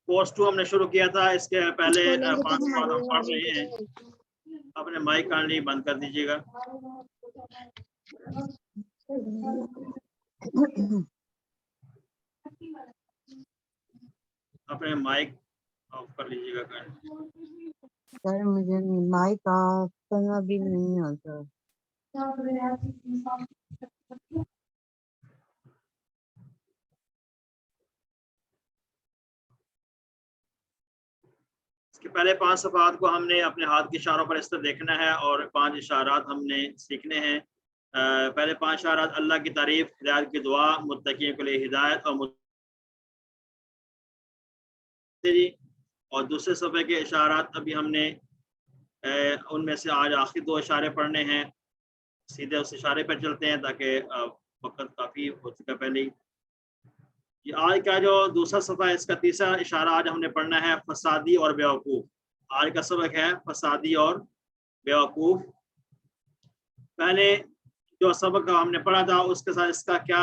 Course 2 हमने शुरू किया था, इसके पहले 5 सवाल हम पढ़ रहे हैं। अपने माइक काइंडली बंद कर दीजिएगा। अपने माइक ऑफ कर लीजिएगा काइंडली। सर मुझे माइक ऑफ करना भी नहीं आता। इसके पहले 5 सफ़ात को हमने अपने हाथ के इशारों पर इस तरह देखना है और 5 इशारात हमने सीखने हैं। पहले 5 इशारात अल्लाह की तारीफ, हिदायत की दुआ, मुत्तकीयों के लिए हिदायत और दूसरे सफ़े के इशारात अभी हमने उनमें से आज आखिरी 2 इशारे पढ़ने हैं। सीधे उस इशारे पर चलते हैं ताकि वक्त काफ़ी हो चुका पहले। ये आज का जो दूसरा सफ़ा है, इसका तीसरा इशारा आज हमने पढ़ना है फसादी और बेवकूफ़। आज का सबक है फसादी और बेवकूफ़। पहले जो सबक हमने पढ़ा था उसके साथ इसका क्या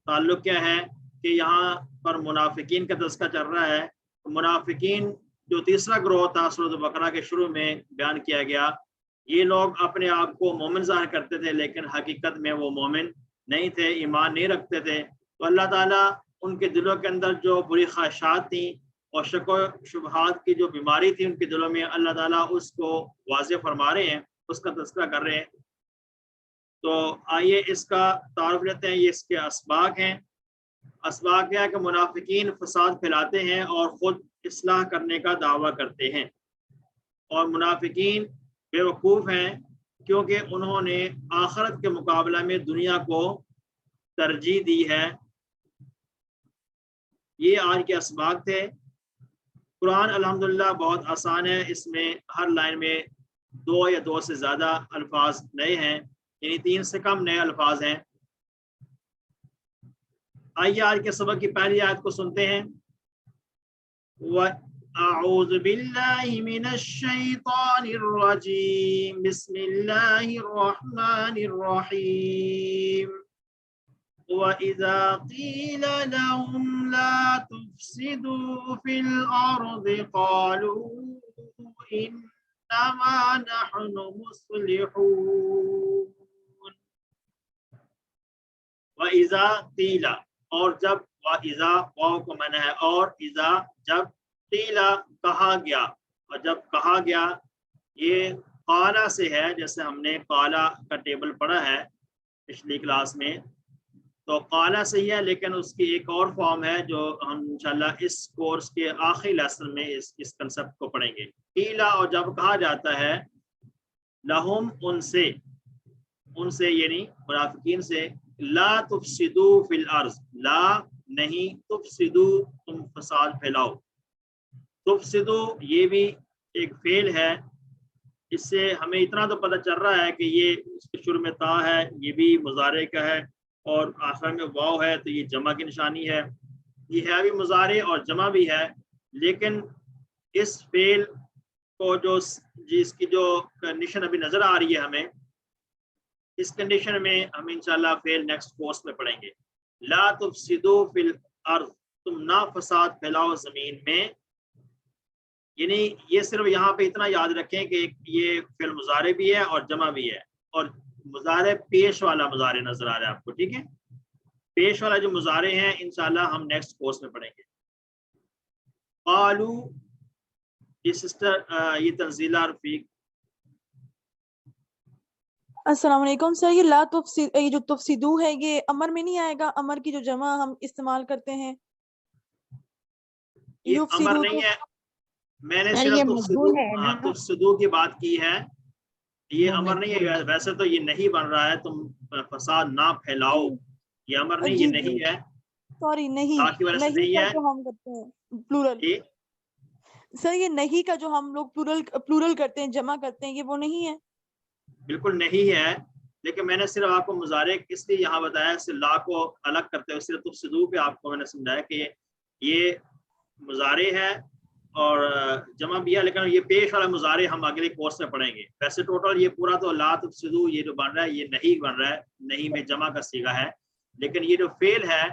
ताल्लुक़ क्या है कि यहाँ पर मुनाफिकीन का तज़किरा चल रहा है। मुनाफिकीन जो तीसरा ग्रोह था सूरह बकरा के शुरू में बयान किया गया, ये लोग अपने आप को मोमिन ज़ाहिर करते थे लेकिन हकीकत में वो मोमिन नहीं थे, ईमान नहीं रखते थे। तो अल्लाह ताला उनके दिलों के अंदर जो बुरी ख्वाहिशात थी और शक व शुबहात की जो बीमारी थी उनके दिलों में, अल्लाह ताला उसको वाज़ेह फरमा रहे हैं, उसका तज़किरा कर रहे हैं। तो आइए इसका तारुफ लेते हैं। ये इसके असबाब हैं। असबाब क्या है कि मुनाफिकीन फसाद फैलाते हैं और ख़ुद इस्लाह करने का दावा करते हैं, और मुनाफिकीन बेवकूफ़ हैं क्योंकि उन्होंने आखिरत के मुकाबला में दुनिया को तरजीह दी है। ये आज के असबाब थे। कुरान अल्हम्दुलिल्लाह बहुत आसान है, इसमें हर लाइन में 2 या 2 से ज़्यादा अल्फाज नए हैं, यानी 3 से कम नए अल्फाज हैं। आइए आज के सबक की पहली आयत को सुनते हैं। अऊज़ु बिल्लाहि मिनश शैतानिर रजीम, बिस्मिल्लाहिर रहमानिर रहीम। वइज़ा क़ील लहुम ला तुफ़सिदू फ़िल अर्ज़ि क़ालू इन्नमा नहनु मुस्लिहून। वइज़ा क़ील, और जब, वइज़ा वाव को माना है और इज़ा जब, क़ीला कहा गया, और जब कहा गया ये क़ाला से है, जैसे हमने क़ाला का टेबल पढ़ा है पिछली क्लास में, तो क़ाला सही है, लेकिन उसकी एक और फॉर्म है जो हम इंशाल्लाह इस कोर्स के आखिरी लेसन में इस कंसेप्ट को पढ़ेंगे। क़ीला, और जब कहा जाता है, लहुम उनसे, उनसे यानी मुनाफिकीन से, ला तुफ़सिदू फ़िल अर्ज़, ला नहीं, तुफ़सिदू तुम फसाद फैलाओ। तुफ़सिदू ये भी एक फेल है। इससे हमें इतना तो पता चल रहा है कि ये इसके शुरू में ता है, ये भी मुज़ारे का है, और आखिर में वाव है, तो ये जमा की निशानी है। ये है भी मुज़ारे और जमा भी है, लेकिन इस फेल को जो जिसकी जो कंडीशन अभी नज़र आ रही है हमें, इस कंडीशन में हम इंशाल्लाह फेल नेक्स्ट कोर्स में पढ़ेंगे। ला तुफ़सिदू फ़िल अर्ज़, तुम ना फसाद फैलाओ ज़मीन में, यानी ये सिर्फ यहाँ पे इतना याद रखें कि ये फेल मुज़ारे भी है और जमा भी है, और मुज़ारे पेश वाला मुज़ारे नजर आ रहा है आपको, ठीक है। पेश वाला जो मुज़ारे हैं इंशाल्लाह हम नेक्स्ट कोर्स में पढ़ेंगे। क़ालू, ये सिस्टर ये तंजीला रफीक। अस्सलाम वालेकुम सर, ये ला तुफ़सिदू, ये जो तुफ़सिदू है ये अमर में नहीं आएगा? अमर की जो जमा हम इस्तेमाल करते हैं, ये अमर नहीं है, मैंने सिर्फ तुफ़सिदू की बात की है, ये अमर नहीं है। वैसे तो ये नहीं बन रहा है, तुम फसाद ना फैलाओ, ये अमर नहीं, ये नहीं है, सॉरी, नहीं, नहीं है जो हम करते हैं प्लूरल सर, ये नहीं का जो हम लोग प्लूरल करते हैं, जमा करते हैं, ये वो नहीं है? बिल्कुल नहीं है, लेकिन मैंने सिर्फ आपको मुज़ारे इसलिए यहाँ बताया, सिर्फ ला को अलग करते हुए सिर्फ तुफ़सिदू पे आपको मैंने समझाया कि ये मुज़ारे है और जमा भी है, लेकिन ये पेश वाला मुज़ारे हम अगले कोर्स में पढ़ेंगे। वैसे टोटल ये पूरा तो ला तुफ़सिदू ये जो बन रहा है ये नहीं बन रहा है, नहीं में जमा का सीगा है, لیکن یہ جو فعل ہے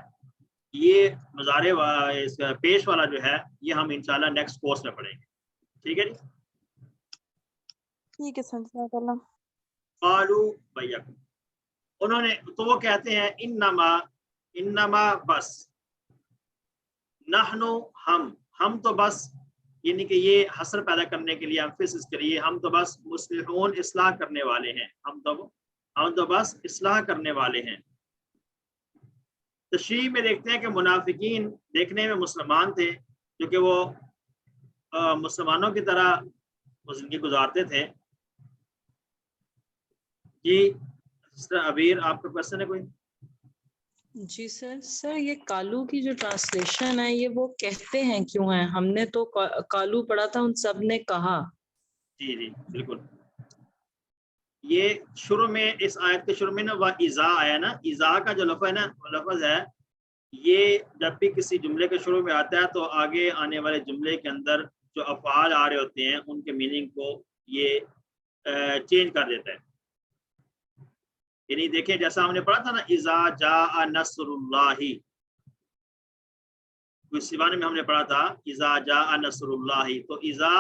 یہ مضارع اس کا پیش والا جو ہے یہ ہم انشاءاللہ نیکسٹ کورس میں پڑھیں گے. ٹھیک ہے جی. ٹھیک ہے سر، جزاک اللہ. قالوا بیکم، انہوں نے، تو وہ کہتے ہیں انما بس، نحنو ہم تو بس، یعنی کہ یہ حسر پیدا کرنے کے لیے، ایمفیسس کے لیے، ہم تو بس مصلحون، اصلاح کرنے والے ہیں، ہم تو بس اصلاح کرنے والے ہیں. تشریح میں دیکھتے ہیں کہ منافقین دیکھنے میں مسلمان تھے کیونکہ وہ مسلمانوں کی طرح زندگی گزارتے تھے. جی سسٹر عبیر، آپ کا کوشچن ہے کوئی؟ جی سر یہ کالو کی جو ٹرانسلیشن ہے یہ وہ کہتے ہیں کیوں ہے؟ ہم نے تو کالو پڑھا تھا، ان سب نے کہا. جی بالکل. یہ شروع میں اس آیت کے شروع میں نا وَإِذَا آیا نا، اِذَا کا جو لفظ ہے یہ جب بھی کسی جملے کے شروع میں آتا ہے تو آگے آنے والے جملے کے اندر جو افعال آ رہے ہوتے ہیں ان کے میننگ کو یہ چینج کر دیتا ہے. یعنی دیکھیں جیسا ہم نے پڑھا تھا نا اذا جاء نصر اللہ، اس سیوانے میں ہم نے پڑھا تھا اذا جاء نصر اللہ، تو اذا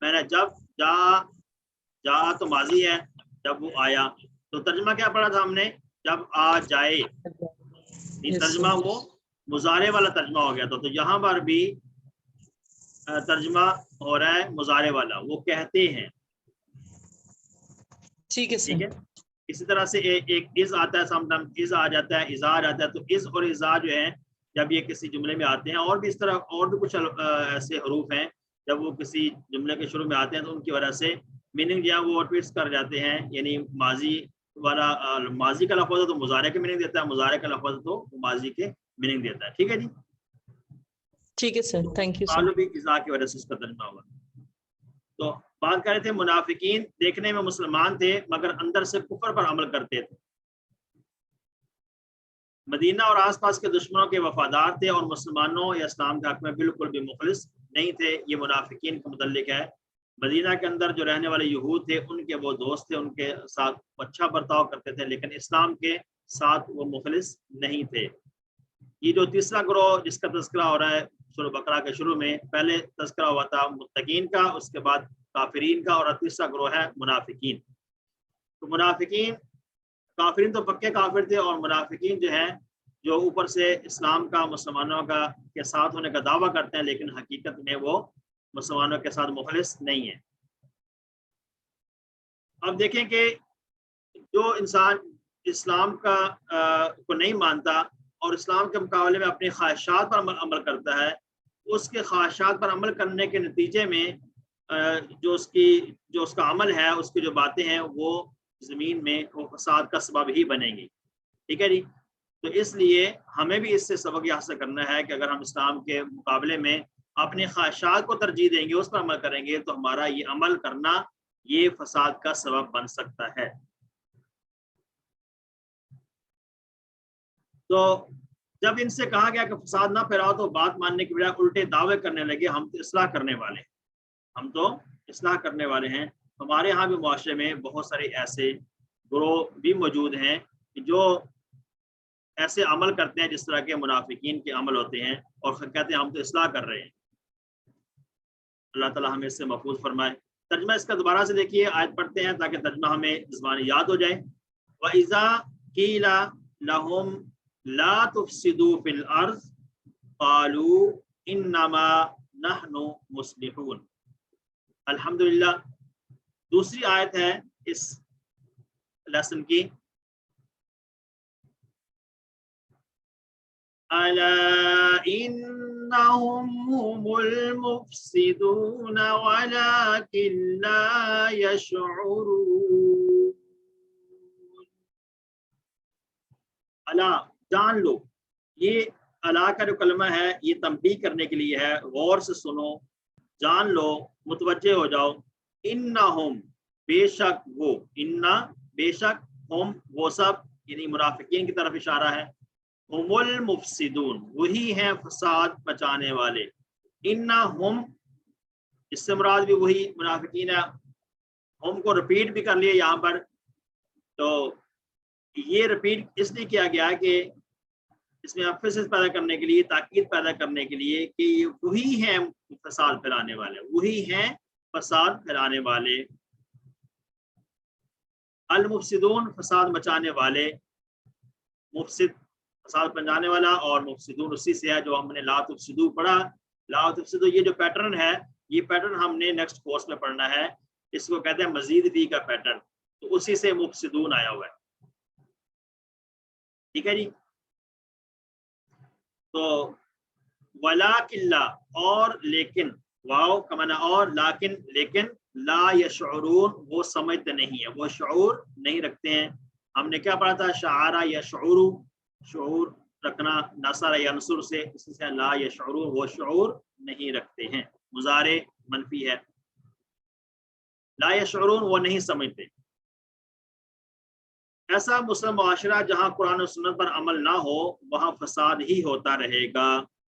میں نے جب جاء تو ماضی ہے، جب وہ آیا، تو ترجمہ کیا پڑھا تھا ہم نے؟ جب آ جائے. ترجمہ وہ مضارع والا ترجمہ ہو گیا تو یہاں پر بھی ترجمہ ہو رہا ہے مضارع والا، وہ کہتے ہیں. ٹھیک ہے سر. اسی طرح سے ایک از آتا ہے، سم ٹائم از آ جاتا ہے، ازا آ جاتا ہے. تو از اور ازا جو ہے جب یہ کسی جملے میں آتے ہیں، اور بھی اس طرح اور بھی کچھ ایسے حروف ہیں جب وہ کسی جملے کے شروع میں آتے ہیں تو ان کی وجہ سے میننگ جو ہے وہ ٹویسٹ کر جاتے ہیں. یعنی ماضی والا ماضی کا لفظ ہے تو مضارع کے میننگ دیتا ہے، مضارع کا لفظ تو ماضی کے میننگ دیتا ہے. ٹھیک ہے جی. ٹھیک ہے سر، تھینک یو سر. قالوا بھی ازا کی وجہ سے اس کا ترجمہ ہوا. تو بات کر رہے تھے منافقین دیکھنے میں مسلمان تھے مگر اندر سے کفر پر عمل کرتے تھے. مدینہ اور آس پاس کے دشمنوں کے وفادار تھے اور مسلمانوں یا اسلام کے حق میں بالکل بھی مخلص نہیں تھے. یہ منافقین کا متعلق ہے. مدینہ کے اندر جو رہنے والے یہود تھے ان کے وہ دوست تھے، ان کے ساتھ اچھا برتاؤ کرتے تھے، لیکن اسلام کے ساتھ وہ مخلص نہیں تھے. یہ جو تیسرا گروہ جس کا تذکرہ ہو رہا ہے سورہ بقرہ کے شروع میں، پہلے تذکرہ ہوا تھا متقین کا، اس کے بعد کافرین کا، اور تیسرا گروہ ہے منافقین. تو منافقین، کافرین تو پکے کافر تھے، اور منافقین جو ہیں جو اوپر سے اسلام کا، مسلمانوں کا کے ساتھ ہونے کا دعویٰ کرتے ہیں لیکن حقیقت میں وہ مسلمانوں کے ساتھ مخلص نہیں ہیں. اب دیکھیں کہ جو انسان اسلام کا کو نہیں مانتا اور اسلام کے مقابلے میں اپنی خواہشات پر عمل کرتا ہے، اس کے خواہشات پر عمل کرنے کے نتیجے میں جو اس کا عمل ہے، اس کی جو باتیں ہیں، وہ زمین میں وہ فساد کا سبب ہی بنیں گی. ٹھیک ہے جی. تو اس لیے ہمیں بھی اس سے سبق یہ حاصل کرنا ہے کہ اگر ہم اسلام کے مقابلے میں اپنی خواہشات کو ترجیح دیں گے، اس پر عمل کریں گے، تو ہمارا یہ عمل کرنا یہ فساد کا سبب بن سکتا ہے. تو جب ان سے کہا گیا کہ فساد نہ پھیلاؤ تو بات ماننے کی بجائے الٹے دعوے کرنے لگے، ہم تو اصلاح کرنے والے ہیں، ہم تو اصلاح کرنے والے ہیں. ہمارے ہاں بھی معاشرے میں بہت سارے ایسے گروہ بھی موجود ہیں جو ایسے عمل کرتے ہیں جس طرح کے منافقین کے عمل ہوتے ہیں اور کہتے ہیں ہم تو اصلاح کر رہے ہیں. اللہ تعالیٰ ہمیں اس سے محفوظ فرمائے. ترجمہ اس کا دوبارہ سے دیکھیے، آیت پڑھتے ہیں تاکہ ترجمہ ہمیں زبانی یاد ہو جائے. وَإِذَا قِيلَ لَهُمْ لَا تُفْسِدُوا فِي الْأَرْضِ قَالُوا إِنَّمَا نَحْنُ مُصْلِحُونَ. الحمدللہ دوسری آیت ہے اس لیسن کی. أَلَا إِنَّهُمْ هُمُ الْمُفْسِدُونَ وَلَكِنْ لَا يَشْعُرُونَ. الا، جان لو. یہ الا کا جو کلمہ ہے یہ تنبیہ کرنے کے لیے ہے، غور سے سنو، جان لو، متوجہ ہو جاؤ. انہم، بے شک وہ، انا بے شک، ہم وہ سب، یعنی منافقین کی طرف اشارہ ہے. ہم المفسدون، وہی ہیں فساد مچانے والے. انہم، اس سے مراد بھی وہی منافقین ہے. ہم کو رپیٹ بھی کر لیے یہاں پر، تو یہ رپیٹ اس لیے کیا گیا کہ اس میں emphasis پیدا کرنے کے لیے، تاکید پیدا کرنے کے لیے کہ یہ وہی ہیں فساد پھیلانے والے، وہی ہیں فساد پھیلانے والے، المفسدون فساد مچانے والے، مفسد فساد پہنچانے والا، اور مفسدون اسی سے ہے جو ہم نے لا تفسدو پڑھا۔ لا تفسدو یہ جو پیٹرن ہے، یہ پیٹرن ہم نے نیکسٹ کورس میں پڑھنا ہے، اس کو کہتے ہیں مزید بھی کا پیٹرن، تو اسی سے مفسدون آیا ہوا ہے، ٹھیک ہے جی۔ تو ولیکن لا، اور لیکن، واو کا معنی اور، لیکن لیکن، لا یشعرون وہ سمجھتے نہیں ہیں، وہ شعور نہیں رکھتے ہیں۔ ہم نے کیا پڑھا تھا؟ شعارہ یشعر، شعور رکھنا، نصر ینصر سے، اسی سے لا یشعرون وہ شعور نہیں رکھتے ہیں، مضارع منفی ہے، لا یشعرون وہ نہیں سمجھتے۔ ایسا مسلم معاشرہ جہاں قرآن و سنت پر عمل نہ ہو وہاں فساد ہی ہوتا رہے گا،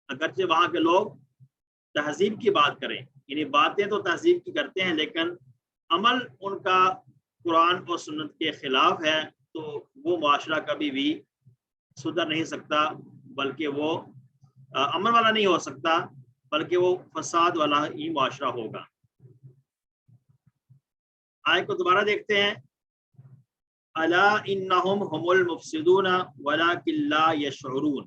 اگرچہ وہاں کے لوگ تہذیب کی بات کریں، یعنی باتیں تو تہذیب کی کرتے ہیں لیکن عمل ان کا قرآن و سنت کے خلاف ہے، تو وہ معاشرہ کبھی بھی سدھر نہیں سکتا، بلکہ وہ امن والا نہیں ہو سکتا، بلکہ وہ فساد والا ہی معاشرہ ہوگا۔ آیت کو دوبارہ دیکھتے ہیں، الا انہم هم المفسدون ولکن لا یشعرون۔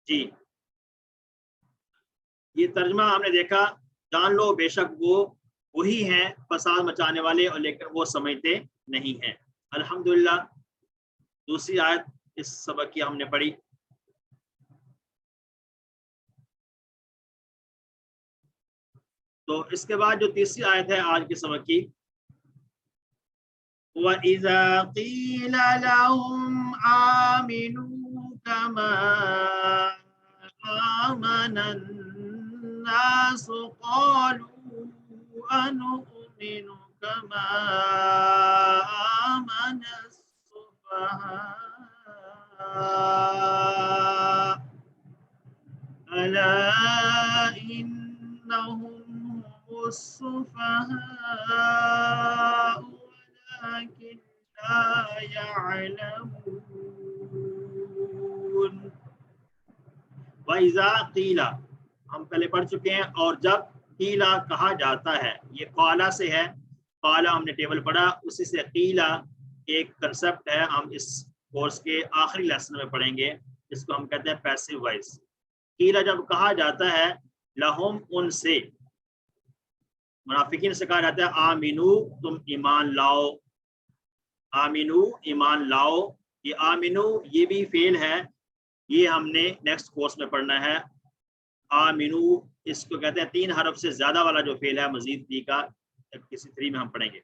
جی یہ ترجمہ ہم نے دیکھا، جان لو بے شک وہ وہی ہیں فساد مچانے والے، اور لیکن وہ سمجھتے نہیں ہیں۔ الحمدللہ دوسری آیت اس سبق کی ہم نے پڑھی۔ تو اس کے بعد جو تیسری آیت ہے آج کے سبق کی، وَإِذَا قِيلَ لَهُمْ آمِنُوا كَمَا آمَنَ النَّاسُ قَالُوا أَنُؤْمِنُ كَمَا آمَنَ السُّفَهَاءُ أَلَا إِنَّهُمْ هُمُ السُّفَهَاءُ وَلَكِنْ لَا يَعْلَمُونَ۔ وَإِذَا قِيلَ ہم پہلے پڑھ چکے ہیں، اور جب قیلا کہا جاتا ہے، یہ قالا سے ہے، قالا ہم نے ٹیبل پڑھا، اسی سے قیلا ایک کنسپٹ ہے، ہم اس کورس کے آخری لیسن میں پڑھیں گے، اس کو ہم کہتے ہیں پیسو وائس۔ قیلا جب کہا جاتا ہے لہم ان سے، منافقین سے کہا جاتا ہے آمینو تم ایمان لاؤ، آمینو ایمان لاؤ، یہ آمینو یہ بھی فعل ہے، یہ ہم نے نیکسٹ کورس میں پڑھنا ہے۔ آمینو اس کو کہتے ہیں 3 حرف سے زیادہ والا جو فعل ہے، مزید بھی کا کسی 3 میں ہم پڑھیں گے۔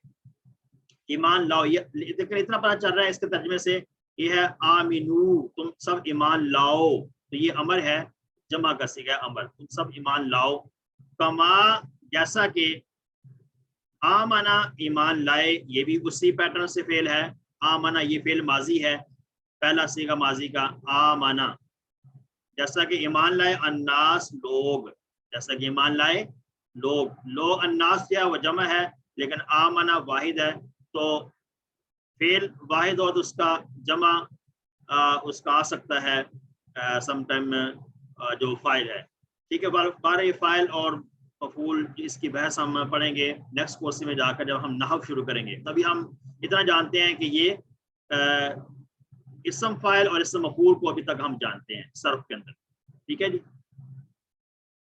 ایمان لاؤ، یہ اتنا پتہ چل رہا ہے اس کے ترجمے سے، یہ ہے آمینو تم سب ایمان لاؤ، تو یہ امر ہے، جمع کا صیغہ ہے امر، تم سب ایمان لاؤ، کما جیسا کہ، آمنا ایمان لائے یہ بھی اسی پیٹرن سے فعل ہے، آمنا یہ فعل ماضی ہے، پہلا صیغہ ماضی کا آمنا، جیسا کہ ایمان لائے الناس لوگ، جیسا کہ ایمان لائے لوگ، لو الناس کیا وہ جمع ہے لیکن آمنا واحد ہے، تو فعل واحد اور اس کا جمع اس کا آ سکتا ہے سم ٹائم جو فاعل ہے، ٹھیک ہے۔ بارہ فاعل اور مفعول اس کی بحث ہم پڑھیں گے نیکسٹ کورس میں جا کر، جب ہم نحو شروع کریں گے، تبھی ہم اتنا جانتے ہیں کہ یہ اسم فاعل اور اسم مفعول کو ابھی تک ہم جانتے ہیں صرف کے اندر، ٹھیک ہے جی۔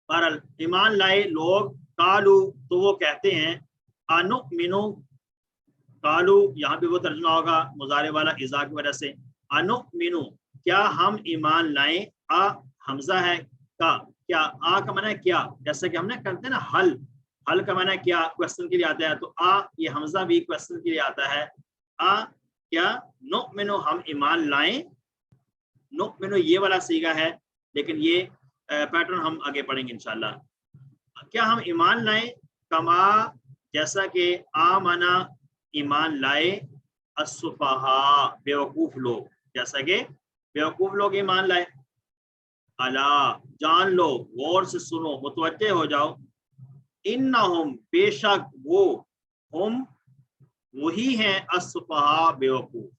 بہرحال ایمان لائے لوگ، قالو تو وہ کہتے ہیں، انؤمنو، قالو یہاں پہ وہ ترجمہ ہوگا مضارع والا اذا کی وجہ سے، انؤمنو کیا ہم ایمان لائیں، آ حمزہ ہے کا، کیا آ کا معنی ہے کیا، جیسا کہ ہم نے کرتے ہیں نا حل، حل کا معنی ہے کیا، کوشچن کے لیے آتا ہے، تو آ یہ حمزہ بھی کوشچن کے لیے آتا ہے، آ کیا نؤمنو ہم ایمان لائیں، نؤمنو یہ والا صیغہ ہے، لیکن یہ پیٹرن ہم آگے پڑھیں گے انشاءاللہ۔ کیا ہم ایمان لائیں، کما جیسا کہ آمنا ایمان لائے، السفہاء بیوقوف لوگ، جیسا کہ بیوقوف لوگ ایمان لائے، अला जान लो, गौर से सुनो, मुतवज्जे हो जाओ, इन्नहुम बेशक वो, हम वही हैं, अस्सुफहा बेवकूफ,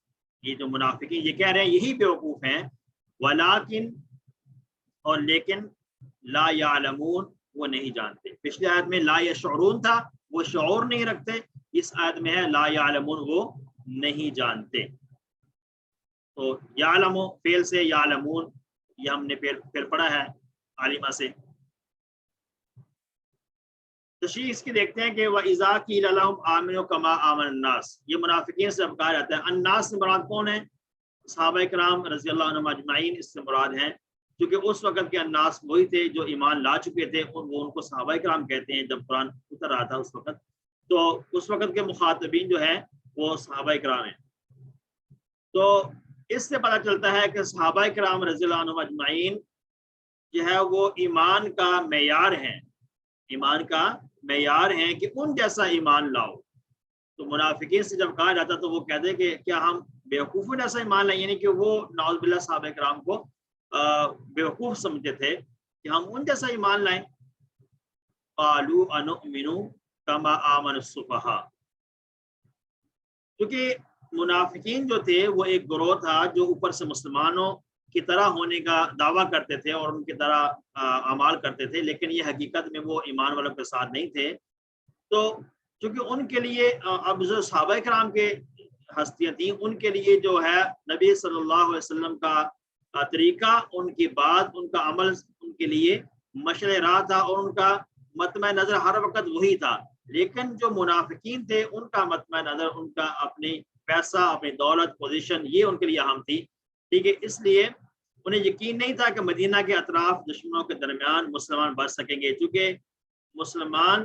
ये जो मुनाफिकीन ये कह रहे हैं यही बेवकूफ हैं, वलाकिन और लेकिन, ला यालमून वो नहीं जानते। पिछली आयत में ला यशऊरून था, वो शऊर नहीं रखते, इस आयत में है ला यालमून वो नहीं जानते। तो यालमू फेल से यालमून, ये हमने फिर पढ़ा है आलिमा से। तशरीह इसकी देखते हैं कि वह इज़ा क़ील लहुम आमिनू कमा आमन अन्नास, ये मुनाफिकीन से अब कहा जाता है। अन्नास से मुराद कौन है? सहाबा किराम रज़ी अल्लाह अन्हुम अजमईन इससे मुराद हैं, क्योंकि उस वक़्त के अन्नास वही थे जो ईमान ला चुके थे, और वो उनको सहाबा किराम कहते हैं जब कुरान उतर रहा था उस वक़्त। तो उस वक़्त के मुखातबीन जो है वो सहाबा किराम हैं। तो इससे पता चलता है कि सहाबा किराम रज़ी अल्लाह अन्हुम अजमईन जो है वो ईमान का मेयार है, ईमान का मेयार है कि उन जैसा ईमान लाओ। तो मुनाफिकीन से जब कहा जाता तो वो कहते कि क्या हम बेवकूफ़ों जैसा ईमान लाएं, यानी कि वो नाउज़ बिल्लाह सहाबा किराम को बेवकूफ़ समझते थे कि हम उन जैसा ईमान लाएं। क़ालू अनुमिनु कमा आमन सुफ़हा, क्योंकि मुनाफिकीन जो थे वो एक गिरोह था जो ऊपर से मुसलमानों की तरह होने का दावा करते थे और उनकी तरह अमाल करते थे, लेकिन ये हकीकत में वो ईमान वालों के साथ नहीं थे। तो क्योंकि उनके लिए अब जो सहाबा किराम के हस्तियाँ थी, उनके लिए जो है नबी सल्लल्लाहु अलैहि वसल्लम का तरीका, उनकी बात, उनका अमल उनके लिए मशअल राह था और उनका मतम नज़र हर वक्त वही था। लेकिन जो मुनाफिकीन थे उनका मतम नज़र, उनका अपनी पैसा, अपनी दौलत, पोजीशन, ये उनके लिए अहम थी। ठीक है, इसलिए उन्हें यकीन नहीं था कि मदीना के अतराफ दुश्मनों के दरमियान मुसलमान बच सकेंगे, क्योंकि मुसलमान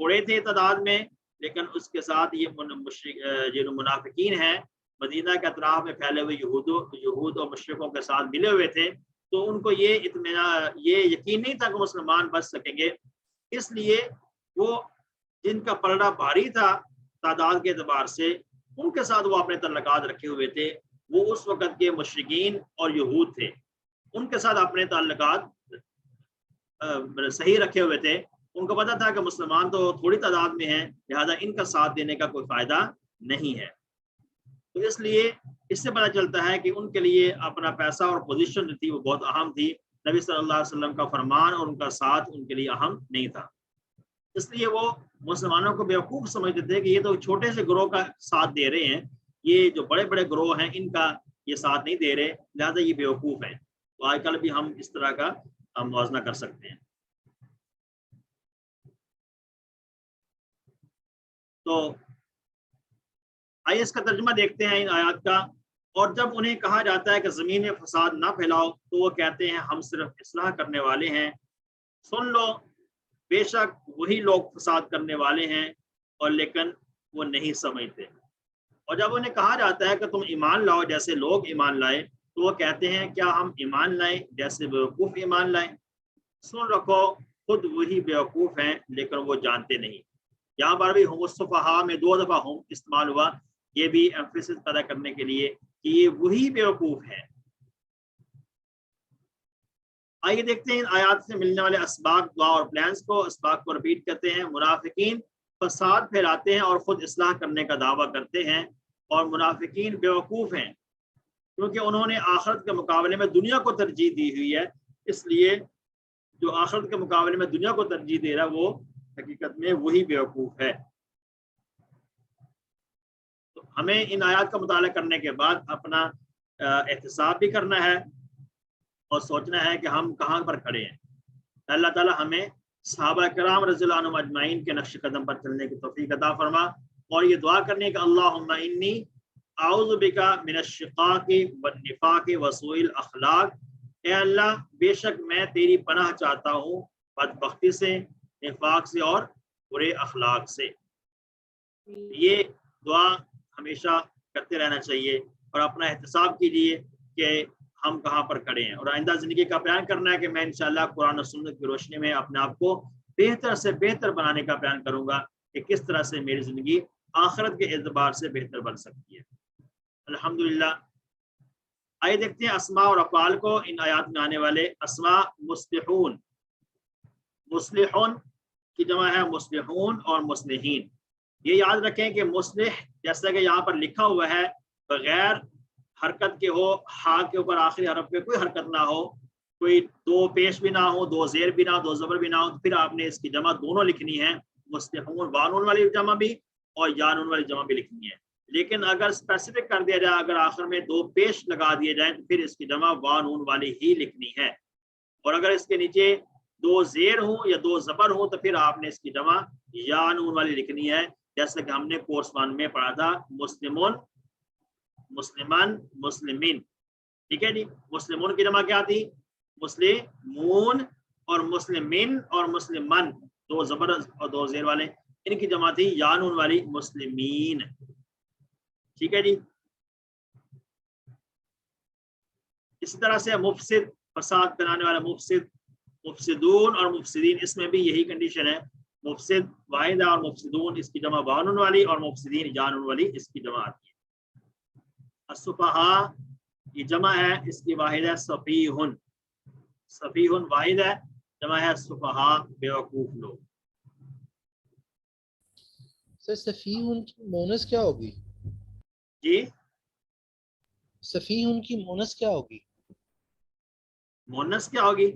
थोड़े थे तादाद में, लेकिन उसके साथ ये जो मुनाफिकीन हैं मदीना के अतराफ में फैले हुए यहूद और मुशरिकों के साथ मिले हुए थे, तो उनको ये यकीन नहीं था कि मुसलमान बच सकेंगे। इसलिए वो जिनका पलड़ा भारी था तादाद के एतबार से, उनके साथ वो अपने तल्लुकात रखे हुए थे। वो उस वक़्त के मुशरिकीन और यहूद थे, उनके साथ अपने ताल्लुकात सही रखे हुए थे। उनको पता था कि मुसलमान तो थोड़ी तादाद में हैं, लिहाजा इनका साथ देने का कोई फ़ायदा नहीं है। तो इसलिए इससे पता चलता है कि उनके लिए अपना पैसा और पोजीशन जो थी वो बहुत अहम थी। नबी सल्लल्लाहु अलैहि वसल्लम का फरमान और उनका साथ उनके लिए अहम नहीं था। इसलिए वो मुसलमानों को बेवकूफ़ समझते थे कि ये तो छोटे से ग्रोह का साथ दे रहे हैं, ये जो बड़े बड़े ग्रोह हैं इनका ये साथ नहीं दे रहे, लिहाजा ये बेवकूफ़ हैं। तो आजकल भी हम इस तरह का हम मुआवजा कर सकते हैं। तो आइए इसका तर्जुमा देखते हैं इन आयत का। और जब उन्हें कहा जाता है कि ज़मीन में फसाद ना फैलाओ, तो वो कहते हैं हम सिर्फ इस्लाह करने वाले हैं। सुन लो, बेशक वही लोग फसाद करने वाले हैं, और लेकिन वो नहीं समझते। और जब उन्हें कहा जाता है कि तुम ईमान लाओ जैसे लोग ईमान लाए, तो वो कहते हैं क्या हम ईमान लाएं जैसे बेवकूफ़ ईमान लाएं। सुन रखो, खुद वही बेवकूफ़ हैं लेकिन वो जानते नहीं। यहाँ पर भी हुम सुफ़हा में 2 दफ़ा हुम इस्तेमाल हुआ, ये भी एम्फेसिस पैदा करने के लिए कि ये वही बेवकूफ़ है। आइए देखते हैं इन आयात से मिलने वाले असबाब, दुआ और प्लान्स को। असबाब को रिपीट करते हैं। मुनाफिकीन फसाद फैलाते हैं और खुद इस्लाह करने का दावा करते हैं, और मुनाफिकीन बेवकूफ़ हैं क्योंकि उन्होंने आखिरत के मुकाबले में दुनिया को तरजीह दी हुई है। इसलिए जो आखिरत के मुकाबले में दुनिया को तरजीह दे रहा है वो हकीकत में वही बेवकूफ़ है। तो हमें इन आयात का मुताला करने के बाद अपना एहतिसाब भी करना है और सोचना है कि हम कहाँ पर खड़े हैं। अल्लाह ताला हमें सहाबा किराम रज़ियल्लाहु अन्हुम अजमईन के नक्श कदम पर चलने की तौफीक अता फरमा, और ये दुआ करने का अल्लाहुम्मा इन्नी आऊज़ु बिका मिनश शिक़ाक़ि वन निफ़ाक़ि व सूइल अख़लाक़। ए अल्लाह, बेशक मैं तेरी पनाह चाहता हूँ बदबख्ती से, निफाक से और बुरे अखलाक से। ये दुआ हमेशा करते रहना चाहिए और अपना एहतिसाब कीजिए कि हम कहाँ पर खड़े हैं, और आइंदा ज़िंदगी का प्लान करना है कि मैं इंशाअल्लाह कुरान और सुन्नत की रोशनी में अपने आप को बेहतर से बेहतर बनाने का प्लान करूँगा कि किस तरह से मेरी ज़िंदगी आखिरत के एतबार से बेहतर बन सकती है। अल्हम्दुलिल्लाह। آئیے دیکھتے ہیں اسما اور افعال کو ان آیات میں آنے والے. اسما مصلحون، مصلحون کی جمع ہے مصلحون اور مصلحین. یہ یاد رکھیں کہ مصلح جیسا کہ یہاں پر لکھا ہوا ہے بغیر حرکت کے ہو، ہا کے اوپر آخری حرف پہ کوئی حرکت نہ ہو، کوئی دو پیش بھی نہ ہو، دو زیر بھی نہ ہو، دو زبر بھی نہ ہو، تو پھر آپ نے اس کی جمع دونوں لکھنی ہے، مصلحون وانون والی جمع بھی اور یانون والی جمع بھی لکھنی ہے. لیکن اگر اسپیسیفک کر دیا جائے، اگر آخر میں دو پیش لگا دیے جائیں تو پھر اس کی جمع وانون والی ہی لکھنی ہے. اور اگر اس کے نیچے دو زیر ہوں یا دو زبر ہوں تو پھر آپ نے اس کی جمع یانون والی لکھنی ہے، جیسا کہ ہم نے کورس 1 میں پڑھا تھا مسلمون، مسلمان، مسلمین. ٹھیک ہے جی. مسلمون کی جمع کیا تھی؟ مسلمون، اور مسلمین اور مسلمان دو زبر اور دو زیر والے، ان کی جمع تھی یانون والی مسلمین. ٹھیک ہے جی. اسی طرح سے مفسد، فساد بنانے والا مفسد، مفسدون اور مفسدین، اس میں بھی یہی کنڈیشن ہے. مفسد واحد ہے اور مفسدون اس کی جمع وانون والی، اور مفسدین جانون والی اس کی جمع آتی ہے. السفہاء یہ جمع ہے، اس کی واحد ہے سفیہن، سفیہن واحد ہے، جمع ہے السفہاء بیوقوف لوگ. سر سفیہن کی مونس کیا ہوگی؟ جی سفیہن کی مونس کیا ہوگی؟ مونس کیا ہوگی؟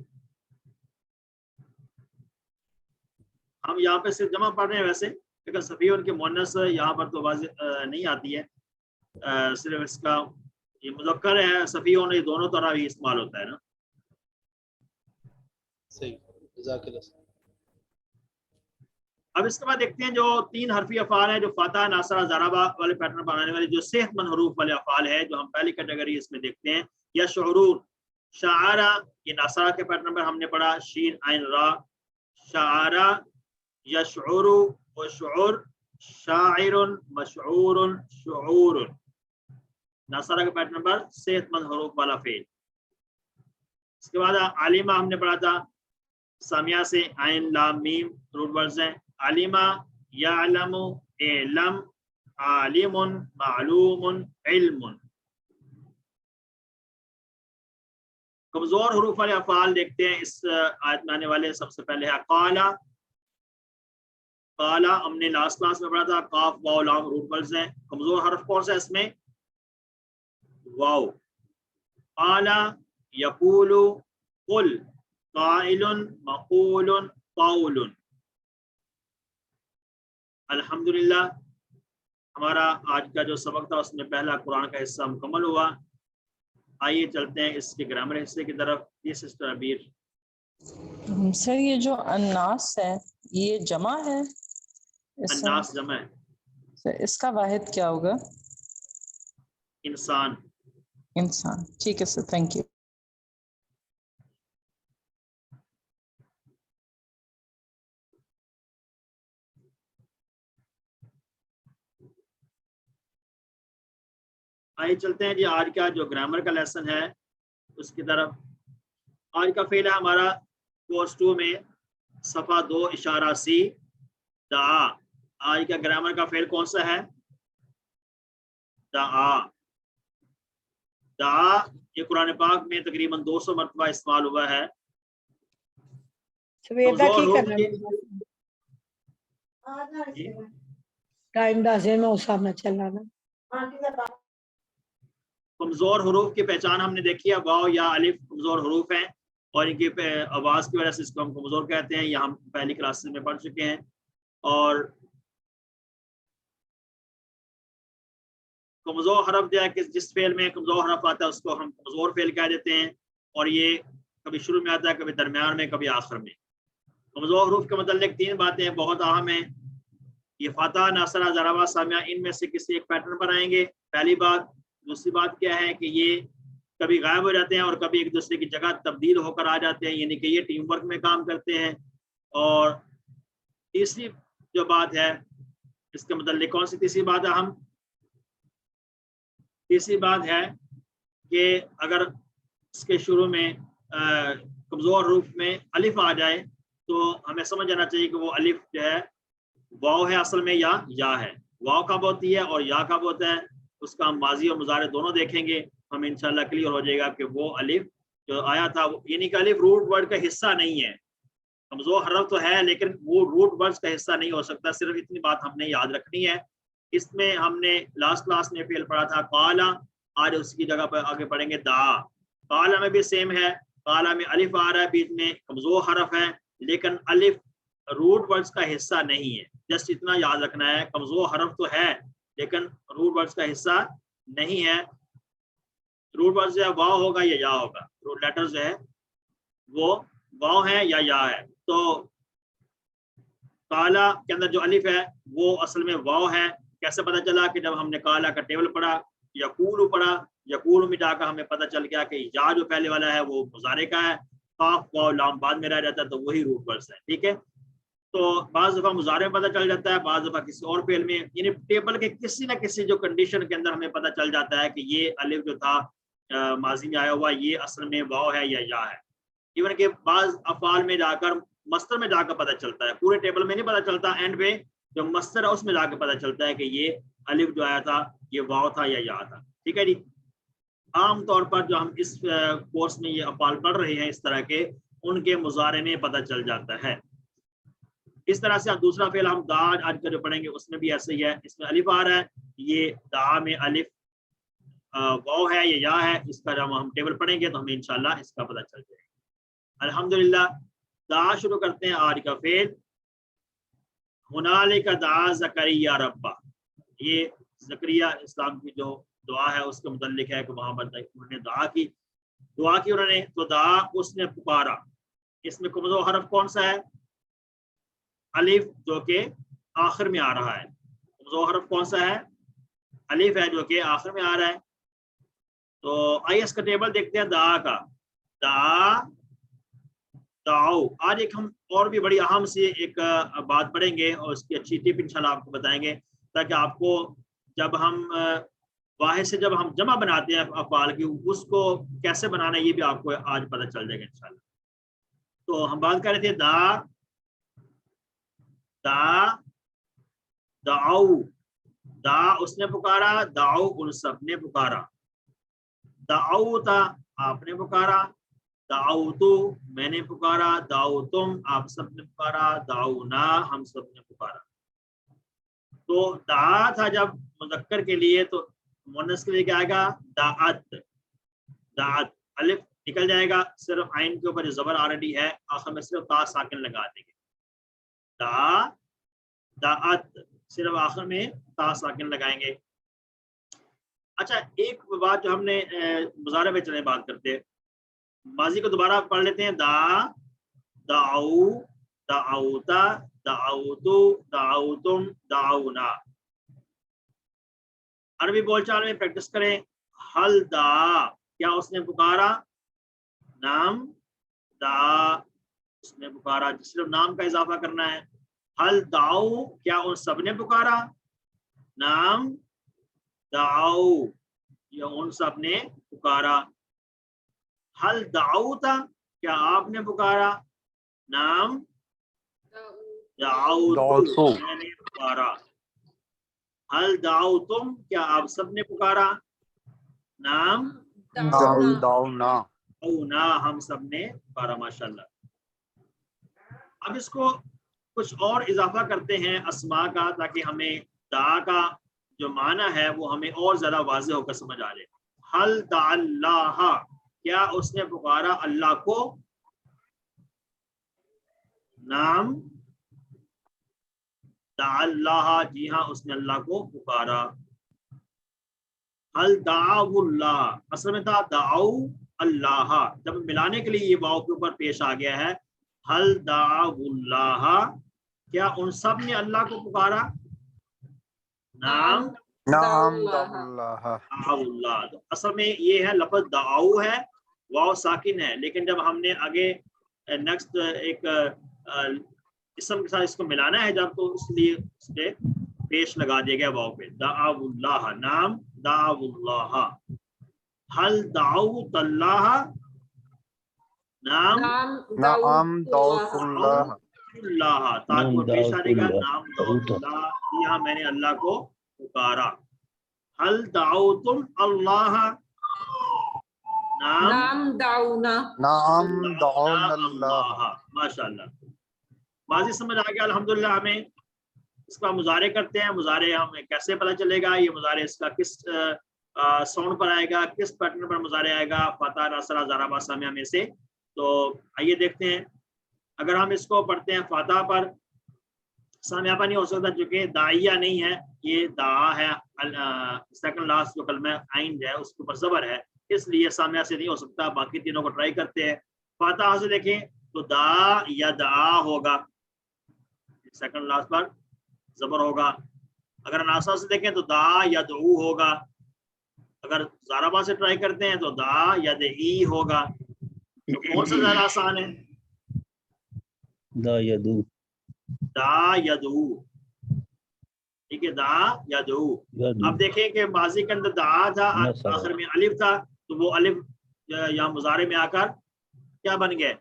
ہم یہاں پہ صرف جمع پڑھ رہے ہیں ویسے، لیکن سفیہن کی مونس یہاں پر تو واضح نہیں آتی ہے. صرف اس کا یہ مذکر ہے سفیہن، یہ دونوں طرح بھی استعمال ہوتا ہے نا. صحیح، جزاک اللہ. اب اس کے بعد دیکھتے ہیں جو 3 حرفی افعال ہیں جو فاتحہ، ناصرہ، ضربہ والے پیٹرن بنانے والے جو صحت مند حروف والے افعال ہیں، جو ہم پہلی کیٹیگری اس میں دیکھتے ہیں. یشعرون، شعارہ یہ ناصرہ کے پیٹرن پر ہم نے پڑھا، شین عین را، شعارہ، یشعر، وشعر، شاعر، مشعور، شعور، ناصرہ کے پیٹرن پر صحت مند حروف والا فعل. اس کے بعد عالمہ ہم نے پڑھا تھا، سامیہ سے عین لام میم روٹ ورڈز ہیں. عالمہ، یعلم، علم، عالم، معلوم، علم. کمزور حروف والے افعال دیکھتے ہیں اس آیت میں آنے والے. سب سے پہلے ہے قالا، قالا ہم نے لاسٹ کلاس میں پڑھا تھا، قاف واو لام روٹ ورڈز ہیں. کمزور حرف کون سا ہے اس میں؟ واو. قالا، یقول، قل، قائل، مقول، قول. الحمدللہ ہمارا آج کا جو سبق تھا اس میں پہلا قرآن کا حصہ مکمل ہوا. آئیے چلتے ہیں اس کے گرامر حصے کی طرف. یہ سسٹر عبیر. سر یہ جو الناس ہے یہ جمع ہے؟ الناس جمع ہے. سر اس کا واحد کیا ہوگا؟ انسان. انسان. ٹھیک ہے سر، تھینک یو. آئیے چلتے ہیں جی آج کا جو گرامر کا لیسن ہے اس کی طرف. آج کا فعل ہے ہمارا کورس 2 میں صفحہ 2 اشارہ سی، دعا. آج کا گرامر کا فعل کون سا ہے؟ دعا. دعا یہ قرآن پاک میں تقریباً 200 مرتبہ استعمال ہوا ہے. کمزور حروف کی پہچان ہم نے دیکھی ہے. واو یا الف کمزور حروف ہیں اور ان کی آواز کی وجہ سے اس کو ہم کمزور کہتے ہیں. یہ ہم پہلی کلاسز میں پڑھ چکے ہیں. اور کمزور حرف جو ہے کہ جس فعل میں کمزور حرف آتا ہے اس کو ہم کمزور فعل کہہ دیتے ہیں. اور یہ کبھی شروع میں آتا ہے، کبھی درمیان میں، کبھی آخر میں. کمزور حروف کے متعلق 3 باتیں بہت اہم ہیں. یہ فاتحہ، ناصرہ، ضربہ، سامیہ ان میں سے کسی ایک پیٹرن پر آئیں گے. پہلی بات. دوسری بات کیا ہے کہ یہ کبھی غائب ہو جاتے ہیں اور کبھی ایک دوسرے کی جگہ تبدیل ہو کر آ جاتے ہیں، یعنی کہ یہ ٹیم ورک میں کام کرتے ہیں. اور تیسری جو بات ہے اس کے متعلق، کون سی تیسری بات ہے؟ ہم تیسری بات ہے کہ اگر اس کے شروع میں کمزور حروف میں الف آ جائے تو ہمیں سمجھ جانا چاہیے کہ وہ الف جو ہے واو ہے اصل میں یا ہے. واو کب ہوتی ہے اور یا کب ہوتا ہے اس کا ہم ماضی اور مضارع دونوں دیکھیں گے. हमें इंशाल्लाह क्लियर हो जाएगा कि वो अलिफ जो आया था, यानी कि अलिफ रूट वर्ड का हिस्सा नहीं है, कमजोर हरफ तो है लेकिन वो रूट वर्ड्स का हिस्सा नहीं हो सकता। सिर्फ इतनी बात हमने याद रखनी है। इसमें हमने लास्ट क्लास में फेल पढ़ा था काला, आज उसकी जगह पर आगे पढ़ेंगे दा। काला में भी सेम है, काला में अलिफ आ रहा है, बीच में कमजोर हरफ है लेकिन अलिफ रूट वर्ड्स का हिस्सा नहीं है। जस्ट इतना याद रखना है, कमजोर हरफ तो है लेकिन रूट वर्ड्स का हिस्सा नहीं है। रूट वर्ड जो है वाव होगा या या होगा, रूट लेटर जो है वो वाव है या है। तो काला के अंदर जो अलिफ है वो असल में वाव है। कैसे पता चला कि जब हमने काला का टेबल पढ़ा, यकूलु पढ़ा, यकूलु में जाकर हमें पता चल गया कि या जो पहले वाला है वो मुजारे का है, काफ वाव लाम बाद में रह जाता है, तो वही रूट वर्ड्स है। ठीक है, तो बाज़ दफ़ा मुजारे में पता चल जाता है, बाज़ दफ़ा किसी और फेल में, यानी टेबल के किसी न किसी जो कंडीशन के अंदर हमें पता चल जाता है कि ये अलिफ जो था माजी में आया हुआ ये असल में वाव है या है। इवन के बाज़ अफ़ाल में जाकर मस्तर में जाकर पता चलता है, पूरे टेबल में नहीं पता चलता, एंड पे जो मस्तर है उसमें जाकर पता चलता है कि ये अलिफ जो आया था ये वाव था या था। ठीक है जी। आम तौर पर जो हम इस कोर्स में ये अफ़ाल पढ़ रहे हैं इस तरह के, उनके मुजारे में पता चल जाता है। इस तरह से दूसरा फेल हम दा आज का जो पढ़ेंगे उसमें भी ऐसे ही है, इसमें अलिफ आ रहा है, ये दा में अलिफ वाव है या है, इसका जब हम टेबल पढ़ेंगे तो हमें इंशाल्लाह इसका पता चल जाएगा। अल्हम्दुलिल्लाह, दा शुरू करते हैं आज का फेल। हुनालिका दा ज़करिया रब्बा, ये ज़करिया इस्लाम की जो दुआ है उसके मुतल्लिक है कि वहां पर उन्होंने दुआ की उन्होंने, तो दा उसने पुकारा। इसमें कमजोर हरफ कौन सा है? अलिफ, जो कि आखिर में आ रहा है। कमजोर हरफ कौन सा है? अलिफ है जो कि आखिर में आ रहा है। तो आइए इसका टेबल देखते हैं दा का। दा दाओ, आज एक हम और भी बड़ी अहम सी एक बात पढ़ेंगे और उसकी अच्छी टिप इंशाल्लाह आपको बताएंगे, ताकि आपको जब हम वाहिद से जब हम जमा बनाते हैं अफ़आल की, उसको कैसे बनाना है ये भी आपको आज पता चल जाएगा इंशाल्लाह। तो हम बात कर रहे थे दा दाऊ, दा उसने पुकारा, दाऊ उन सब ने पुकारा। दाऊ था आपने पुकारा, दाऊ तो मैंने पुकारा, दाऊ तुम आप सब ने पुकारा, दाऊ ना हम सब ने पुकारा। तो दा था जब मुज़क्कर के लिए, तो मुन्नस के लिए क्या आएगा? दाअत। दाअत अलिफ निकल जाएगा, सिर्फ आइन के ऊपर जबर ऑलरेडी है, आखिर में सिर्फ ता साकिन लगा देंगे। दाअत सिर्फ आखिर में ता साकिन लगाएंगे। अच्छा, एक बात जो हमने मुज़ारे में चले बात करते हैं, माजी को दोबारा पढ़ लेते हैं। दाऊ, दाऊता, दाऊतु, दाऊतुम, दाऊना। अरबी बोलचाल में प्रैक्टिस करें। हल दा, क्या उसने पुकारा? नाम दा उसने पुकारा, सिर्फ नाम का इजाफा करना है। हल दाऊ, क्या उन सब ने पुकारा? नाम दाऊ, ये उन सब ने पुकारा। हल दाऊ था, क्या आपने पुकारा? नाम दाऊ मैंने पुकारा। हल दाऊ तुम, क्या आप सब ने पुकारा? नाम दाऊ ना हम सब ने पुकारा। माशाल्लाह। अब इसको कुछ और इजाफा करते हैं अस्मा का, ताकि हमें दा का जो माना है वो हमें और ज्यादा वाज़ेह होकर समझ आ जाए। हल दाअल्लाह, क्या उसने पुकारा अल्लाह को? नाम दाअल्लाह, जी हाँ उसने अल्लाह को पुकारा। हल दाअुल्लाह, असल में था दाऊ अल्लाह, जब मिलाने के लिए ये वाव के ऊपर पेश आ गया है। हल दाअुल्लाह, क्या उन सब ने अल्लाह को पुकारा? नाम दाअुल्लाह। तो असल में ये है लफ्ज़ दाऊ है, वाव साकिन है, लेकिन जब हमने आगे नेक्स्ट एक इसम के साथ इसको मिलाना है जब, तो इसलिए इसके पेश लगा दिया गया वाव पे। दाअुल्लाह, नाम दाअुल्लाह। हल दाऊतल्लाह, नाम दाऊतुल्लाह, ताकि पेश आ जाएगा नाम दाऊतुल्लाह, यहाँ मैंने अल्लाह को पुकारा। हल दाऊतुम अल्लाह, नाम नाम दाऊना नाम दौना दौनल्लाह। अल्लाह। माशाअल्लाह, माजी समझ आ गया अल्हम्दुलिल्लाह। हमें इसका मुजारे करते हैं। मुजारे हमें कैसे पता चलेगा ये मुजारे इसका किस साउंड पर आएगा, किस पैटर्न पर मुजारे आएगा, फतह नसरा ज़राबा सामिया में से। तो आइए देखते हैं। अगर हम इसको पढ़ते हैं फातहा पर, सामियाबा नहीं हो सकता क्योंकि दाइया नहीं है, ये दा है। सेकंड लास्ट जो कलमा आइन है उसके ऊपर जबर है, इसलिए सामिया से नहीं हो सकता। बाकी तीनों को ट्राई करते हैं। फातहा से देखें तो दा या दा होगा, सेकंड लास्ट पर जबर होगा। अगर नासा से देखें तो दा या दू होगा। अगर ज़ाराबा से ट्राई करते हैं तो दा या दई होगा। तो कौन सा ज्यादा आसान है? दा यदू। दा या दू, ठीक है, दा या दू। अब देखें कि माजी के अंदर दा था, आखिर में अलिफ था, तो वो अलिफ या मुजारे में आकर क्या बन गए?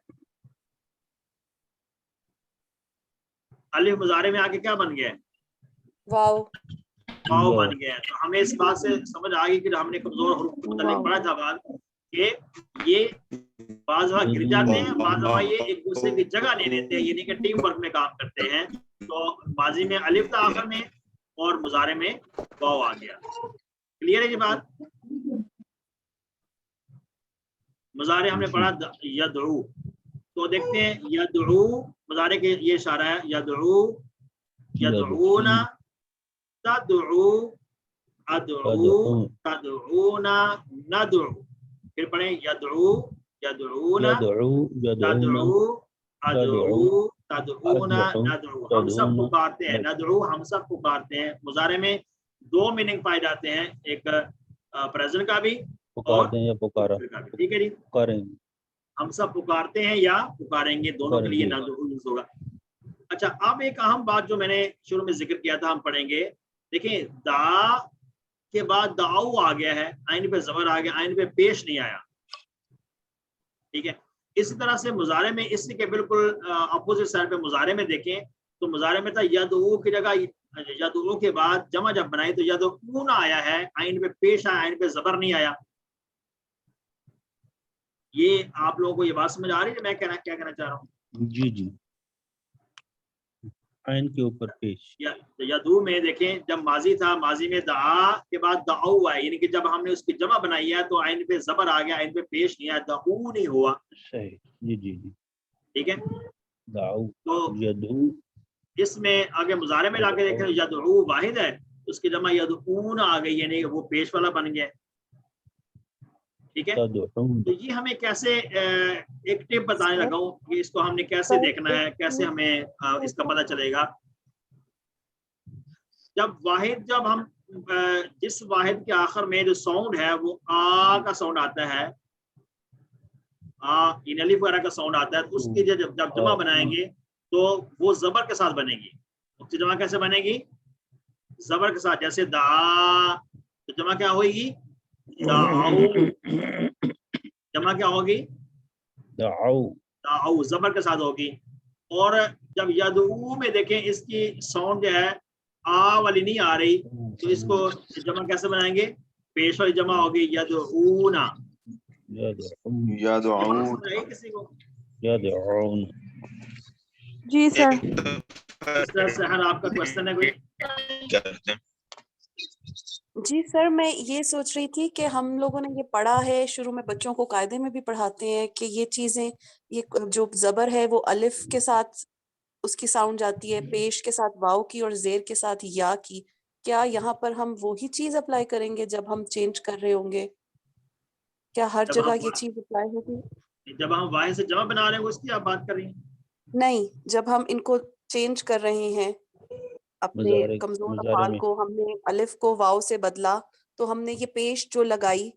अलिफ मुजारे में आके क्या बन गए? वाव। वाव बन गए। तो हमें इस बात से समझ आ गई कि हमने कमजोर हुरूफ के मुतालिक पढ़ा था बात कि ये बाज़ वक़्त गिर जाते हैं, बाज़ वक़्त ये एक दूसरे की जगह नहीं लेते हैं, यानी कि टीम वर्क में काम करते हैं। तो माजी में अलिफ था आखिर में और मुजारे में वाव आ गया। क्लियर है ये बात? मुजारे हमने पढ़ा यदऊ, तो देखते हैं यदऊ मुजारे के ये इशारा है, यदऊ यदऊना तदऊ अदऊ तदऊना नदऊ। फिर पढ़ें यदऊ यदऊना तदऊ अदऊ तदऊना नदऊ। हम सब पुकारते हैं, नदऊ हम सब पुकारते हैं। मुजारे में दो मीनिंग पाए जाते हैं, एक प्रेजेंट का भी पुकारते हैं या पुकारा, ठीक है जी। पुकारेंगे, हम सब पुकारते हैं या पुकारेंगे, दोनों के लिए नदऊ यूज होगा। अच्छा, अब एक अहम बात जो मैंने शुरू में जिक्र किया था हम पढ़ेंगे। देखिए दा के बाद दाऊ आ गया है, आइन पे जबर आ गया, आइन पे पेश नहीं आया, ठीक है। इसी तरह से मुजारे में इसी के बिल्कुल अपोजिट साइड पे मुजारे में देखें तो मुजारे में था यदऊ की जगह यदऊ के बाद जमा जब बनाई तो यदऊना आया है, आइन पे पेश आया, आइन पे जबर नहीं आया। ये आप लोगों को ये बात समझ आ रही है मैं क्या कहना चाह रहा हूँ? जी जी, आइन के ऊपर पेश। यदू में देखें जब माजी था, माजी में दा के बाद दाऊ आया, यानी कि जब हमने उसकी जमा बनाई है तो आइन पे जबर आ गया, आइन पे पेश नहीं आया, दाऊ नहीं हुआ। सही, जी जी जी, ठीक है। दाऊ तो यदू, इसमें आगे मुजारे में लाके देखें यदू वाहिद है, उसकी जमा यदून आ गई, यानी वो पेश वाला बन गया। ठीक है। तो ये हमें कैसे एक टिप बताने लगा हूँ कि इसको हमने कैसे देखना है, कैसे हमें इसका पता चलेगा। जब हम जिस वाहिद के आखिर में जो साउंड है वो आ का साउंड आता है, आ इन अलिफ वगैरह का साउंड आता है, तो उसकी जब जमा बनाएंगे तो वो जबर के साथ बनेगी। उसकी जमा कैसे बनेगी? जबर के साथ। जैसे दा, तो जमा क्या होगी? दाऊ। जमा क्या होगी? दाऊ, दाऊ जबर के साथ होगी। और जब यदऊ में देखें इसकी साउंड जो है आ वाली नहीं आ रही, तो इसको जमा कैसे बनाएंगे? पेश वाली जमा होगी यदऊना। किसी को? जी सर। इस तरह से हर आपका क्वेश्चन है कोई? जी सर, मैं ये सोच रही थी कि हम लोगों ने ये पढ़ा है, शुरू में बच्चों को कायदे में भी पढ़ाते हैं कि ये चीजें, ये जो जबर है वो अलिफ के साथ उसकी साउंड जाती है, पेश के साथ वाव की और जेर के साथ या की। क्या यहाँ पर हम वही चीज अप्लाई करेंगे जब हम चेंज कर रहे होंगे? क्या हर जगह ये चीज अप्लाई होगी? जब हम वाहिद से जमा बना रहे हैं उसकी आप बात कर रही हैं? नहीं, जब हम इनको चेंज कर रहे हैं, अपने कमजोर अफआल को, हमने अलिफ को वाव से बदला, तो हमने ये पेश जो लगाई,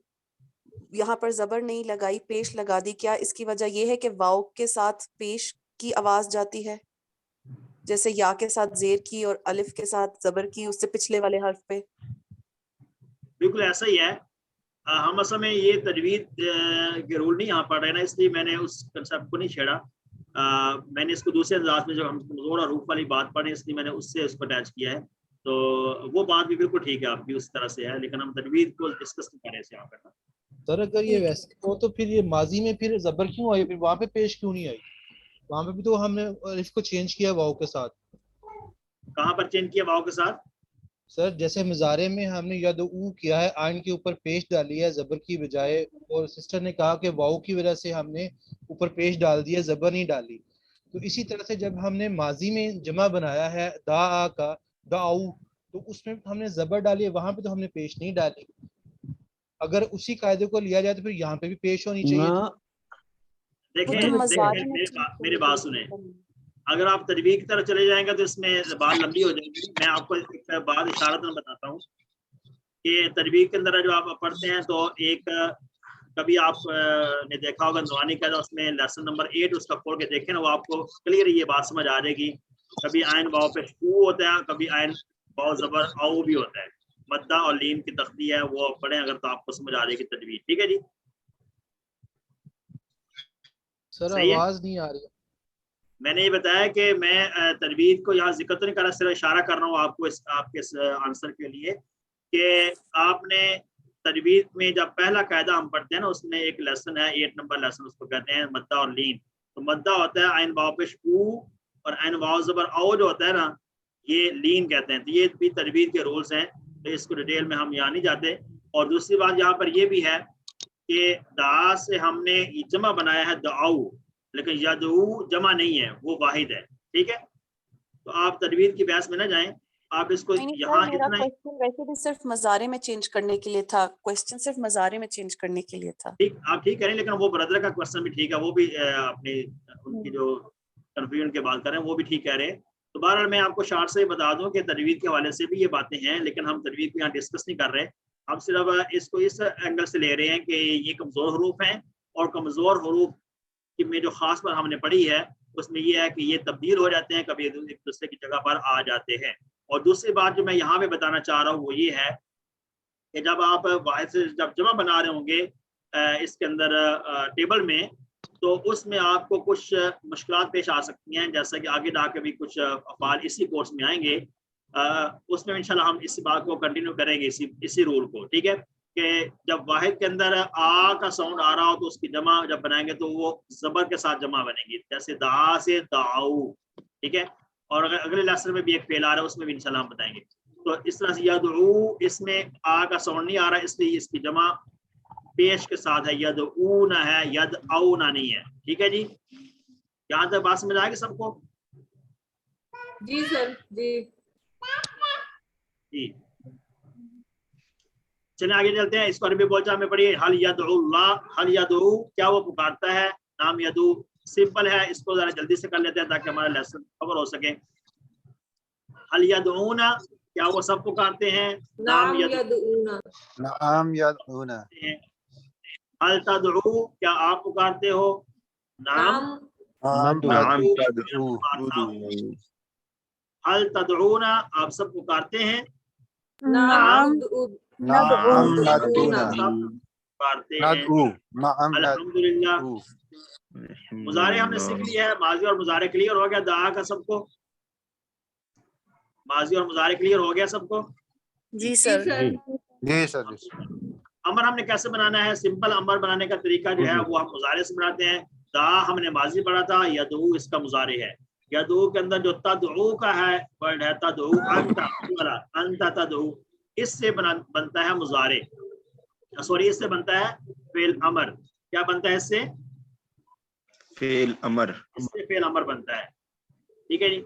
यहाँ पर जबर नहीं लगाई, पेश लगा दी। क्या इसकी वजह ये है कि वाव के साथ पेश की आवाज जाती है, जैसे या के साथ जेर की और अलिफ के साथ जबर की उससे पिछले वाले हर्फ पे? बिल्कुल ऐसा ही है। हम असल में ये तजवीद के रूल नहीं यहाँ पढ़ रहे ना, इसलिए मैंने उस कंसेप्ट को नहीं छेड़ा। मैंने इसको दूसरे अंदाज में, जब हम कमजोर और रूफ वाली बात पढ़े, इसलिए मैंने उससे उसको अटैच किया है। तो वो बात भी बिल्कुल ठीक है, आपकी उस तरह से है, लेकिन हम तजवीद को डिस्कस नहीं कर रहे हैं यहाँ पर। سر اگر یہ ویسے ہو تو پھر یہ ماضی میں پھر زبر کیوں آئی, پھر وہاں پہ پیش کیوں نہیں آئی؟ وہاں پہ بھی تو ہم نے الف کو چینج کیا واو کے ساتھ. کہاں پر چینج کیا واو کے ساتھ؟ سر جیسے مضارع میں ہم نے یدعو کیا ہے, آئین کے اوپر پیش ڈالی ہے زبر کی بجائے, اور سسٹر نے کہا کہ واو کی وجہ سے ہم نے اوپر پیش ڈال دیا, زبر نہیں ڈالی. تو اسی طرح سے جب ہم نے ماضی میں جمع بنایا ہے دعا کا دعو, تو اس میں ہم نے زبر ڈالی ہے, وہاں پہ تو ہم نے پیش نہیں ڈالی. اگر اسی قاعدے کو لیا جائے تو پھر یہاں پہ بھی پیش ہونی چاہیے تھی. دیکھیں میری بات سنیں, اگر آپ تجوید کی طرف چلے جائیں گے تو اس میں بات لمبی ہو جائے گی. میں آپ کو ایک بات اشارتاً بتاتا ہوں کہ تجوید کے اندر جو آپ پڑھتے ہیں تو ایک کبھی آپ نے دیکھا ہوگا نورانی کا اس میں لیسن نمبر 8 اس کا کھول کے دیکھیں نا, وہ آپ کو کلیئر یہ بات سمجھ آ جائے گی. کبھی عین واو پہ شو ہوتا ہے, کبھی عین واو زبر او بھی ہوتا ہے. مدہ اور لین کی تختی ہے, وہ پڑھیں اگر تو آپ کو سمجھ آ جائے گی تجوید. ٹھیک ہے جی, سر آواز نہیں آ رہی. میں نے یہ بتایا کہ میں تجوید کو یہاں ذکر تو نہیں کر رہا, صرف اشارہ کر رہا ہوں آپ کو آپ کے آنسر کے لیے کہ آپ نے تجوید میں جب پہلا قاعدہ ہم پڑھتے ہیں نا, اس میں ایک لیسن ہے 8 نمبر لیسن, اس کو کہتے ہیں مدہ اور لین. تو مدہ ہوتا ہے عین واو پیش او, اور عین واو زبر او جو ہوتا ہے نا یہ لین کہتے ہیں. تو یہ بھی تجوید کے رولز ہیں, تو اس کو ڈیٹیل میں ہم یہاں نہیں جاتے. اور دوسری بات یہاں پر یہ بھی ہے کہ دعا سے ہم نے جمع بنایا ہے دعو, لیکن یدعو جمع نہیں ہے, وہ واحد ہے. ٹھیک ہے, تو آپ تجوید کی بحث میں نہ جائیں, آپ اس کو یہاں اتنا ویسے بھی صرف مضارع میں چینج کرنے کے لیے تھا, کوسچن صرف مضارع میں چینج کرنے کے لیے تھا. ٹھیک, آپ ٹھیک کریں, لیکن وہ بردر کا کوشچن بھی ٹھیک ہے, وہ بھی اپنی ان کی جو کنفیوژن کے بات کر رہے ہیں وہ بھی ٹھیک کہہ رہے ہیں. تو بہرحال میں آپ کو شارٹ سے بتا دوں کہ تجوید کے حوالے سے بھی یہ باتیں ہیں, لیکن ہم تجوید کو یہاں ڈسکس نہیں کر رہے. ہم صرف اس کو اس اینگل سے لے رہے ہیں کہ یہ کمزور حروف ہیں, اور کمزور حروف میں جو خاص پر ہم نے پڑھی ہے اس میں یہ ہے کہ یہ تبدیل ہو جاتے ہیں, کبھی ایک دوسرے کی جگہ پر آ جاتے ہیں. اور دوسری بات جو میں یہاں پہ بتانا چاہ رہا ہوں وہ یہ ہے کہ جب آپ واحد سے جب جمع بنا رہے ہوں گے اس کے اندر ٹیبل میں, تو اس میں آپ کو کچھ مشکلات پیش آ سکتی ہیں, جیسا کہ آگے جا کے بھی کچھ افعال اسی کورس میں آئیں گے. اس میں انشاءاللہ ہم اس بات کو کنٹینیو کریں گے, اسی رول کو. ٹھیک ہے, کہ جب واحد کے اندر آ کا ساؤنڈ آ رہا ہو تو اس کی جمع جب بنائیں گے تو وہ زبر کے ساتھ جمع بنے گی, جیسے دعا سے دعو. ٹھیک ہے, اور اگر اگلے لیسن میں بھی ایک فعل آ رہا ہے اس میں بھی انشاءاللہ ہم بتائیں گے. تو اس طرح سے یدعو, اس میں آ کا ساؤنڈ نہیں آ رہا, اس لیے اس کی جمع پیش کے ساتھ ہے, یدعون ہے, یدعون نہیں ہے. ٹھیک ہے جی, یہاں تک بات سمجھ آئے گی سب کو؟ جی سر. جی چلیں آگے چلتے ہیں. اس کو عربی بول چال میں پڑھیے. حل یدعو اللہ, حل یدعو کیا وہ پکارتا ہے, نام یدعو سمپل ہے, اس کو ذرا جلدی سے کر لیتے ہیں تاکہ ہمارا لیسن کور ہو سکے. حل یدعون کیا وہ سب پکارتے ہیں, نام یدعون. نعم یدعون. حل تدعو کیا آپ پکارتے ہو, نام نعم تدعو. حل تدعون آپ سب پکارتے ہیں, نعم نعم ندعون. پکارتے ہیں. ندعو. نعم الحمدللہ. ندعو. مضارع ہم نے سیکھ لیا ہے, ماضی اور مضارع کلیئر ہو گیا دعا کا سب کو, ماضی اور مضارع کلیئر ہو گیا سب کو. جی سر. جی سر. امر ہم نے کیسے بنانا ہے, سمپل امر بنانے کا طریقہ جو ہے وہ ہم مضارع سے بناتے ہیں. دعا ہم نے ماضی پڑھا تھا, یدعو اس کا مضارع ہے. یدعو کے اندر جو تدعو کا ہے ورڈ ہے تدعو, انت تدعو, اس سے بنتا ہے مضارع, سوری اس سے بنتا ہے فعل امر. کیا بنتا ہے اس سے, فعل امر, اس سے فعل امر بنتا ہے. ٹھیک ہے جی,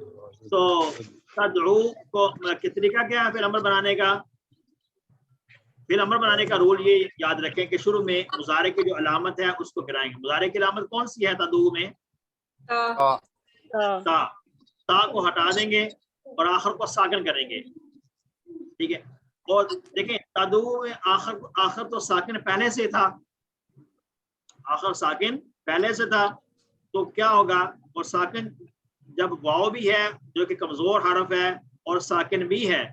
تو تدعو کو طریقہ کیا ہے فعل امر بنانے کا. فعل امر بنانے کا رول یہ یاد رکھیں کہ شروع میں مضارع کی جو علامت ہے اس کو گرائیں گے. مضارع کی علامت کون سی ہے تدعو میں, تا کو ہٹا دیں گے اور آخر کو ساکن کریں گے. ٹھیک ہے, اور دیکھیں تدعو میں آخر تو ساکن پہلے سے تھا, آخر ساکن پہلے سے تھا, تو کیا ہوگا, اور ساکن جب واو بھی ہے جو کہ کمزور حرف ہے اور ساکن بھی ہے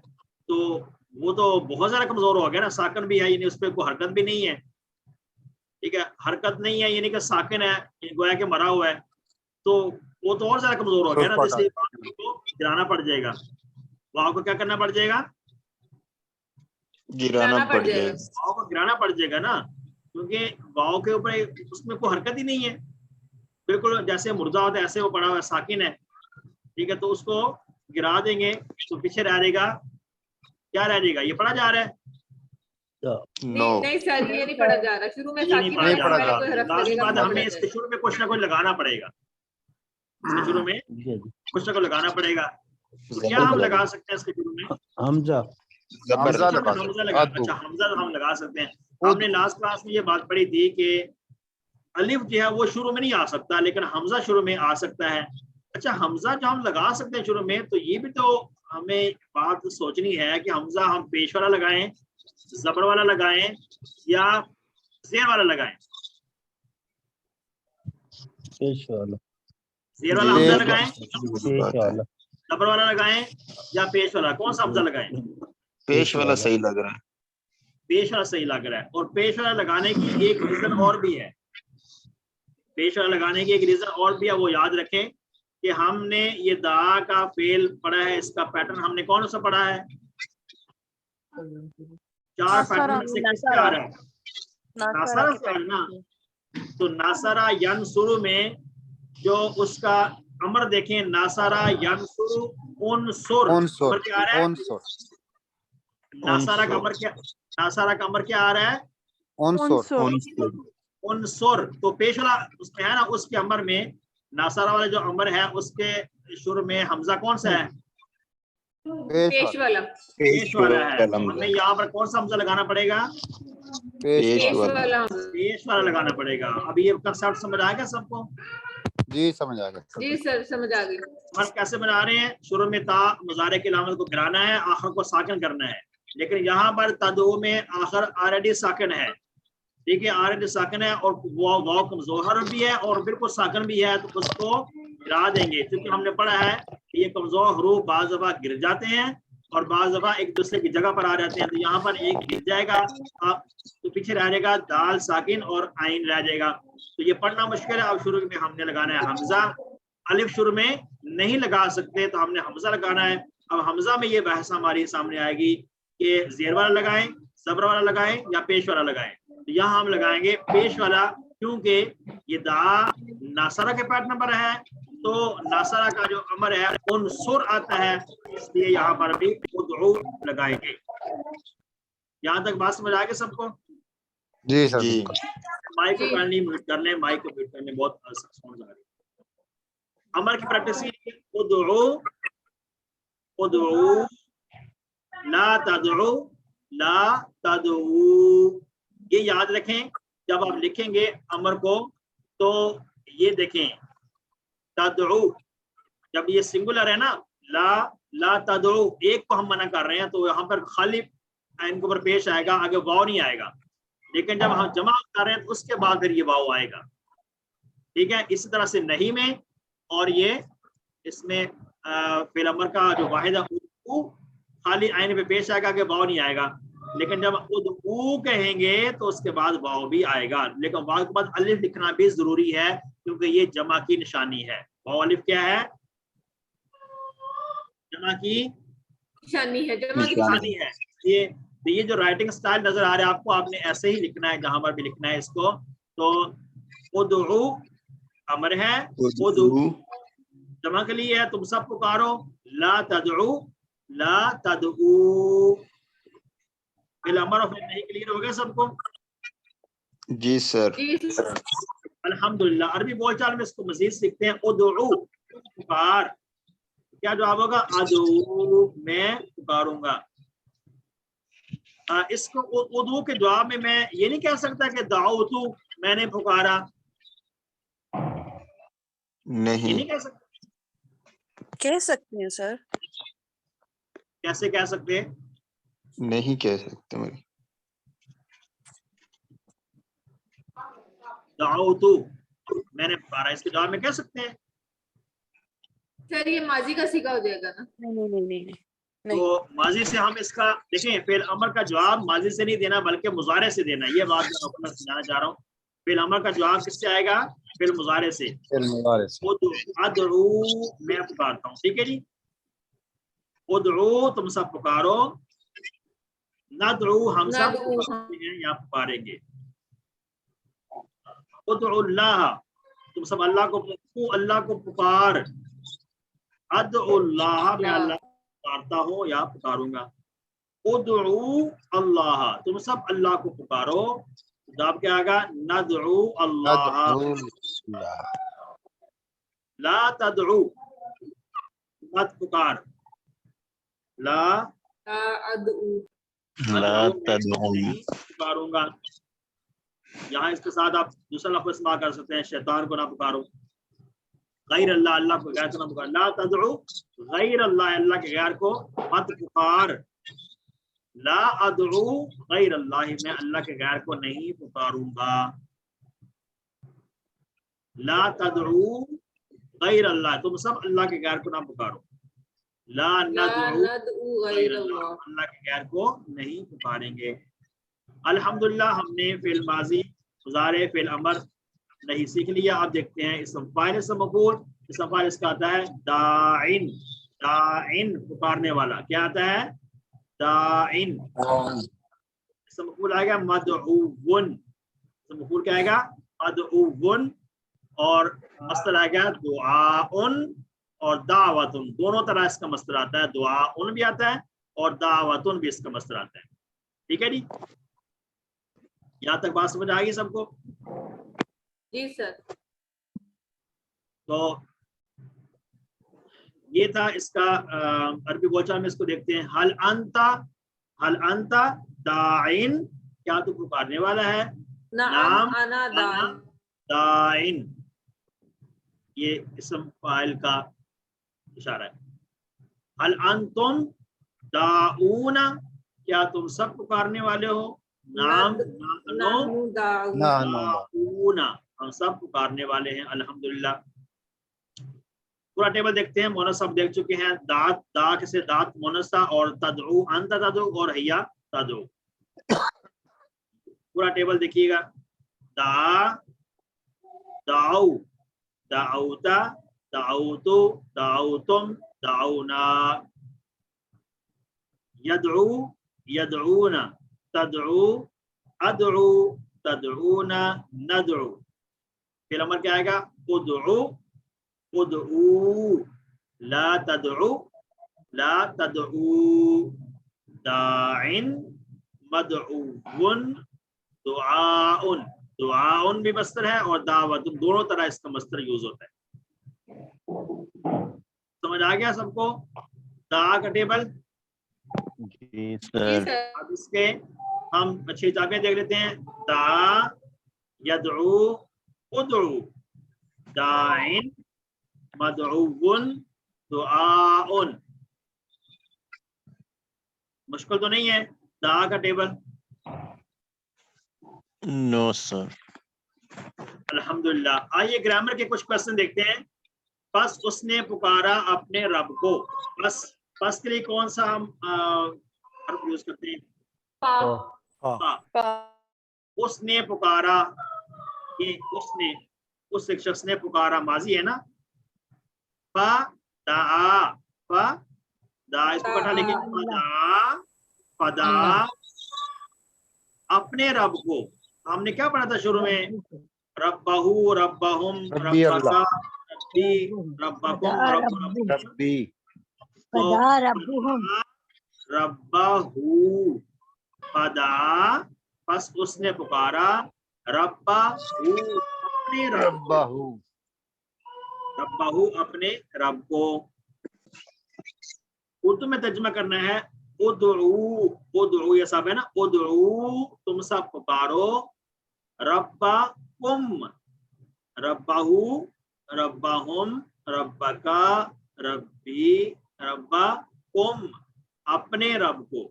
تو وہ تو بہت زیادہ کمزور ہو گیا نا. ساکن بھی ہے یعنی اس پہ کوئی حرکت بھی نہیں ہے. ٹھیک ہے, حرکت نہیں ہے یعنی کہ ساکن ہے, گویا کہ مرا ہوا ہے, تو وہ تو اور زیادہ کمزور ہو گیا نا. جیسے کو گرانا پڑ جائے گا, واو کو کیا کرنا پڑ جائے گا, گرانا پڑ جائے گا, واو کو گرانا پڑ جائے گا نا. क्योंकि वाव के ऊपर उसमें कोई हरकत ही नहीं है, बिल्कुल जैसे मुर्दा होता है ऐसे वो पड़ा हुआ है, साकिन है, ठीक है। तो उसको गिरा देंगे तो पीछे रह जाएगा, क्या रह जाएगा, ये पढ़ा जा रहा है। नो नहीं सर ये नहीं पढ़ा जा रहा, शुरू में ये नहीं साकिन पढ़ा है, जा पहले रहा, कोई हरफ लाजमी लगेगा बात है, फिर हमें पढ़ा इसके शुरू में कुछ ना कुछ लगाना पड़ेगा, इसके शुरू में कुछ ना कुछ लगाना पड़ेगा। तो क्या हम लगा सकते हैं इसके शुरू में? हमजा जबर हमजा लगा हमजा सकते लगा, हैं। अच्छा हमजा हम लगा सकते हैं। हमने लास्ट क्लास में ये बात पढ़ी थी कि अलिफ जो है वो शुरू में नहीं आ सकता, लेकिन हमजा शुरू में आ सकता है। अच्छा हमजा जो हम लगा सकते हैं शुरू में, तो ये भी तो हमें बात सोचनी है कि हमजा हम पेश वाला लगाएं, जबर वाला लगाएं या जेर वाला लगाएं। पेश वाला, जेर वाला हमजा लगाएं, पेश वाला, जबर वाला लगाएं या पेश वाला, कौन सा हमजा लगाएं? पेश वाला सही लग रहा है। पेश वाला सही लग रहा है। और पेश वाला लगाने की एक रीजन और भी है, पेश वाला लगाने की एक रीजन और भी है, वो याद रखें कि हमने ये दा का फेल पढ़ा है, इसका पैटर्न हमने कौन सा पढ़ा है? चार पैटर्न में से किसका आ रहा है? नासरा से आ रहा है ना। तो नासरा यनसुरु में जो उसका अमर देखें, नासरा यनसुरु उनसुर, अमर क्या आ रहा है? नासरा का अमर क्या, नासरा का अमर क्या आ रहा है? उनसुर। तो पेश वाला उसमें है ना, उसके अमर में नासरा वाला जो अमर है उसके शुरू में हमजा कौन सा है? पेश वाला, पेश वाला है। हमें यहाँ पर कौन सा हमजा लगाना पड़ेगा? पेश वाला, पेश वाला लगाना पड़ेगा। अब ये कंसेप्ट समझ आ गया सबको? जी समझ आ गया। जी सर समझ आ गई। हम कैसे बना रहे हैं? शुरू में ता मुजारे की अलामत को गिराना है, आखिर को साकिन करना है, लेकिन यहाँ पर तदो में आखिर ऑलरेडी साकिन है, ठीक है, ऑलरेडी साकिन है और वो वाव कमजोर हर्फ भी है और बिल्कुल साकिन भी है, तो उसको गिरा देंगे। क्योंकि हमने पढ़ा है कि ये कमजोर हरूफ बाज़ दफा गिर जाते हैं और बाज़ दफा एक दूसरे की जगह पर आ जाते हैं। तो यहाँ पर एक गिर जाएगा तो पीछे रह जाएगा दाल साकिन और आइन रह जाएगा। तो ये पढ़ना मुश्किल है। अब शुरू में हमने लगाना है हमजा, अलिफ शुरू में नहीं लगा सकते तो हमने हमजा लगाना है। अब हमजा में ये बहस हमारी सामने आएगी कि जेर वाला लगाएं, जबर वाला लगाएं या पेश वाला लगाएं। तो यहाँ हम लगाएंगे पेश वाला, क्योंकि ये दा नासरा के पैटर्न पर है, तो नासरा का जो अमर है उनसुर आता है, इसलिए यहाँ पर भी उदउ लगाएंगे। यहाँ तक बात समझ आ गई सबको? जी सर। जी माइक को करनी म्यूट कर लें, माइक को म्यूट करने बहुत समझ आ रही है। अमर की प्रैक्टिस उदउ, उदउ, ला तदउ, ला तदउ, ये याद रखें। जब आप लिखेंगे अमर को तो ये देखें तदउ, जब ये सिंगुलर है ना, ला तदउ, एक को हम मना कर रहे हैं तो यहाँ पर खाली इनके ऊपर पेश आएगा, आगे वाव नहीं आएगा। लेकिन जब हम जमा कर रहे हैं तो उसके बाद फिर ये वाव आएगा, ठीक है। इसी तरह से नहीं में और ये इसमें फिल अमर का जो वाहिद है खाली आइन पे पेश आएगा, आगे वाव नहीं आएगा। लेकिन जब उदउ कहेंगे तो उसके बाद वाव भी आएगा, लेकिन वाव के बाद अलिफ लिखना भी जरूरी है क्योंकि ये जमा की निशानी है। वाव अलिफ क्या है? जमा की निशानी है, जमा की निशानी है। ये जो राइटिंग स्टाइल नजर आ रहा है आपको, आपने ऐसे ही लिखना है जहां पर भी लिखना है इसको। तो उदउ अमर है, उदउ जमा के लिए है, तुम सब पुकारो, ला तदउ, ला तदउ। फिर अमर और फिर नहीं क्लियर हो गया सबको? जी सर। अल्हम्दुलिल्लाह। अरबी बोलचाल में इसको मजीद सीखते हैं। उदउ पुकार, क्या जवाब होगा? अदउ, मैं पुकारूंगा। इसको उदउ के जवाब में मैं ये नहीं कह सकता कि दाऊतु, मैंने पुकारा, नहीं, नहीं कह सकता। कह सकते हैं सर। कैसे कह सकते हैं? नहीं कह सकते मेरी। दाऊतु, मैंने पुकारा, इसके जवाब में कह सकते हैं। सर ये माजी का सीखा हो जाएगा ना? नहीं। तो माजी से हम इसका देखें, फेल अमर का जवाब माजी से नहीं देना बल्कि मुजारे से देना। ये बात मैं अपना समझाना चाह रहा हूँ। फेल अमर का जवाब किससे आएगा? फेल मुजारे से। उदउ, मैं पुकारता हूँ, ठीक है जी। उदउ, तुम सब पुकारो। नदउ, हम सब पुकारते हैं या पुकारेंगे। उदउल्लाह, तुम सब अल्लाह को, तू अल्लाह को पुकार, अदउल्लाह, मैं अल्लाह को पुकारता हूँ या पुकारूंगा। उदउ अल्लाह, तुम सब अल्लाह को पुकारो, जवाब क्या आएगा? नदउ अल्लाह। ला तदउ, मत पुकार, ला पुकारूंगा। यहाँ इसके साथ आप दूसरा लफ्ज़ इस्तेमाल कर सकते हैं, शैतान को ना पुकारो, गैर अल्लाह, अल्लाह को गैर को ना पुकार। ला तदउ गैर अल्लाह, अल्लाह के गैर को मत पुकार। ला अदउ गैर अल्लाह, मैं अल्लाह के गैर को नहीं पुकारूंगा। ला तदउ गैर अल्लाह, तुम सब अल्लाह के गैर को ना पुकारो। ला नदउ गैर अल्लाह, अल्लाह के गैर को नहीं पुकारेंगे। अल्हम्दुलिल्लाह, हमने फिल माजी, मुज़ारे, फिल अमर नहीं सीख लिया। अब देखते हैं इसम फाइल, इसम मफूल। इसम फाइल इसका आता है दाइन, दाइन पुकारने वाला। क्या आता है? दाइन। इसम मफूल आएगा मदउवन, इसम मफूल क्या आएगा? मदउवन। और मस्तर आएगा दुआउन और दावतुन, दोनों तरह इसका मस्तर आता है। दुआउन भी आता है और दावतुन भी इसका मस्तर आता है। ठीक है जी, यहाँ तक बात समझ आ गई सबको? जी सर। तो ये था इसका अरबी बोलचाल में। इसको देखते हैं। हल अंता दाइन, क्या तू पुकारने वाला है? नाम अना दाइन, ये इसम फाइल का इशारा है। हल अंतुम दाऊना, क्या तुम सब पुकारने वाले हो? नाम दाऊना, हम सब पुकारने वाले हैं। अल्हम्दुलिल्लाह। पूरा टेबल देखते हैं। मोनस सब देख चुके हैं। दात, दा से दात मोनसा, और तदउ अंत तदउ, और हैया तदउ। पूरा टेबल देखिएगा। दा, दाऊ, दाऊता, दाऊतु, दाऊतुम, दाऊना। यदउ, यदऊना, तदउ, अदउ, तदऊना, नदउ। फिर अमर क्या आएगा? उदउ, उदउ, ला तदउ, ला तदउ, दाइन, मदउवन, दुआउन। दुआउन भी मस्तर है और दावत, दोनों तरह इसका मस्तर यूज होता है। समझ आ गया सबको? दा का टेबल। जी सर। अब इसके हम अच्छी किताबें देख लेते हैं। दा, यदउ, उदउ, दाइन, मदउवन, दुआउन। मुश्किल तो नहीं है दा का टेबल? No sir. अल्हम्दुलिल्लाह। आइए ग्रामर के कुछ क्वेश्चन देखते हैं। बस उसने पुकारा अपने रब को। बस के लिए कौन सा हम हर्फ यूज करते हैं? उसने पुकारा, ये उसने, उस एक शख्स ने पुकारा, माजी है ना। फा दा, इसको इकट्ठा लिखेंगे। फदा, अपने रब को। हमने क्या पढ़ा था शुरू में? रब्बहू, रब्बहुम, रब्बका, रब्बी, रब्बकुम, रब्बी। रब्बहू, फदा, बस उसने पुकारा, रब्बहू, अपने रब्बहू, रब्बहू, अपने रब को। उर्दू में तर्जुमा करना है। उदउ, उदउ ये सब है ना। उदउ, तुम सब पुकारो, रब्बकुम, रब्बहू, रब्बहुम, रब्बका, रब्बी, रब्बकुम, अपने रब को।